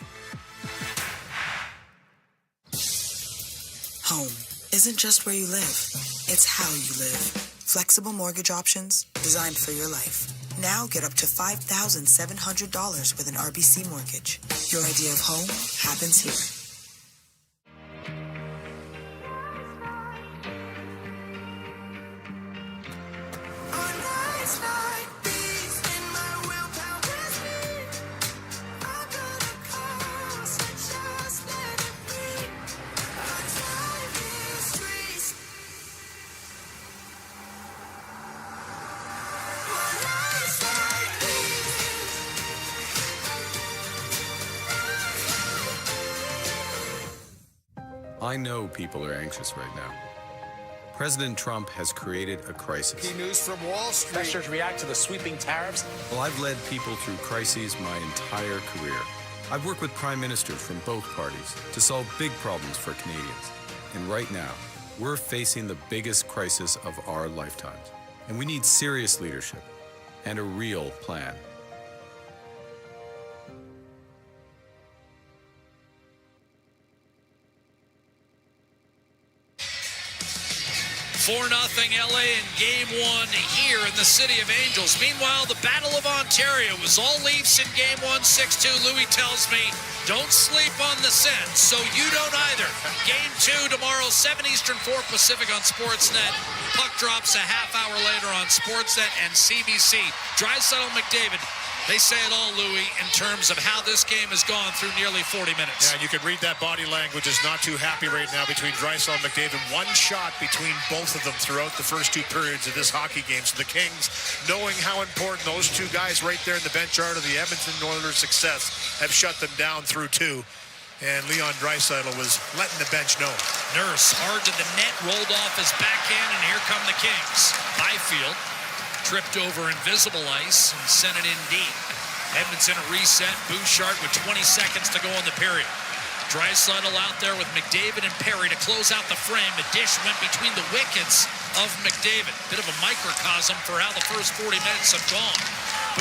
Home isn't just where you live, it's how you live. Flexible mortgage options designed for your life. Now get up to $5,700 with an RBC mortgage. Your idea of home happens here. I know people are anxious right now. President Trump has created a crisis. Key news from Wall Street. Investors react to the sweeping tariffs. Well, I've led people through crises my entire career. I've worked with prime ministers from both parties to solve big problems for Canadians. And right now, we're facing the biggest crisis of our lifetimes. And we need serious leadership and a real plan. 4-0 LA in game 1 here in the City of Angels. Meanwhile, the Battle of Ontario was all Leafs in game 1, 6-2. Louis tells me, don't sleep on the Sens, so you don't either. Game 2 tomorrow, 7 Eastern, 4 Pacific on Sportsnet. Puck drops a half hour later on Sportsnet and CBC. Draisaitl, McDavid. They say it all, Louis, in terms of how this game has gone through nearly 40 minutes. Yeah, you can read that body language is not too happy right now between Draisaitl and McDavid. One shot between both of them throughout the first 2 periods of this hockey game. So the Kings, knowing how important those 2 guys right there in the bench are to the Edmonton Oilers' success, have shut them down through 2. And Leon Draisaitl was letting the bench know. Nurse hard to the net, rolled off his backhand, and here come the Kings. Byfield tripped over invisible ice and sent it in deep. Edmonton a reset. Bouchard with 20 seconds to go in the period. Draisaitl out there with McDavid and Perry to close out the frame. The dish went between the wickets of McDavid. Bit of a microcosm for how the first 40 minutes have gone.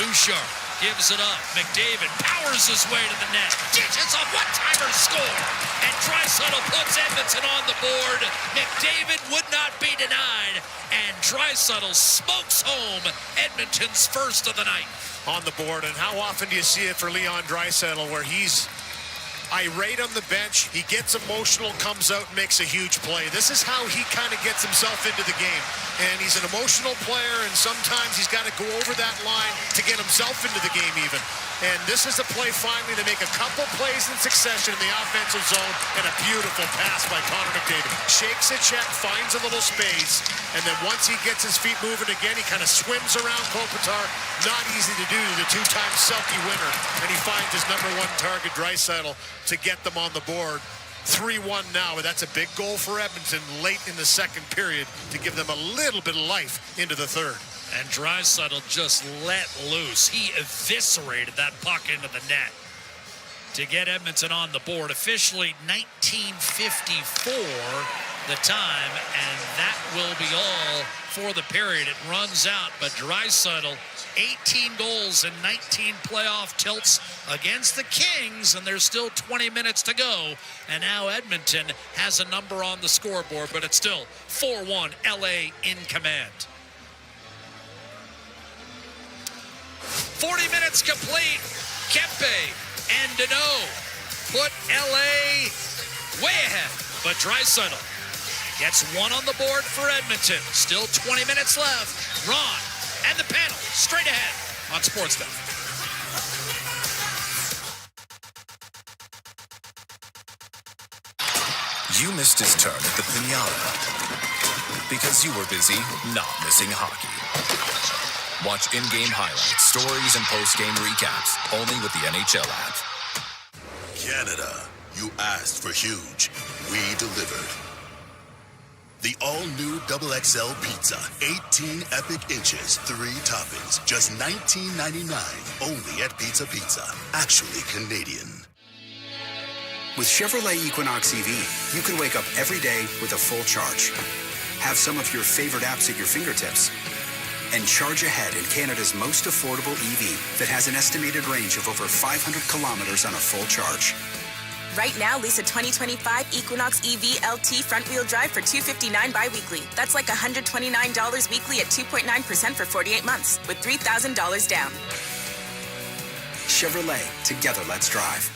Bouchard gives it up. McDavid powers his way to the net. Dishes a one-timer score. And Draisaitl puts Edmonton on the board. McDavid would not be denied. And Draisaitl smokes home Edmonton's first of the night. On the board, and how often do you see it for Leon Draisaitl where he's irate on the bench. He gets emotional, comes out, and makes a huge play. This is how he kind of gets himself into the game. And he's an emotional player, and sometimes he's got to go over that line to get himself into the game even. And this is a play finally to make a couple plays in succession in the offensive zone, and a beautiful pass by Connor McDavid. Shakes a check, finds a little space, and then once he gets his feet moving again, he kind of swims around Kopitar. Not easy to do, the two-time Selke winner, and he finds his number one target, Draisaitl, to get them on the board. 3-1 now, but that's a big goal for Edmonton late in the second period to give them a little bit of life into the third. And Draisaitl just let loose. He eviscerated that puck into the net to get Edmonton on the board. Officially 19:54 the time, and that will be all for the period. It runs out, but Draisaitl, 18 goals and 19 playoff tilts against the Kings, and there's still 20 minutes to go. And now Edmonton has a number on the scoreboard, but it's still 4-1, LA in command. 40 minutes complete. Kempe and Deneau put LA way ahead, but Draisaitl gets one on the board for Edmonton. Still 20 minutes left. Ron and the panel straight ahead on Sportsnet. You missed his turn at the piñata because you were busy not missing hockey. Watch in-game highlights, stories, and post-game recaps only with the NHL app. Canada, you asked for huge. We delivered. The all-new XXL pizza, 18 epic inches, 3 toppings, just $19.99, only at Pizza Pizza. Actually Canadian. With Chevrolet Equinox EV, you can wake up every day with a full charge. Have some of your favorite apps at your fingertips. And charge ahead in Canada's most affordable EV that has an estimated range of over 500 kilometers on a full charge. Right now, lease a 2025 Equinox EV LT front-wheel drive for $259 bi-weekly. That's like $129 weekly at 2.9% for 48 months, with $3,000 down. Chevrolet, together let's drive.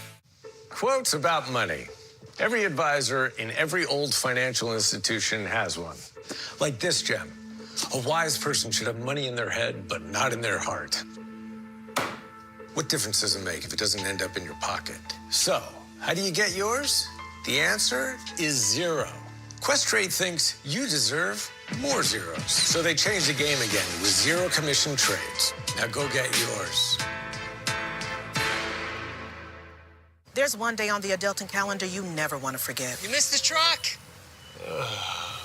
Quotes about money. Every advisor in every old financial institution has one. Like this gem. A wise person should have money in their head, but not in their heart. What difference does it make if it doesn't end up in your pocket? So, how do you get yours? The answer is zero. Questrade thinks you deserve more zeros. So they changed the game again with zero commission trades. Now go get yours. There's one day on the Adulting calendar you never want to forget. You missed the truck.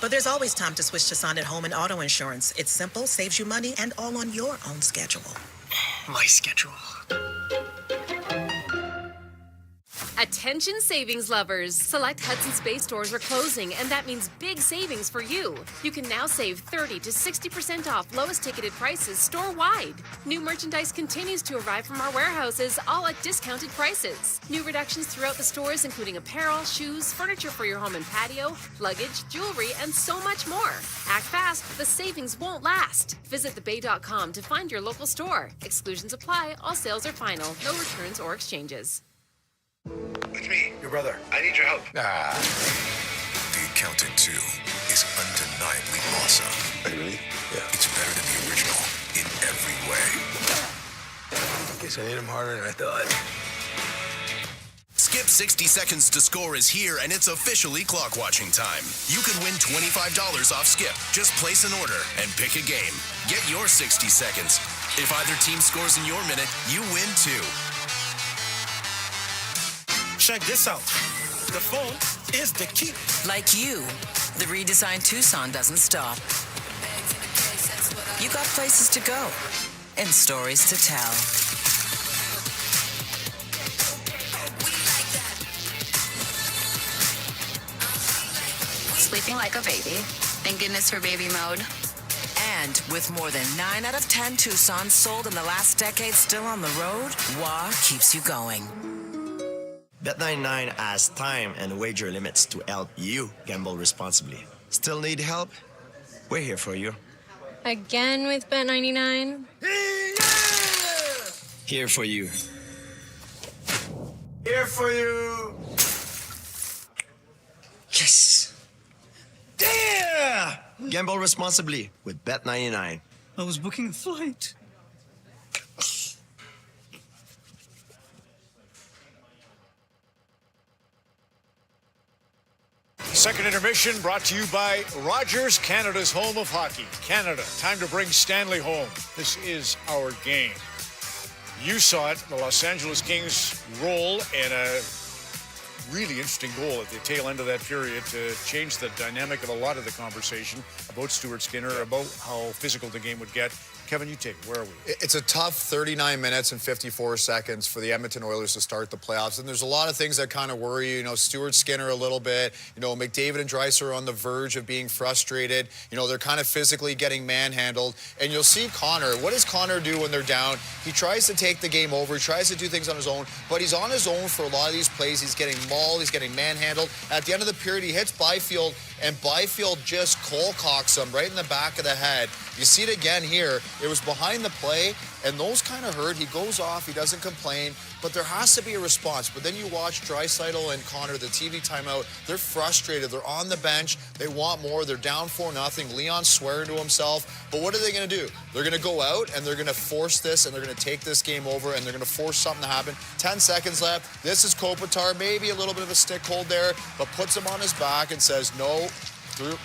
But there's always time to switch to Sonnet Home and Auto Insurance. It's simple, saves you money, and all on your own schedule. My schedule. Attention savings lovers. Select Hudson's Bay stores are closing, and that means big savings for you. You can now save 30 to 60% off lowest ticketed prices store-wide. New merchandise continues to arrive from our warehouses, all at discounted prices. New reductions throughout the stores, including apparel, shoes, furniture for your home and patio, luggage, jewelry, and so much more. Act fast, the savings won't last. Visit thebay.com to find your local store. Exclusions apply, all sales are final, no returns or exchanges. It's me, your brother. I need your help. The Accountant 2 is undeniably awesome. Really? Yeah. It's better than the original in every way. Guess I hit him harder than I thought. Skip 60 Seconds to Score is here, and it's officially clock watching time. You could win $25 off Skip. Just place an order and pick a game. Get your 60 seconds. If either team scores in your minute, you win too. Check this out. The phone is the key. Like you, the redesigned Tucson doesn't stop. You got places to go and stories to tell. Sleeping like a baby. Thank goodness for baby mode. And with more than 9 out of 10 Tucsons sold in the last decade still on the road, WA keeps you going. Bet99 adds time and wager limits to help you gamble responsibly. Still need help? We're here for you. Again with Bet99? Here for you. Here for you. Yes! Yeah! Gamble responsibly with Bet99. I was booking a flight. Second intermission brought to you by Rogers, Canada's home of hockey. Canada, time to bring Stanley home. This is our game. You saw it, the Los Angeles Kings roll and a really interesting goal at the tail end of that period to change the dynamic of a lot of the conversation about Stuart Skinner, about how physical the game would get. Kevin, you take it. Where are we? It's a tough 39 minutes and 54 seconds for the Edmonton Oilers to start the playoffs. And there's a lot of things that kind of worry you. You know, Stuart Skinner a little bit. You know, McDavid and Dreisaitl are on the verge of being frustrated. You know, they're kind of physically getting manhandled. And you'll see Connor. What does Connor do when they're down? He tries to take the game over. He tries to do things on his own. But he's on his own for a lot of these plays. He's getting mauled. He's getting manhandled. At the end of the period, he hits Byfield. And Byfield just cold-cocks him right in the back of the head. You see it again here. It was behind the play, and those kind of hurt. He goes off. He doesn't complain. But there has to be a response. But then you watch Draisaitl and Connor, the TV timeout. They're frustrated. They're on the bench. They want more. They're down 4-0. Leon's swearing to himself. But what are they going to do? They're going to go out, and they're going to force this, and they're going to take this game over, and they're going to force something to happen. 10 seconds left. This is Kopitar. Maybe a little bit of a stick hold there, but puts him on his back and says, no.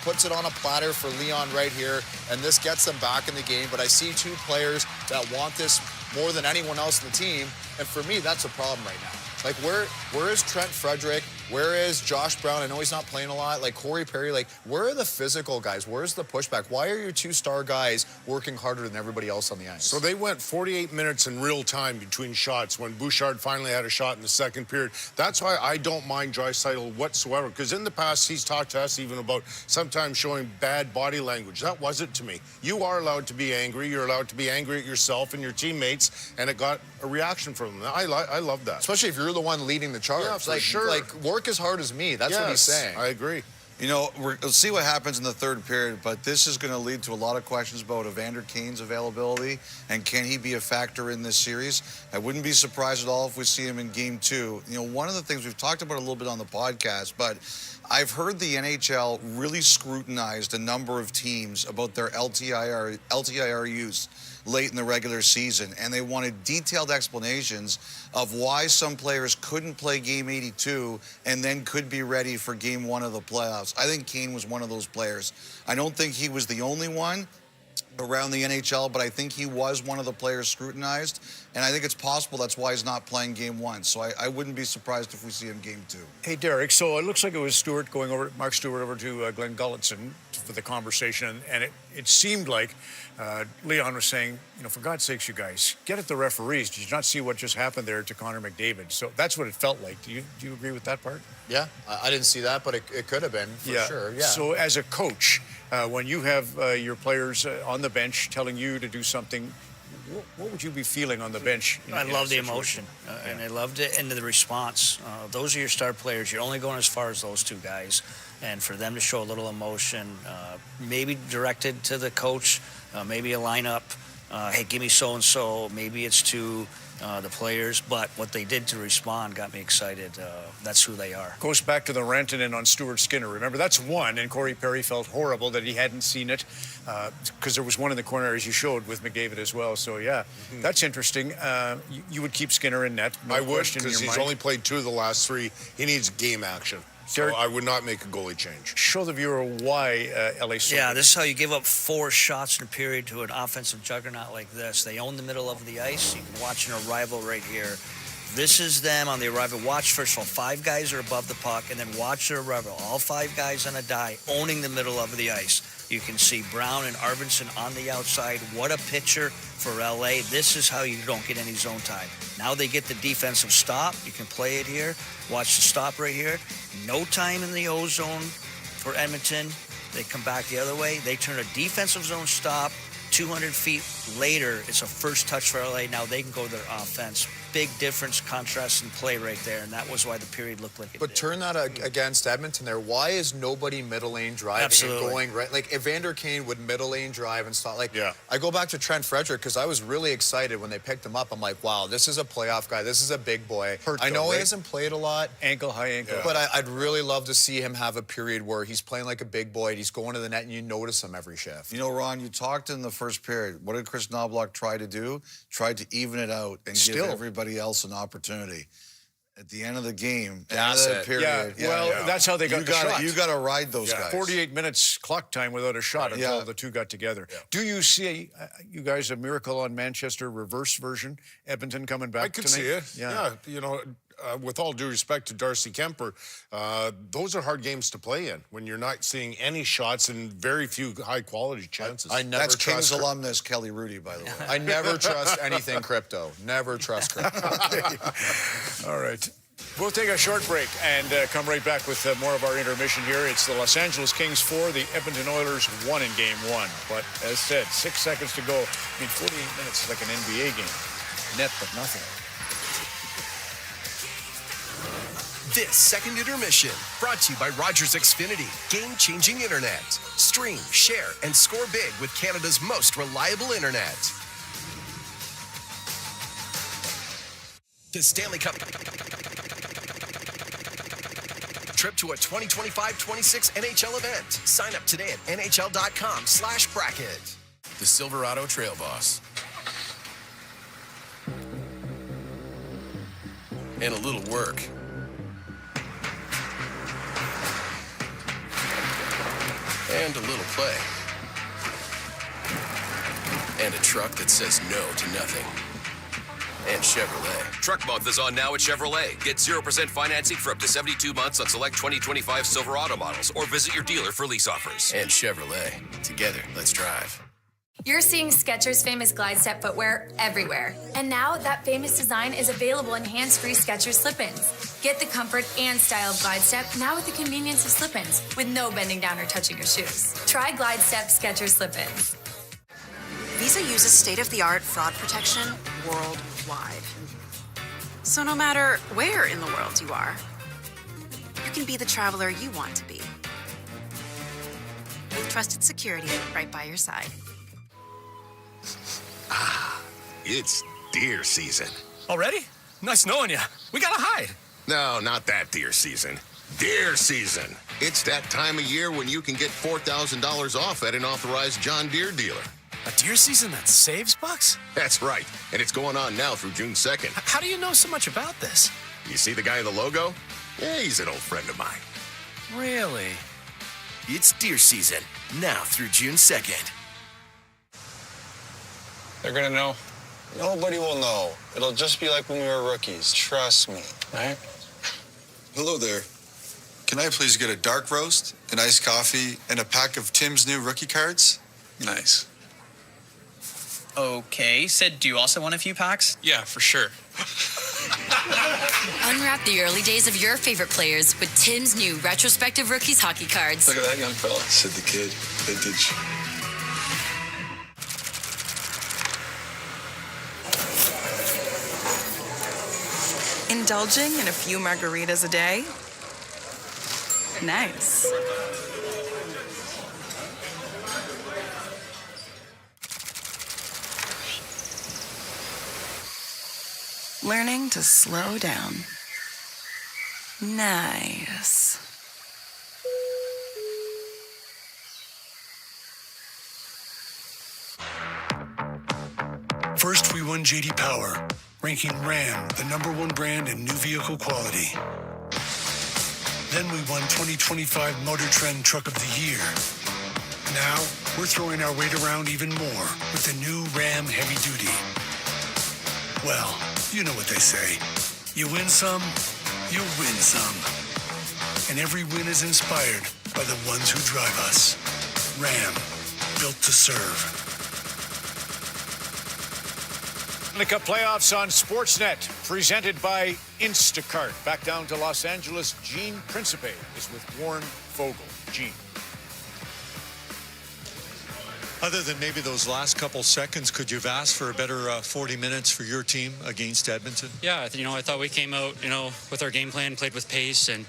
Puts it on a platter for Leon right here, and this gets them back in the game. But I see two players that want this more than anyone else in the team, and for me, that's a problem right now. Like, where is Trent Frederick? Where is Josh Brown? I know he's not playing a lot. Like, Corey Perry. Like, where are the physical guys? Where's the pushback? Why are your two-star guys working harder than everybody else on the ice? So they went 48 minutes in real time between shots when Bouchard finally had a shot in the second period. That's why I don't mind Draisaitl whatsoever, because in the past, he's talked to us even about sometimes showing bad body language. That wasn't to me. You are allowed to be angry. You're allowed to be angry at yourself and your teammates, and it got a reaction from them. I love that. Especially if you're the one leading the charge. Yeah, for sure. Like, work as hard as me. That's what he's saying. I agree. You know, we'll see what happens in the third period, but this is going to lead to a lot of questions about Evander Kane's availability and can he be a factor in this series. I wouldn't be surprised at all if we see him in Game 2. You know, one of the things we've talked about a little bit on the podcast, but I've heard the NHL really scrutinized a number of teams about their LTIR use late in the regular season, and they wanted detailed explanations of why some players couldn't play Game 82 and then could be ready for Game 1 of the playoffs. I think Kane was one of those players. I don't think he was the only one around the NHL, but I think he was one of the players scrutinized, and I think it's possible that's why he's not playing Game 1. So I wouldn't be surprised if we see him Game 2. Hey, Derek, so it looks like it was Mark Stewart over to Glenn Gulletson for the conversation, and it seemed like Leon was saying, you know, for God's sakes, you guys, get at the referees. Did you not see what just happened there to Connor McDavid? So that's what it felt like. Do you agree with that part? Yeah, I didn't see that, but it could have been, for sure. Yeah. So as a coach, when you have your players on the bench telling you to do something, what would you be feeling on the bench? I love the emotion, and I loved it, and the response. Those are your star players. You're only going as far as those two guys, and for them to show a little emotion, maybe directed to the coach, maybe a lineup, hey, give me so-and-so, maybe it's to the players, but what they did to respond got me excited. That's who they are. Goes back to the ranting on Stuart Skinner. Remember, that's one, and Corey Perry felt horrible that he hadn't seen it because there was one in the corner, as you showed, with McDavid as well. So, yeah, that's interesting. You would keep Skinner in net. No, I would, because he's only played 2 of the last 3. He needs game action. So I would not make a goalie change. Show the viewer why LA. Yeah, this is how you give up 4 shots in a period to an offensive juggernaut like this. They own the middle of the ice. You can watch an arrival right here. This is them on the arrival. Watch, first of all, 5 guys are above the puck, and then watch their arrival. All 5 guys on a die owning the middle of the ice. You can see Brown and Arvidsson on the outside. What a picture for LA. This is how you don't get any zone time. Now they get the defensive stop. You can play it here. Watch the stop right here. No time in the O zone for Edmonton. They come back the other way. They turn a defensive zone stop. 200 feet later, it's a first touch for LA. Now they can go to their offense. big difference, contrast in play right there, and that was why the period looked like it But did. turn that against Edmonton there. Why is nobody middle lane driving Absolutely. and going right? Like, Evander Kane would middle lane drive and stop. Like, I go back to Trent Frederick because I was really excited when they picked him up. I'm like, wow, this is a playoff guy. This is a big boy. I know he hasn't played a lot. High ankle. But I'd really love to see him have a period where he's playing like a big boy and he's going to the net and you notice him every shift. You know, Ron, you talked in the first period. What did Chris Knobloch try to do? Tried to even it out and give everybody else an opportunity. At the end of the game, period. That's how they got the shot. You got to ride those guys. 48 minutes clock time without a shot until the two got together. Do you see, you guys, a miracle on Manchester reverse version? Edmonton coming back I could tonight? see it. Yeah, you know, with all due respect to Darcy Kemper, those are hard games to play in when you're not seeing any shots and very few high-quality chances. That's Kings alumnus Kelly Rudy, by the way. I never trust anything crypto. Never trust crypto. All right. We'll take a short break and come right back with more of our intermission here. It's the Los Angeles Kings 4, the Edmonton Oilers 1 in Game 1. But as said, 6 seconds to go. I mean, 48 minutes is like an NBA game. Net but nothing. This second intermission brought to you by Rogers Xfinity, game-changing internet. Stream, share, and score big with Canada's most reliable internet. The Stanley Cup trip to a 2025-26 NHL event. Sign up today at nhl.com/bracket. The Silverado Trail Boss. And a little work. And a little play. And a truck that says no to nothing. And Chevrolet. Truck Month is on now at Chevrolet. Get 0% financing for up to 72 months on select 2025 Silverado models or visit your dealer for lease offers. And Chevrolet. Together, let's drive. You're seeing Skechers' famous glide step footwear everywhere. And now that famous design is available in hands-free Skechers slip-ins. Get the comfort and style of glide step now with the convenience of slip-ins with no bending down or touching your shoes. Try glide step Skechers slip-ins. Visa uses state-of-the-art fraud protection worldwide. So no matter where in the world you are, you can be the traveler you want to be. With trusted security right by your side. It's deer season. Already? Nice knowing you. We gotta hide. No, not that deer season. Deer season. It's that time of year when you can get $4,000 off at an authorized John Deere dealer. A deer season that saves bucks? That's right. And it's going on now through June 2nd. How do you know so much about this? You see the guy in the logo? Yeah, he's an old friend of mine. Really? It's deer season, now through June 2nd. They're gonna know. Nobody will know. It'll just be like when we were rookies. Trust me, right? Hello there. Can I please get a dark roast, an iced coffee, and a pack of Tim's new rookie cards? Nice. Okay, Sid, do you also want a few packs? Yeah, for sure. Unwrap the early days of your favorite players with Tim's new retrospective rookies hockey cards. Look at that young fella, Sid the Kid. Vintage. Indulging in a few margaritas a day? Nice. Learning to slow down. Nice. First, we won J.D. Power, ranking Ram the #1 brand in new vehicle quality. Then we won 2025 Motor Trend Truck of the Year. Now, we're throwing our weight around even more with the new Ram Heavy Duty. Well, you know what they say. You win some, you win some. And every win is inspired by the ones who drive us. Ram, built to serve. The Cup playoffs on Sportsnet, presented by Instacart. Back down to Los Angeles, Gene Principe is with Warren Fogle. Gene. Other than maybe those last couple seconds, could you have asked for a better 40 minutes for your team against Edmonton? Yeah, I thought we came out, with our game plan, played with pace, and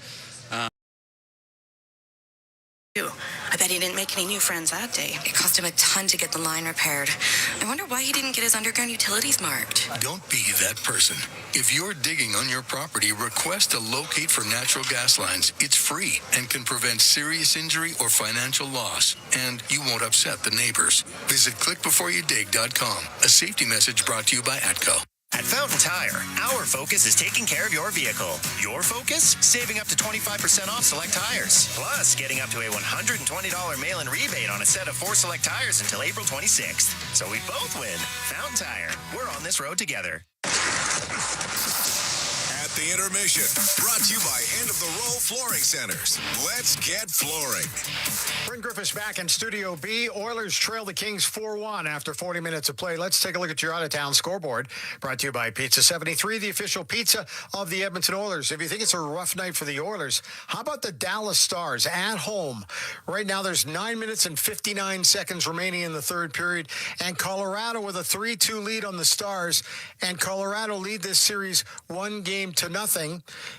I bet he didn't make any new friends that day. It cost him a ton to get the line repaired. I wonder why he didn't get his underground utilities marked. Don't be that person. If you're digging on your property, request a locate for natural gas lines. It's free and can prevent serious injury or financial loss. And you won't upset the neighbors. Visit clickbeforeyoudig.com. A safety message brought to you by ATCO. At Fountain Tire, our focus is taking care of your vehicle. Your focus? Saving up to 25% off select tires. Plus, getting up to a $120 mail-in rebate on a set of 4 select tires until April 26th. So we both win. Fountain Tire. We're on this road together. The intermission, brought to you by End of the Row Flooring Centers. Let's get flooring. Bryn Griffiths back in Studio B. Oilers trail the Kings 4-1 after 40 minutes of play. Let's take a look at your out-of-town scoreboard. Brought to you by Pizza 73, the official pizza of the Edmonton Oilers. If you think it's a rough night for the Oilers, how about the Dallas Stars at home? Right now, there's 9 minutes and 59 seconds remaining in the third period, and Colorado with a 3-2 lead on the Stars, and Colorado lead this series 1-0.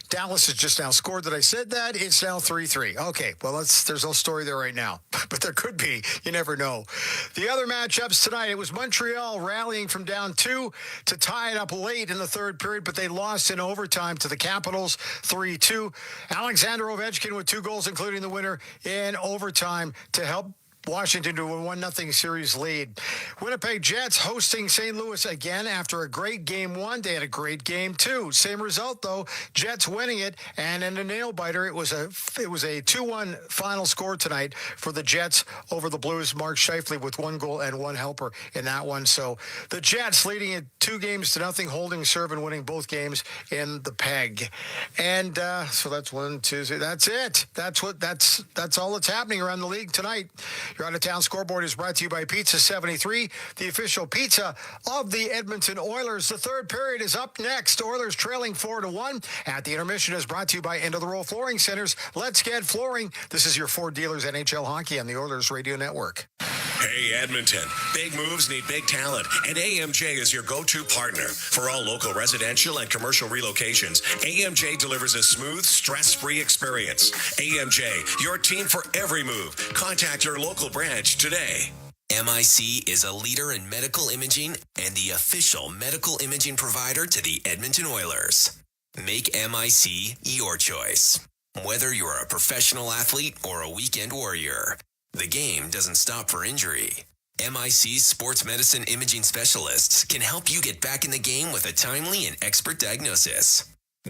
Dallas has just now scored that I said that. It's now 3-3. Okay, well, there's no story there right now, but there could be. You never know. The other matchups tonight, it was Montreal rallying from down 2 to tie it up late in the third period, but they lost in overtime to the Capitals 3-2. Alexander Ovechkin with 2 goals, including the winner in overtime to help Washington to a 1-0 series lead. Winnipeg Jets hosting St. Louis again after a great game 1. They had a great game 2. Same result though. Jets winning it, and in a nail biter, it was a 2-1 final score tonight for the Jets over the Blues. Mark Scheifele with 1 goal and 1 helper in that one. So the Jets leading it 2-0, holding serve and winning both games in the Peg. And so that's 1, 2, 3. That's it. That's all that's happening around the league tonight. Your out-of-town scoreboard is brought to you by Pizza 73, the official pizza of the Edmonton Oilers. The third period is up next. Oilers trailing 4-1. At the intermission is brought to you by End of the Row Flooring Centers. Let's get flooring. This is your Ford Dealers NHL Hockey on the Oilers Radio Network. Hey, Edmonton. Big moves need big talent, and AMJ is your go-to partner. For all local residential and commercial relocations, AMJ delivers a smooth, stress-free experience. AMJ, your team for every move. Contact your local branch today. MIC is a leader in medical imaging and the official medical imaging provider to the Edmonton Oilers. Make MIC your choice. Whether you're a professional athlete or a weekend warrior, the game doesn't stop for injury. MIC's sports medicine imaging specialists can help you get back in the game with a timely and expert diagnosis.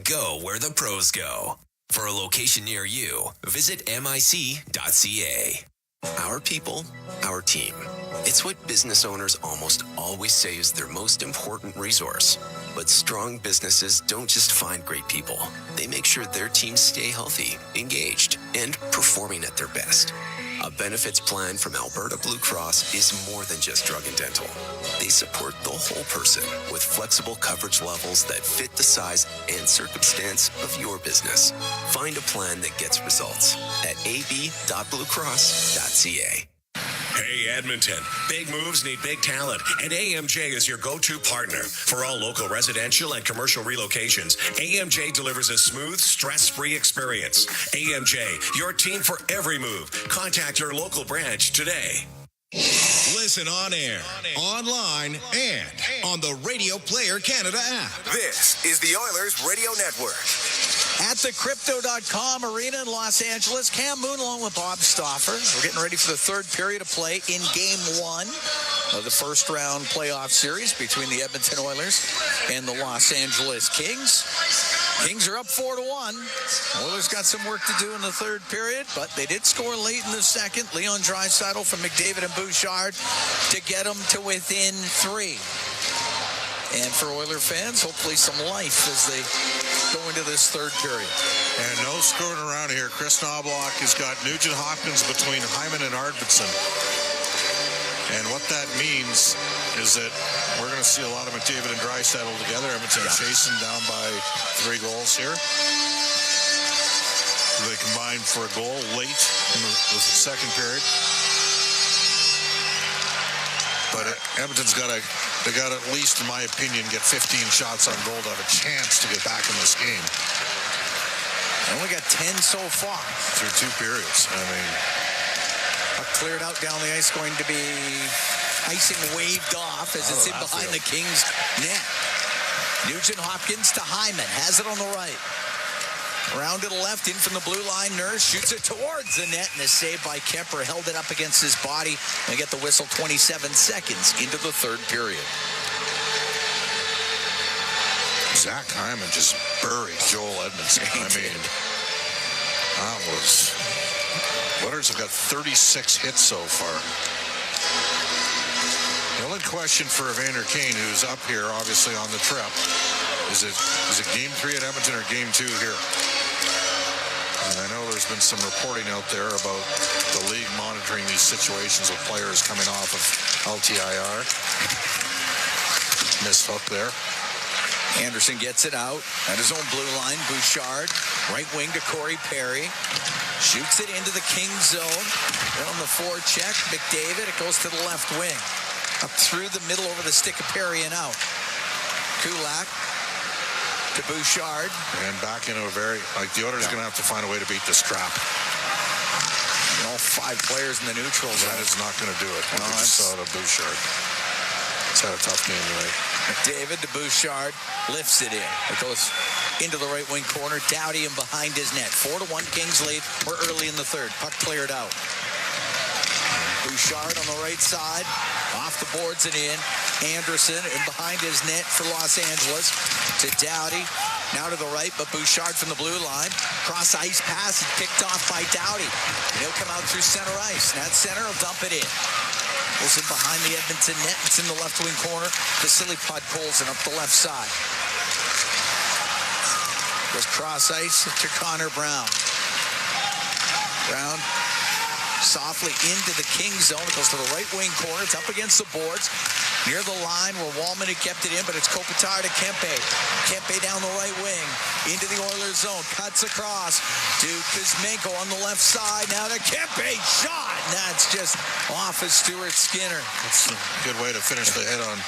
Go where the pros go. For a location near you, visit mic.ca. Our people, our team. It's what business owners almost always say is their most important resource. But strong businesses don't just find great people. They make sure their teams stay healthy, engaged, and performing at their best. A benefits plan from Alberta Blue Cross is more than just drug and dental. They support the whole person with flexible coverage levels that fit the size and circumstance of your business. Find a plan that gets results at ab.bluecross.ca. Hey, Edmonton. Big moves need big talent, and AMJ is your go-to partner. For all local residential and commercial relocations, AMJ delivers a smooth, stress-free experience. AMJ, your team for every move. Contact your local branch today. Listen on air, online, and on the Radio Player Canada app. This is the Oilers Radio Network. At the Crypto.com Arena in Los Angeles, Cam Moon along with Bob Stauffer. We're getting ready for the third period of play in Game 1 of the first-round playoff series between the Edmonton Oilers and the Los Angeles Kings. Kings are up 4-1. Oilers got some work to do in the third period, but they did score late in the second. Leon Draisaitl from McDavid and Bouchard to get them to within 3. And for Oiler fans, hopefully some life as they go into this third period. And no screwing around here. Chris Knobloch has got Nugent Hopkins between Hyman and Arvidsson. And what that means is that we're going to see a lot of McDavid and Draisaitl together. Edmonton chasing down by 3 goals here. They combined for a goal late in the second period. But Edmonton's got at least, in my opinion, get 15 shots on goal to have a chance to get back in this game. Only got 10 so far. Through 2 periods. I mean, puck cleared out down the ice, going to be icing waved off as it's in behind the Kings net. Nugent Hopkins to Hyman, has it on the right. Round to the left, in from the blue line. Nurse shoots it towards the net, and a save by Kemper. Held it up against his body and get the whistle 27 seconds into the third period. Zach Hyman just buried Joel Edmondson. I mean, that was... Oilers have got 36 hits so far. The only question for Evander Kane, who's up here, obviously, on the trip, is it Game 3 at Edmonton or Game 2 here? And I know there's been some reporting out there about the league monitoring these situations with players coming off of LTIR. Missed hook there. Anderson gets it out at his own blue line. Bouchard, right wing to Corey Perry. Shoots it into the Kings zone. Then on the forecheck, McDavid. It goes to the left wing. Up through the middle over the stick of Perry and out. Kulak to Bouchard. And back into a very... the Oilers are going to have to find a way to beat this trap. All 5 players in the neutral zone. That is not going to do it. We just saw it of Bouchard. He's had a tough game tonight. McDavid to Bouchard. Lifts it in. It goes into the right wing corner. Doughty and behind his net. 4-1 Kings lead. We're early in the third. Puck cleared out. Bouchard on the right side. Off the boards and in. Anderson and behind his net for Los Angeles. To Doughty. Now to the right, but Bouchard from the blue line. Cross ice pass is picked off by Doughty. And he'll come out through center ice. Net center will dump it in. Goes in behind the Edmonton net. It's in the left wing corner. Vasily Podkolzin up the left side. Goes cross ice to Connor Brown. Brown softly into the Kings zone. It goes to the right wing corner. It's up against the boards. Near the line where Wallman had kept it in, but it's Kopitar to Kempe. Kempe down the right wing. Into the Oilers zone. Cuts across to Kuzmenko on the left side. Now to Kempe. Shot! And that's just off of Stuart Skinner. That's a good way to finish the hit on.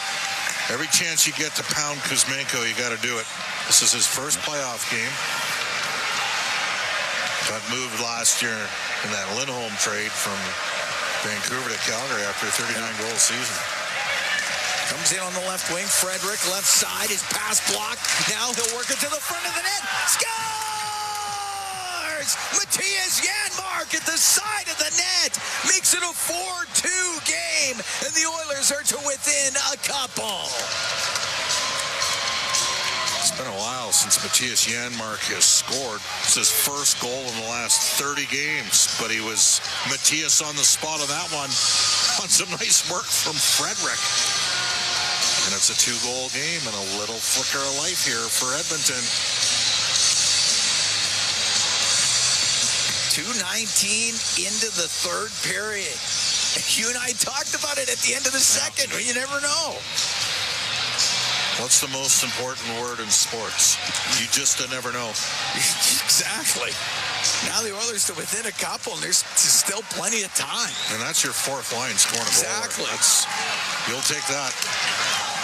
Every chance you get to pound Kuzmenko, you got to do it. This is his first playoff game. Got moved last year in that Lindholm trade from Vancouver to Calgary after a 39-goal season. Comes in on the left wing. Frederick, left side. His pass blocked. Now he'll work it to the front of the net. Scores! Matthias Janmark at the side of the net. Makes it a 4-2 game. And the Oilers are to within a couple. It's been a while since Matthias Janmark has scored. It's his first goal in the last 30 games, but he was Matthias on the spot of that one on some nice work from Frederick. And it's a 2-goal game and a little flicker of life here for Edmonton. 2:19 into the third period. You and I talked about it at the end of the second. You never know. What's the most important word in sports? You just never know. Exactly. Now the Oilers are within a couple, and there's still plenty of time. And that's your fourth line scoring a goal. Exactly. You'll take that.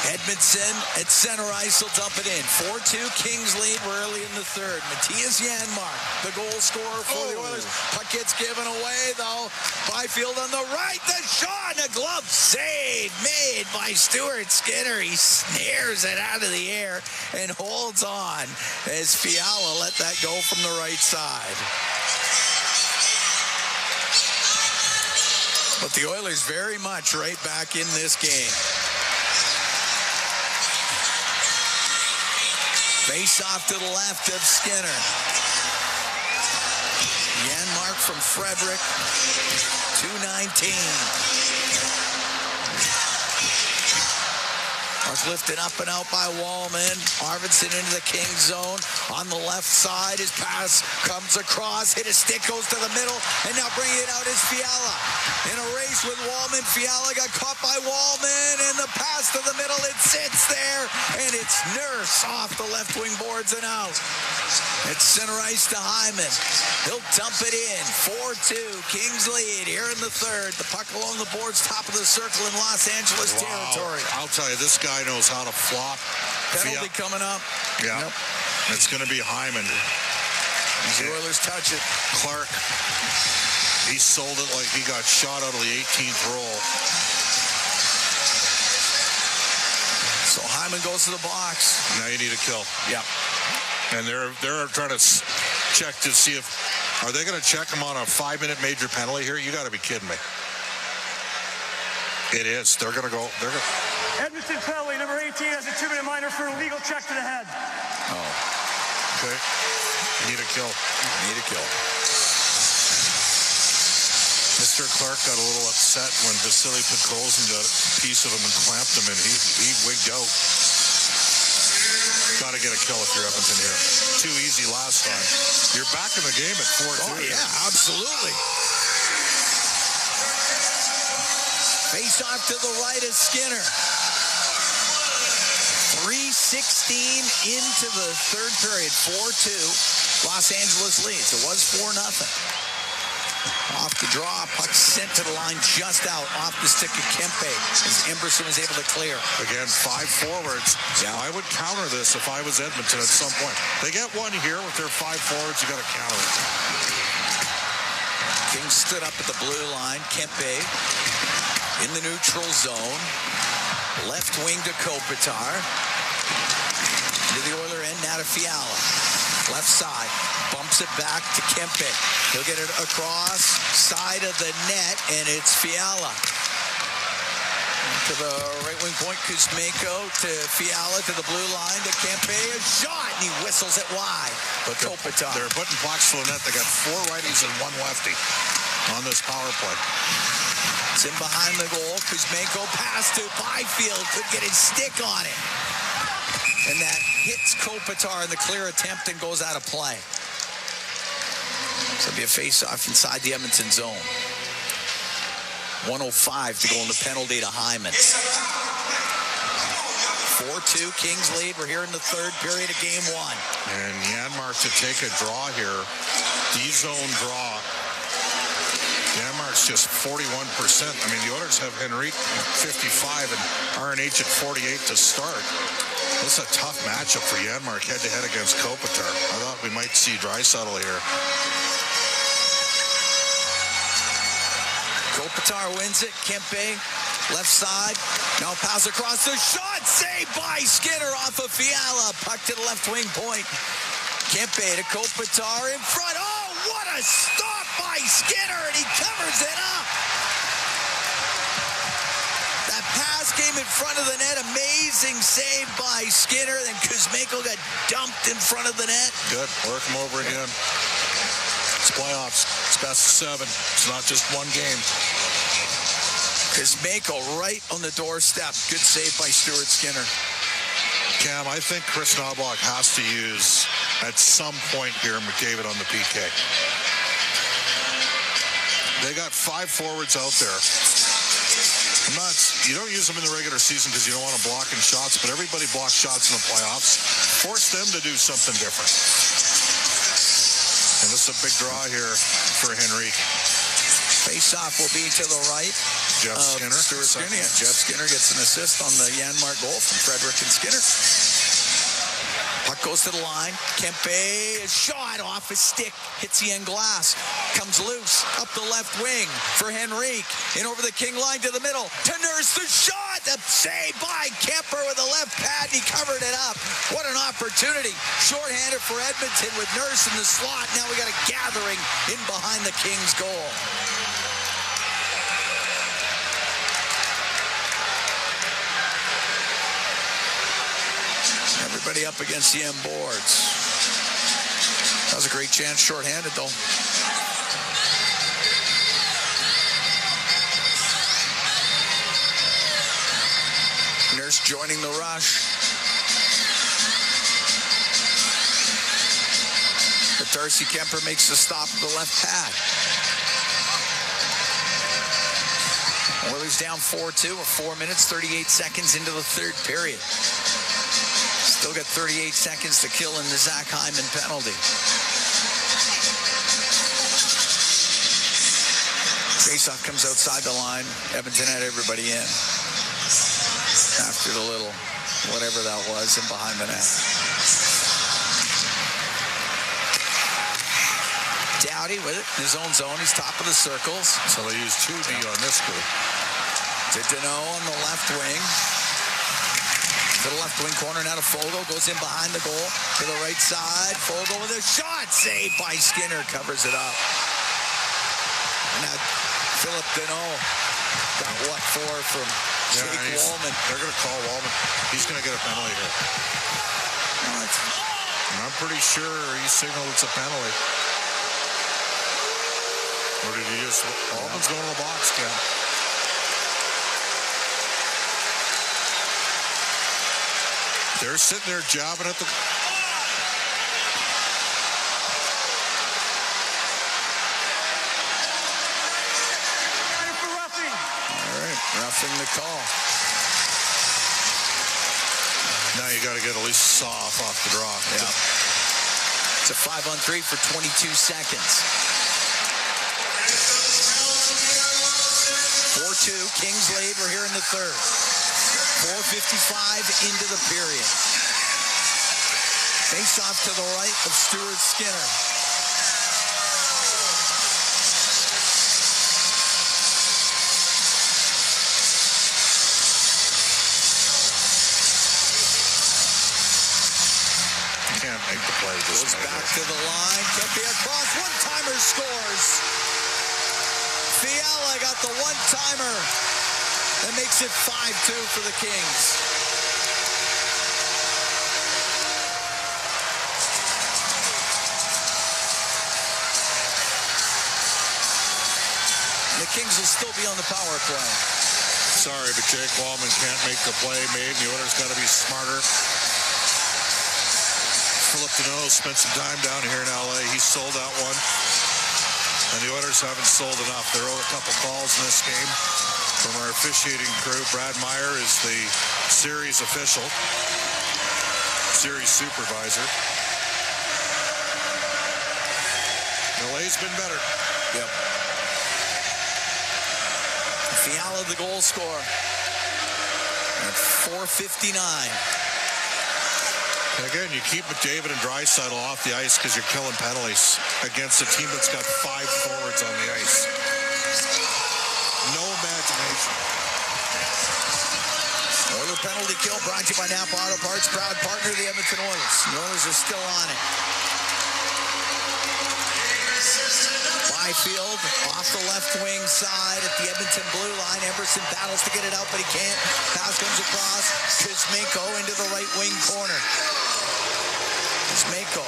Edmonton at center ice will dump it in. 4-2 Kings lead. We're early in the third. Matthias Janmark, the goal scorer for the Oilers. Puck gets given away, though. Byfield on the right. The shot and a glove save made by Stuart Skinner. He snares it out of the air and holds on as Fiala let that go from the right side. But the Oilers very much right back in this game. Face off to the left of Skinner. Janmark from Frederick. 2:19. Puck lifted up and out by Wallman. Arvidsson into the Kings zone. On the left side, his pass comes across. Hit a stick, goes to the middle. And now bringing it out is Fiala. In a race with Wallman. Fiala got caught by Wallman. And the pass to the middle. It sits there. And it's It's Nurse off the left wing boards and out. It's center ice to Hyman. He'll dump it in. 4-2. Kings lead here in the third. The puck along the boards, top of the circle in Los Angeles territory. I'll tell you, this guy knows how to flop. Penalty coming up. Yeah. Yep. It's going to be Hyman. The Oilers touch it. Clark, he sold it like he got shot out of the 18th roll. So Hyman goes to the box. Now you need a kill. Yep. And they're trying to check to see if, are they going to check him on a 5-minute major penalty here? You got to be kidding me. It is. They're going to go. Edmonton penalty, number 18 has a 2-minute minor for a legal check to the head. Oh. Okay. Need a kill. Need a kill. Mr. Clark got a little upset when Vasily Podkolzin got a piece of him and clamped him, and he wigged out. Got to get a kill if you're Edmonton here. Too easy last time. You're back in the game at 4-2. Oh, yeah, absolutely. Face off to the right of Skinner. 3:16 into the third period. 4-2. Los Angeles leads. It was 4-0. Off the draw, puck sent to the line just out off the stick of Kempe as Emberson was able to clear. Again, 5 forwards. Yeah. I would counter this if I was Edmonton at some point. They get one here with their 5 forwards. You got to counter it. Kings stood up at the blue line. Kempe in the neutral zone. Left wing to Kopitar. To the Oiler end, now to Fiala. Left side, bumps it back to Kempe. He'll get it across, side of the net, and it's Fiala. To the right wing point, Kuzmenko to Fiala, to the blue line, to Kempe. A shot, and he whistles it wide. But they're putting pucks to the net. They got 4 righties and 1 lefty on this power play. It's in behind the goal. Kuzmenko pass to Byfield. Could get his stick on it. And that hits Kopitar in the clear attempt and goes out of play. So it'll be a face-off inside the Edmonton zone. 1:05 to go in the penalty to Hyman. 4-2, Kings lead. We're here in the third period of game 1. And Janmark to take a draw here. D-zone draw. Janmark's just 41%. I mean, the Oilers have Henrique 55 and RNH at 48 to start. This is a tough matchup for Janmark head-to-head against Kopitar. I thought we might see Draisaitl here. Kopitar wins it. Kempe, left side. Now pass across the shot. Saved by Skinner off of Fiala. Puck to the left wing point. Kempe to Kopitar in front. Oh, what a stop by Skinner, and he covers it up. That pass came in front of the net. Amazing save by Skinner. Then Kuzmenko got dumped in front of the net. Good. Work him over again. It's playoffs. It's best of 7. It's not just one game. Kuzmenko right on the doorstep. Good save by Stuart Skinner. Cam, I think Chris Knobloch has to use, at some point here, McDavid on the PK. They got 5 forwards out there. You don't use them in the regular season because you don't want them blocking shots, but everybody blocks shots in the playoffs. Force them to do something different. And this is a big draw here for Henrique. Face-off will be to the right. Jeff Skinner. Stuart Skinner. Yeah, Jeff Skinner gets an assist on the Janmark goal from Frederick and Skinner. Puck goes to the line. Kempe, shot off his stick. Hits the end glass. Comes loose. Up the left wing for Henrique. In over the King line to the middle. To Nurse, the shot. The save by Kemper with the left pad. He covered it up. What an opportunity. Shorthanded for Edmonton with Nurse in the slot. Now we got a gathering in behind the Kings goal. Everybody up against the end boards. That was a great chance, shorthanded though. Nurse joining the rush. But Darcy Kemper makes the stop at the left pad. Oilers down 4-2 with 4 minutes, 38 seconds into the third period. Still got 38 seconds to kill in the Zach Hyman penalty. Faceoff comes outside the line. Edmonton had everybody in. After the little whatever that was and behind the net. Doughty with it in his own zone. He's top of the circles. So they use 2D on this group. To Deneau on the left wing. To the left wing corner. Now to Fogle. Goes in behind the goal. To the right side. Fogle with a shot. Saved by Skinner. Covers it up. Now Philip Deneau got what for from Jake Wallman. They're going to call Wallman. He's going to get a penalty here. I'm pretty sure he signaled it's a penalty. Or did he just... Wallman's going to the box, Ken. They're sitting there jabbing at the... Roughing the call. Now you got to get at least off the draw. Yeah. It's a 5-on-3 for 22 seconds. 4-2. Kings lead. We're here in the third. 4:55 into the period. Face off to the right of Stuart Skinner. Can't make the play. Goes back to the line. Kempe across. One-timer scores. Fiala got the one-timer. That makes it 5-2 for the Kings. The Kings will still be on the power play. Sorry, but Jake Wallman can't make the play made. The Oilers got to be smarter. Philip Deneau spent some time down here in LA. He sold that one. And the Oilers haven't sold enough. They're owed a couple calls in this game from our officiating crew. Brad Meyer is the series official, series supervisor. LA's been better. Yep. Fiala the goal scorer at 4:59. Again, you keep McDavid and Draisaitl off the ice because you're killing penalties against a team that's got 5 forwards on the ice. No imagination. Oiler penalty kill brought to you by Napa Auto Parts, proud partner of the Edmonton Oilers. The Oilers are still on it. Byfield off the left wing side at the Edmonton blue line. Emerson battles to get it out, but he can't. Pass comes across. Kuzmenko into the right wing corner. Kuzmenko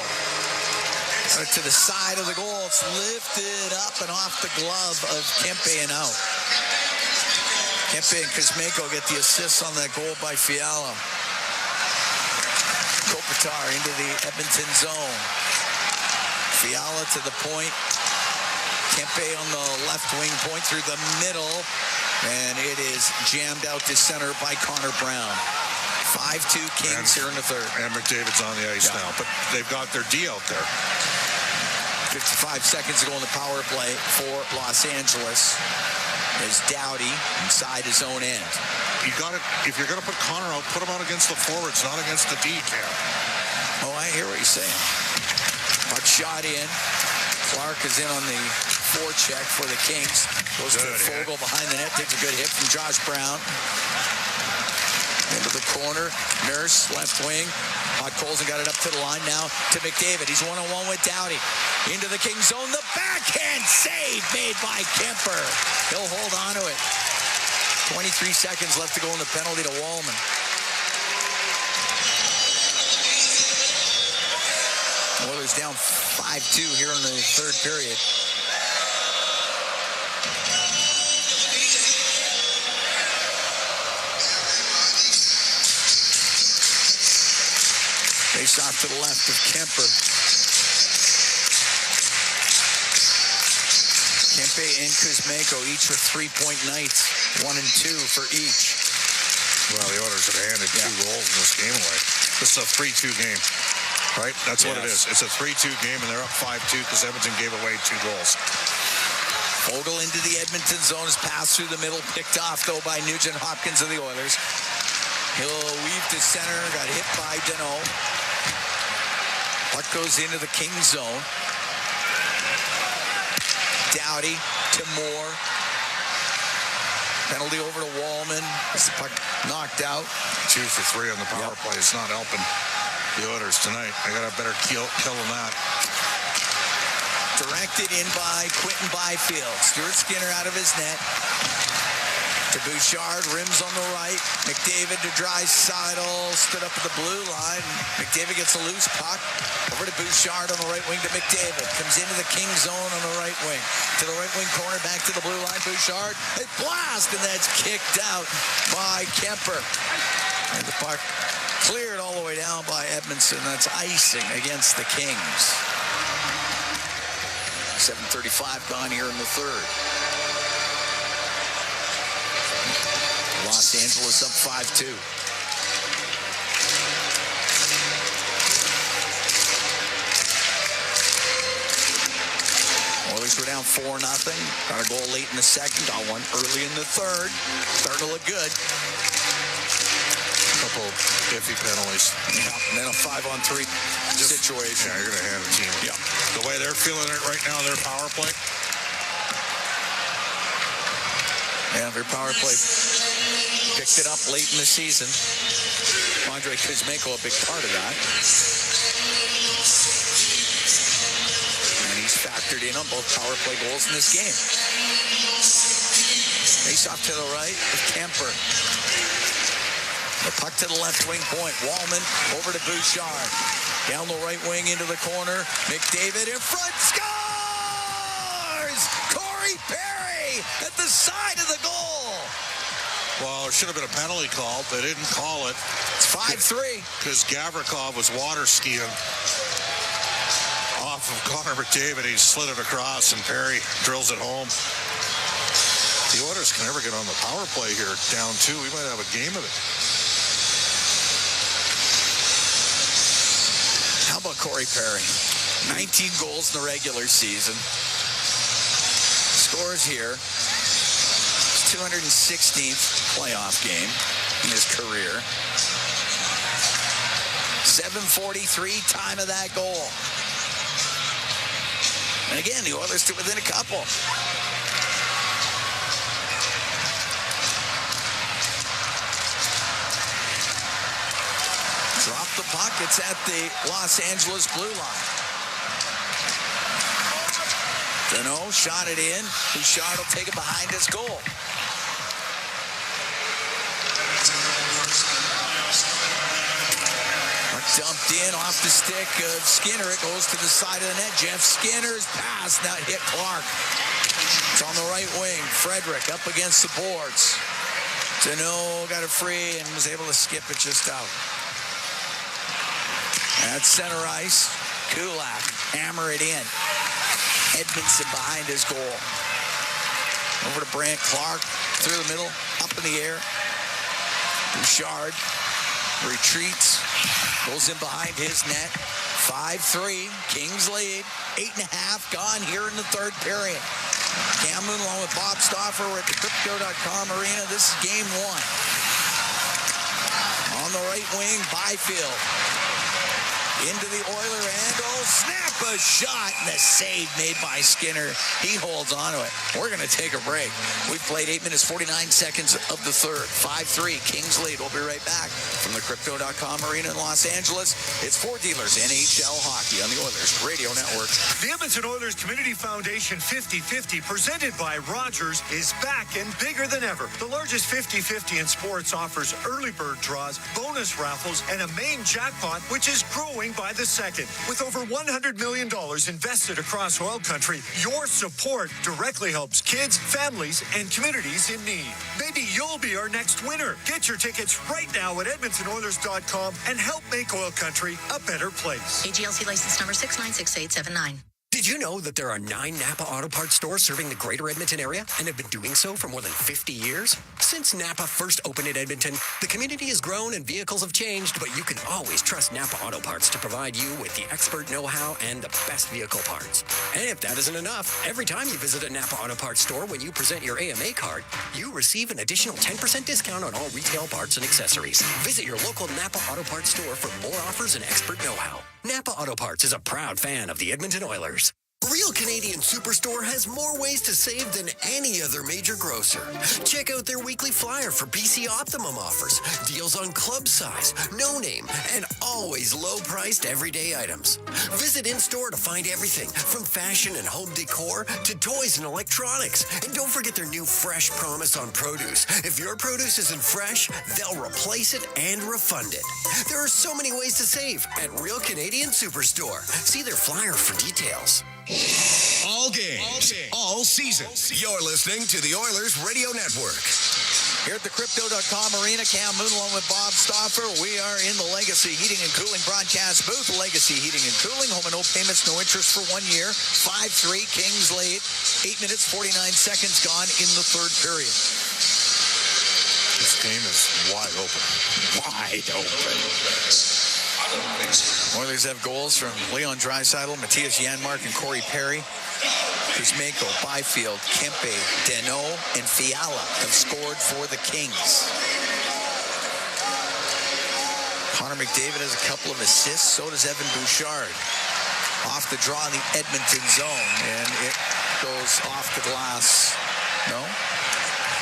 to the side of the goal. It's lifted up and off the glove of Kempe and out. Kempe and Kuzmenko get the assists on that goal by Fiala. Kopitar into the Edmonton zone. Fiala to the point. Kempe on the left wing point through the middle. And it is jammed out to center by Connor Brown. 5-2 Kings here in the third. And McDavid's on the ice now, but they've got their D out there. 55 seconds to go in the power play for Los Angeles. Is Doughty inside his own end. You got it. If you're going to put Connor out, put him out against the forwards, not against the D, Cam. Oh, I hear what you're saying. Puck shot in. Clark is in on the forecheck for the Kings. Goes to Fogle behind the net. Takes a good hit from Josh Brown. Into the corner. Nurse, left wing. Colson got it up to the line now to McDavid. He's one-on-one with Doughty. Into the Kings zone. The backhand save made by Kemper. He'll hold on to it. 23 seconds left to go in the penalty to Wallman. Oilers down 5-2 here in the third period. Face off to the left of Kemper. Kempe and Kuzmenko each with 3-point nights. 1 and 2 for each. Well, the Oilers have handed 2 goals in this game away. This is a 3-2 game, right? That's what it is. It's a 3-2 game, and they're up 5-2 because Edmonton gave away 2 goals. Fogle into the Edmonton zone is passed through the middle, picked off, though, by Nugent Hopkins of the Oilers. He'll weave to center, got hit by Deneau. Puck goes into the Kings zone. Doughty to Moore. Penalty over to Wallman. As the puck knocked out. 2 for 3 on the power play. It's not helping the Oilers tonight. I got a better kill than that. Directed in by Quentin Byfield. Stuart Skinner out of his net. To Bouchard, rims on the right. McDavid to Draisaitl, stood up at the blue line. McDavid gets a loose puck. Over to Bouchard on the right wing to McDavid. Comes into the King zone on the right wing. To the right wing corner, back to the blue line. Bouchard, a blast, and that's kicked out by Kemper. And the puck cleared all the way down by Edmondson. That's icing against the Kings. 7:35 gone here in the third. Los Angeles up 5-2. Oilers were down 4-0. Got a goal late in the second. Got one early in the third. Starting to look good. A couple iffy penalties. Yeah, and then a 5-on-3 situation. Yeah, you're going to hand a team. Yeah. The way they're feeling it right now, their power play. Yeah, their power play picked it up late in the season. Andre Kuzmenko a big part of that. And he's factored in on both power play goals in this game. Face off to the right with Kemper. The puck to the left wing point. Wallman over to Bouchard. Down the right wing into the corner. McDavid in front. Scores! Corey Perry at the side of the goal. Well, there should have been a penalty called. They didn't call it. It's 5-3. Because Gavrikov was water skiing off of Connor McDavid. He slid it across, and Perry drills it home. The Oilers can never get on the power play here. Down 2. We might have a game of it. How about Corey Perry? 19 goals in the regular season. Scores here. 216th playoff game in his career. 7:43 time of that goal. And again, the Oilers to within a couple. Drop the puck. It's at the Los Angeles blue line. Deneau shot it in. Bouchard will take it behind his goal. Dumped in off the stick of Skinner. It goes to the side of the net. Jeff Skinner's pass now hit Clark. It's on the right wing. Frederick up against the boards. Deneau got it free and was able to skip it just out. At center ice, Kulak hammer it in. Edmondson behind his goal. Over to Brant Clark through the middle, up in the air. Bouchard retreats. Goes in behind his net. 5-3. Kings lead. 8.5 gone here in the third period. Cam Moon along with Bob Stauffer. We're at the Crypto.com arena. This is game 1. On the right wing, Byfield. Into the Oiler end. Oh, snap a shot. And a save made by Skinner. He holds on to it. We're going to take a break. We've played 8 minutes, 49 seconds of the third. 5-3. Kings lead. We'll be right back from the Crypto.com arena in Los Angeles. It's For Dealers NHL Hockey on the Oilers Radio Network. The Edmonton Oilers Community Foundation 50-50, presented by Rogers, is back and bigger than ever. The largest 50-50 in sports offers early bird draws, bonus raffles, and a main jackpot, which is growing by the second. With over $100 million invested across OilCountry, your support directly helps kids, families, and communities in need. Maybe you'll be our next winner. Get your tickets right now at EdmontonOilers.com and help make OilCountry a better place. AGLC license number 696879. Did you know that there are 9 Napa Auto Parts stores serving the greater Edmonton area and have been doing so for more than 50 years? Since Napa first opened in Edmonton, the community has grown and vehicles have changed, but you can always trust Napa Auto Parts to provide you with the expert know-how and the best vehicle parts. And if that isn't enough, every time you visit a Napa Auto Parts store when you present your AMA card, you receive an additional 10% discount on all retail parts and accessories. Visit your local Napa Auto Parts store for more offers and expert know-how. Napa Auto Parts is a proud fan of the Edmonton Oilers. Real Canadian Superstore has more ways to save than any other major grocer. Check out their weekly flyer for BC Optimum offers, deals on club size, no name, and always low-priced everyday items. Visit in-store to find everything from fashion and home decor to toys and electronics. And don't forget their new Fresh Promise on produce. If your produce isn't fresh, they'll replace it and refund it. There are so many ways to save at Real Canadian Superstore. See their flyer for details. All games, all seasons. You're listening to the Oilers Radio Network. Here at the Crypto.com Arena, Cam Moon along with Bob Stauffer. We are in the Legacy Heating and Cooling broadcast booth. Legacy Heating and Cooling, home and no payments, no interest for 1 year. 5-3, Kings lead. 8 minutes, 49 seconds gone in the third period. This game is wide open. Wide open. Oilers have goals from Leon Draisaitl, Matthias Janmark, and Corey Perry. Kuzmenko, Byfield, Kempe, Deneau, and Fiala have scored for the Kings. Connor McDavid has a couple of assists. So does Evan Bouchard. Off the draw in the Edmonton zone, and it goes off the glass. No?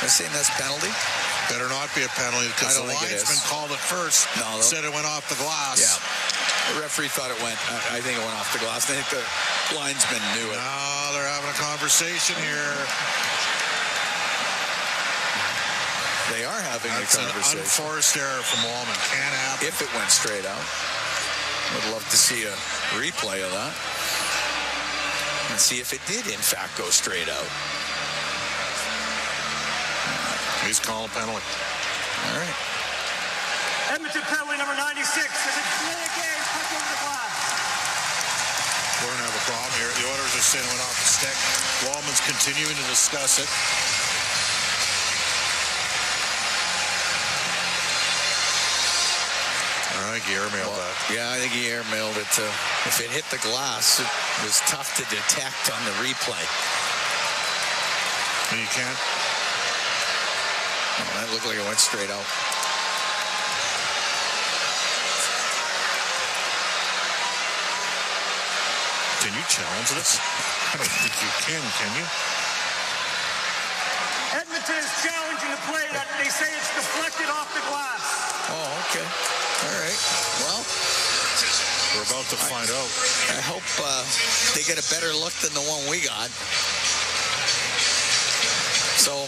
I'm saying that's penalty. Better not be a penalty because the linesman called it first. No, said it went off the glass. Yeah. The referee thought it went. I think it went off the glass. I think the linesman knew it. Now they're having a conversation here. They are having a conversation. An unforced error from Wallman. Can't happen. If it went straight out. Would love to see a replay of that. And see if it did, in fact, go straight out. He's calling penalty. All right. Edmonton penalty number 96. Is it play a game? Puck over the glass. We're going to have a problem here. The Oilers are saying it went off the stick. Wallman's continuing to discuss it. I think he airmailed that. Yeah, I think he airmailed it. If it hit the glass, it was tough to detect on the replay. And you can't. Oh, that looked like it went straight out. Can you challenge this? I don't think you can you? Edmonton is challenging the play that they say it's deflected off the glass. Oh, okay. All right. Well, we're about to find out. I hope they get a better look than the one we got. So,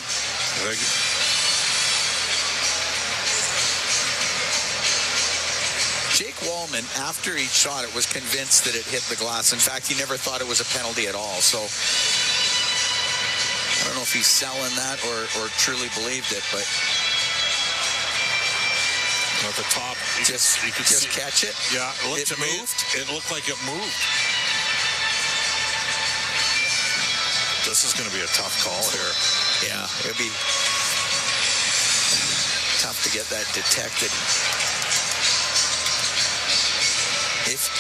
Jake Wallman, after each shot, was convinced that it hit the glass. In fact, he never thought it was a penalty at all. So, I don't know if he's selling that or truly believed it, but at the top, you could just catch it. Yeah, it moved. It looked like it moved. This is going to be a tough call here. Yeah, it'll be tough to get that detected.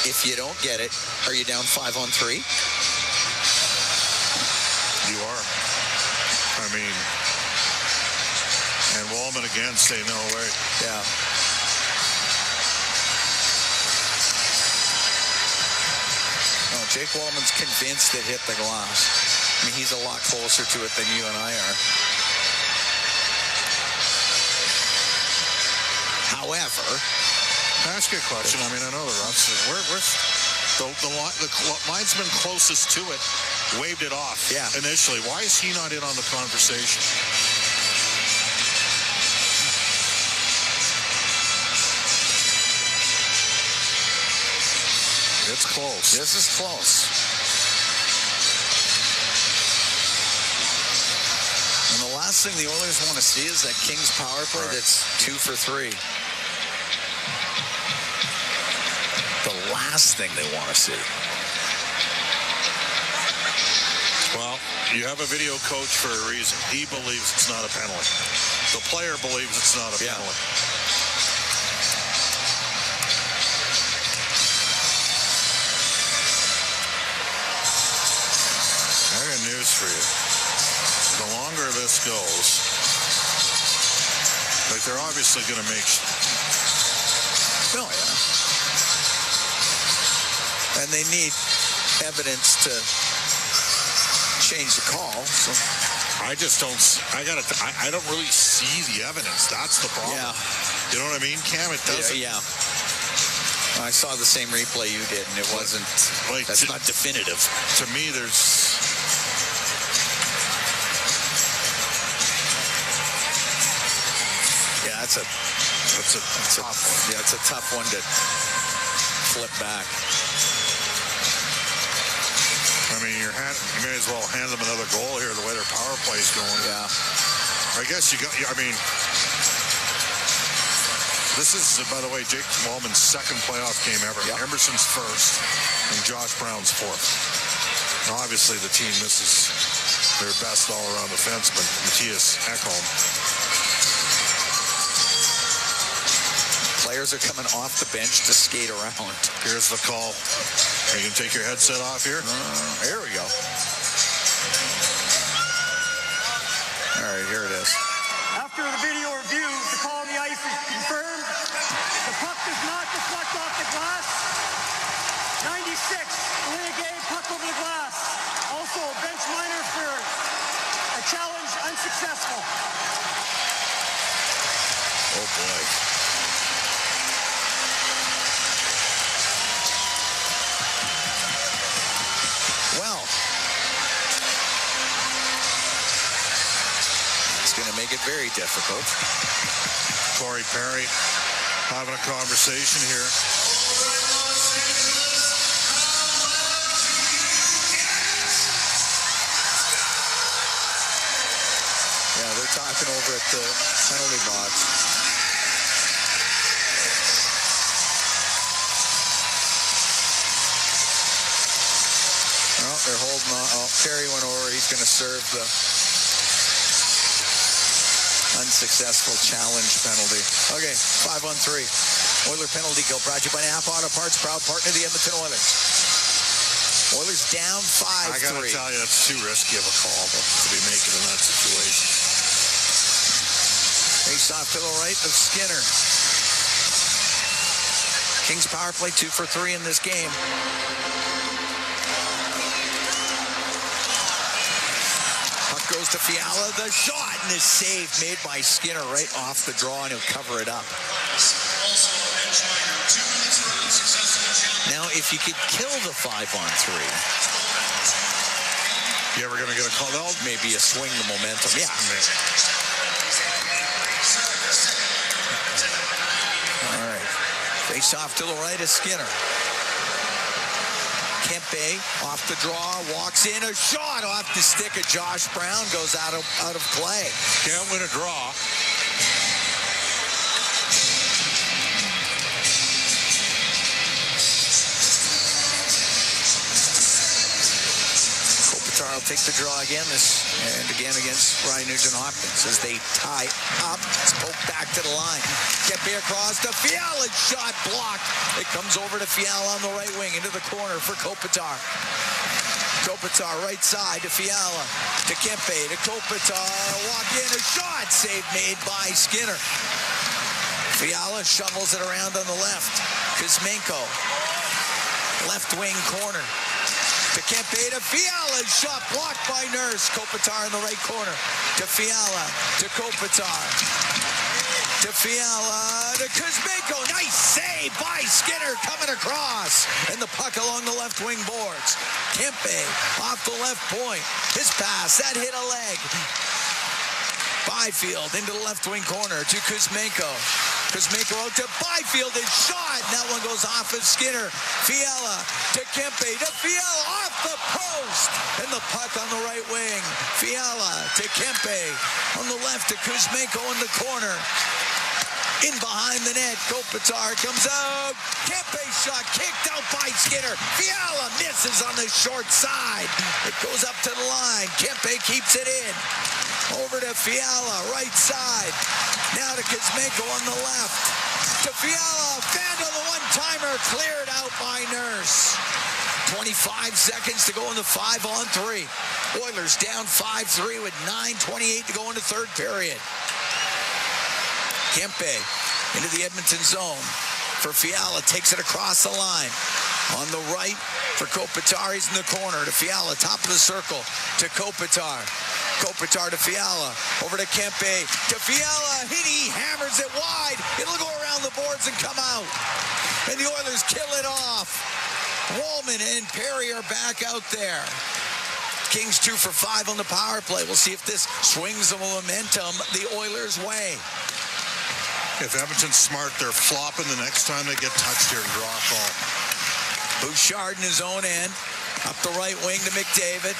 If you don't get it, are you down 5-on-3? You are. I mean, and Wallman again say no way. Yeah. Oh, Jake Wallman's convinced it hit the glass. I mean, he's a lot closer to it than you and I are. However, can I ask you a question? I mean, I know the refs. The linesman closest to it waved it off initially. Why is he not in on the conversation? It's close. This is close. And the last thing the Oilers want to see is that Kings power play that's 2 for 3. The last thing they want to see. Well, you have a video coach for a reason. He believes it's not a penalty. The player believes it's not a penalty. I got news for you. The longer this goes, like they're obviously going to make. Oh, yeah. And they need evidence to change the call. So I just don't. I don't really see the evidence. That's the problem. Yeah. You know what I mean, Cam? It doesn't. Yeah. I saw the same replay you did, and it wasn't. Like, that's not definitive. To me, there's. Yeah, that's a tough one. Yeah, it's a tough one to flip back. I mean, you may as well hand them another goal here the way their power play's going. Yeah. I guess you got. I mean, this is, by the way, Jake Wallman's second playoff game ever. Yep. Emerson's first, and Josh Brown's fourth. Now, obviously, the team misses their best all-around defenseman, Matthias Ekholm. Players are coming off the bench to skate around. Here's the call. Are you going to take your headset off here? There we go. All right, here it is. After the video review, the call on the ice is confirmed. The puck does not deflect off the glass. 96, Pregame, puck over the glass. Also, a bench minor for a challenge unsuccessful. Oh, boy. Well, it's going to make it very difficult. Corey Perry having a conversation here. Yeah, they're talking over at the penalty box. Oh, they're holding on. Oh, Perry went over. He's going to serve the unsuccessful challenge penalty. Okay, 5-on-3. Oiler penalty kill brought to you by Napa Auto Parts, proud partner of the Edmonton Oilers. Oilers down 5-3. I got to tell you, that's too risky of a call to be making in that situation. Face off to the right of Skinner. Kings power play 2 for 3 in this game. Puck goes to Fiala. The shot and the save made by Skinner right off the draw, and he'll cover it up. Now, if you could kill the 5-on-3. You ever going to get a call? Maybe a swing the momentum. Yeah. All right. Face off to the right of Skinner. Kempe off the draw, walks in, a shot off the stick of Josh Brown, goes out of play. Can't win a draw. Kopitar will take the draw again, and again against Ryan Nugent-Hopkins as they tie up. It's poked back to the line. Kempe across to Fiala, shot blocked. It comes over to Fiala on the right wing into the corner for Kopitar. Kopitar right side to Fiala, to Kempe, to Kopitar, walk in, a shot, save made by Skinner. Fiala shovels it around on the left. Kuzmenko, left wing corner. To Kempe, to Fiala, shot blocked by Nurse. Kopitar in the right corner. To Fiala, to Kopitar. To Fiala, to Kuzmenko. Nice save by Skinner coming across. And the puck along the left wing boards. Kempe off the left point. His pass, that hit a leg. Byfield into the left wing corner to Kuzmenko. Kuzmenko out to Byfield, and shot. And that one goes off of Skinner. Fiala to Kempe, to Fiala off the post. And the puck on the right wing. Fiala to Kempe on the left to Kuzmenko in the corner. In behind the net, Kopitar comes out. Kempe shot kicked out by Skinner. Fiala misses on the short side. It goes up to the line. Kempe keeps it in. Over to Fiala, right side. Now to Kuzmenko on the left. To Fiala. Vandal, the one-timer, cleared out by Nurse. 25 seconds to go in the 5-on-3. Oilers down 5-3 with 9:28 to go in the third period. Kempe into the Edmonton zone for Fiala. Takes it across the line. On the right for Kopitar. He's in the corner to Fiala. Top of the circle to Kopitar. Kopitar to Fiala. Over to Kempe. To Fiala. He hammers it wide. It'll go around the boards and come out. And the Oilers kill it off. Wallman and Perry are back out there. Kings 2 for 5 on the power play. We'll see if this swings the momentum the Oilers' way. If Edmonton's smart, they're flopping the next time they get touched here and draw a call. Bouchard in his own end. Up the right wing to McDavid.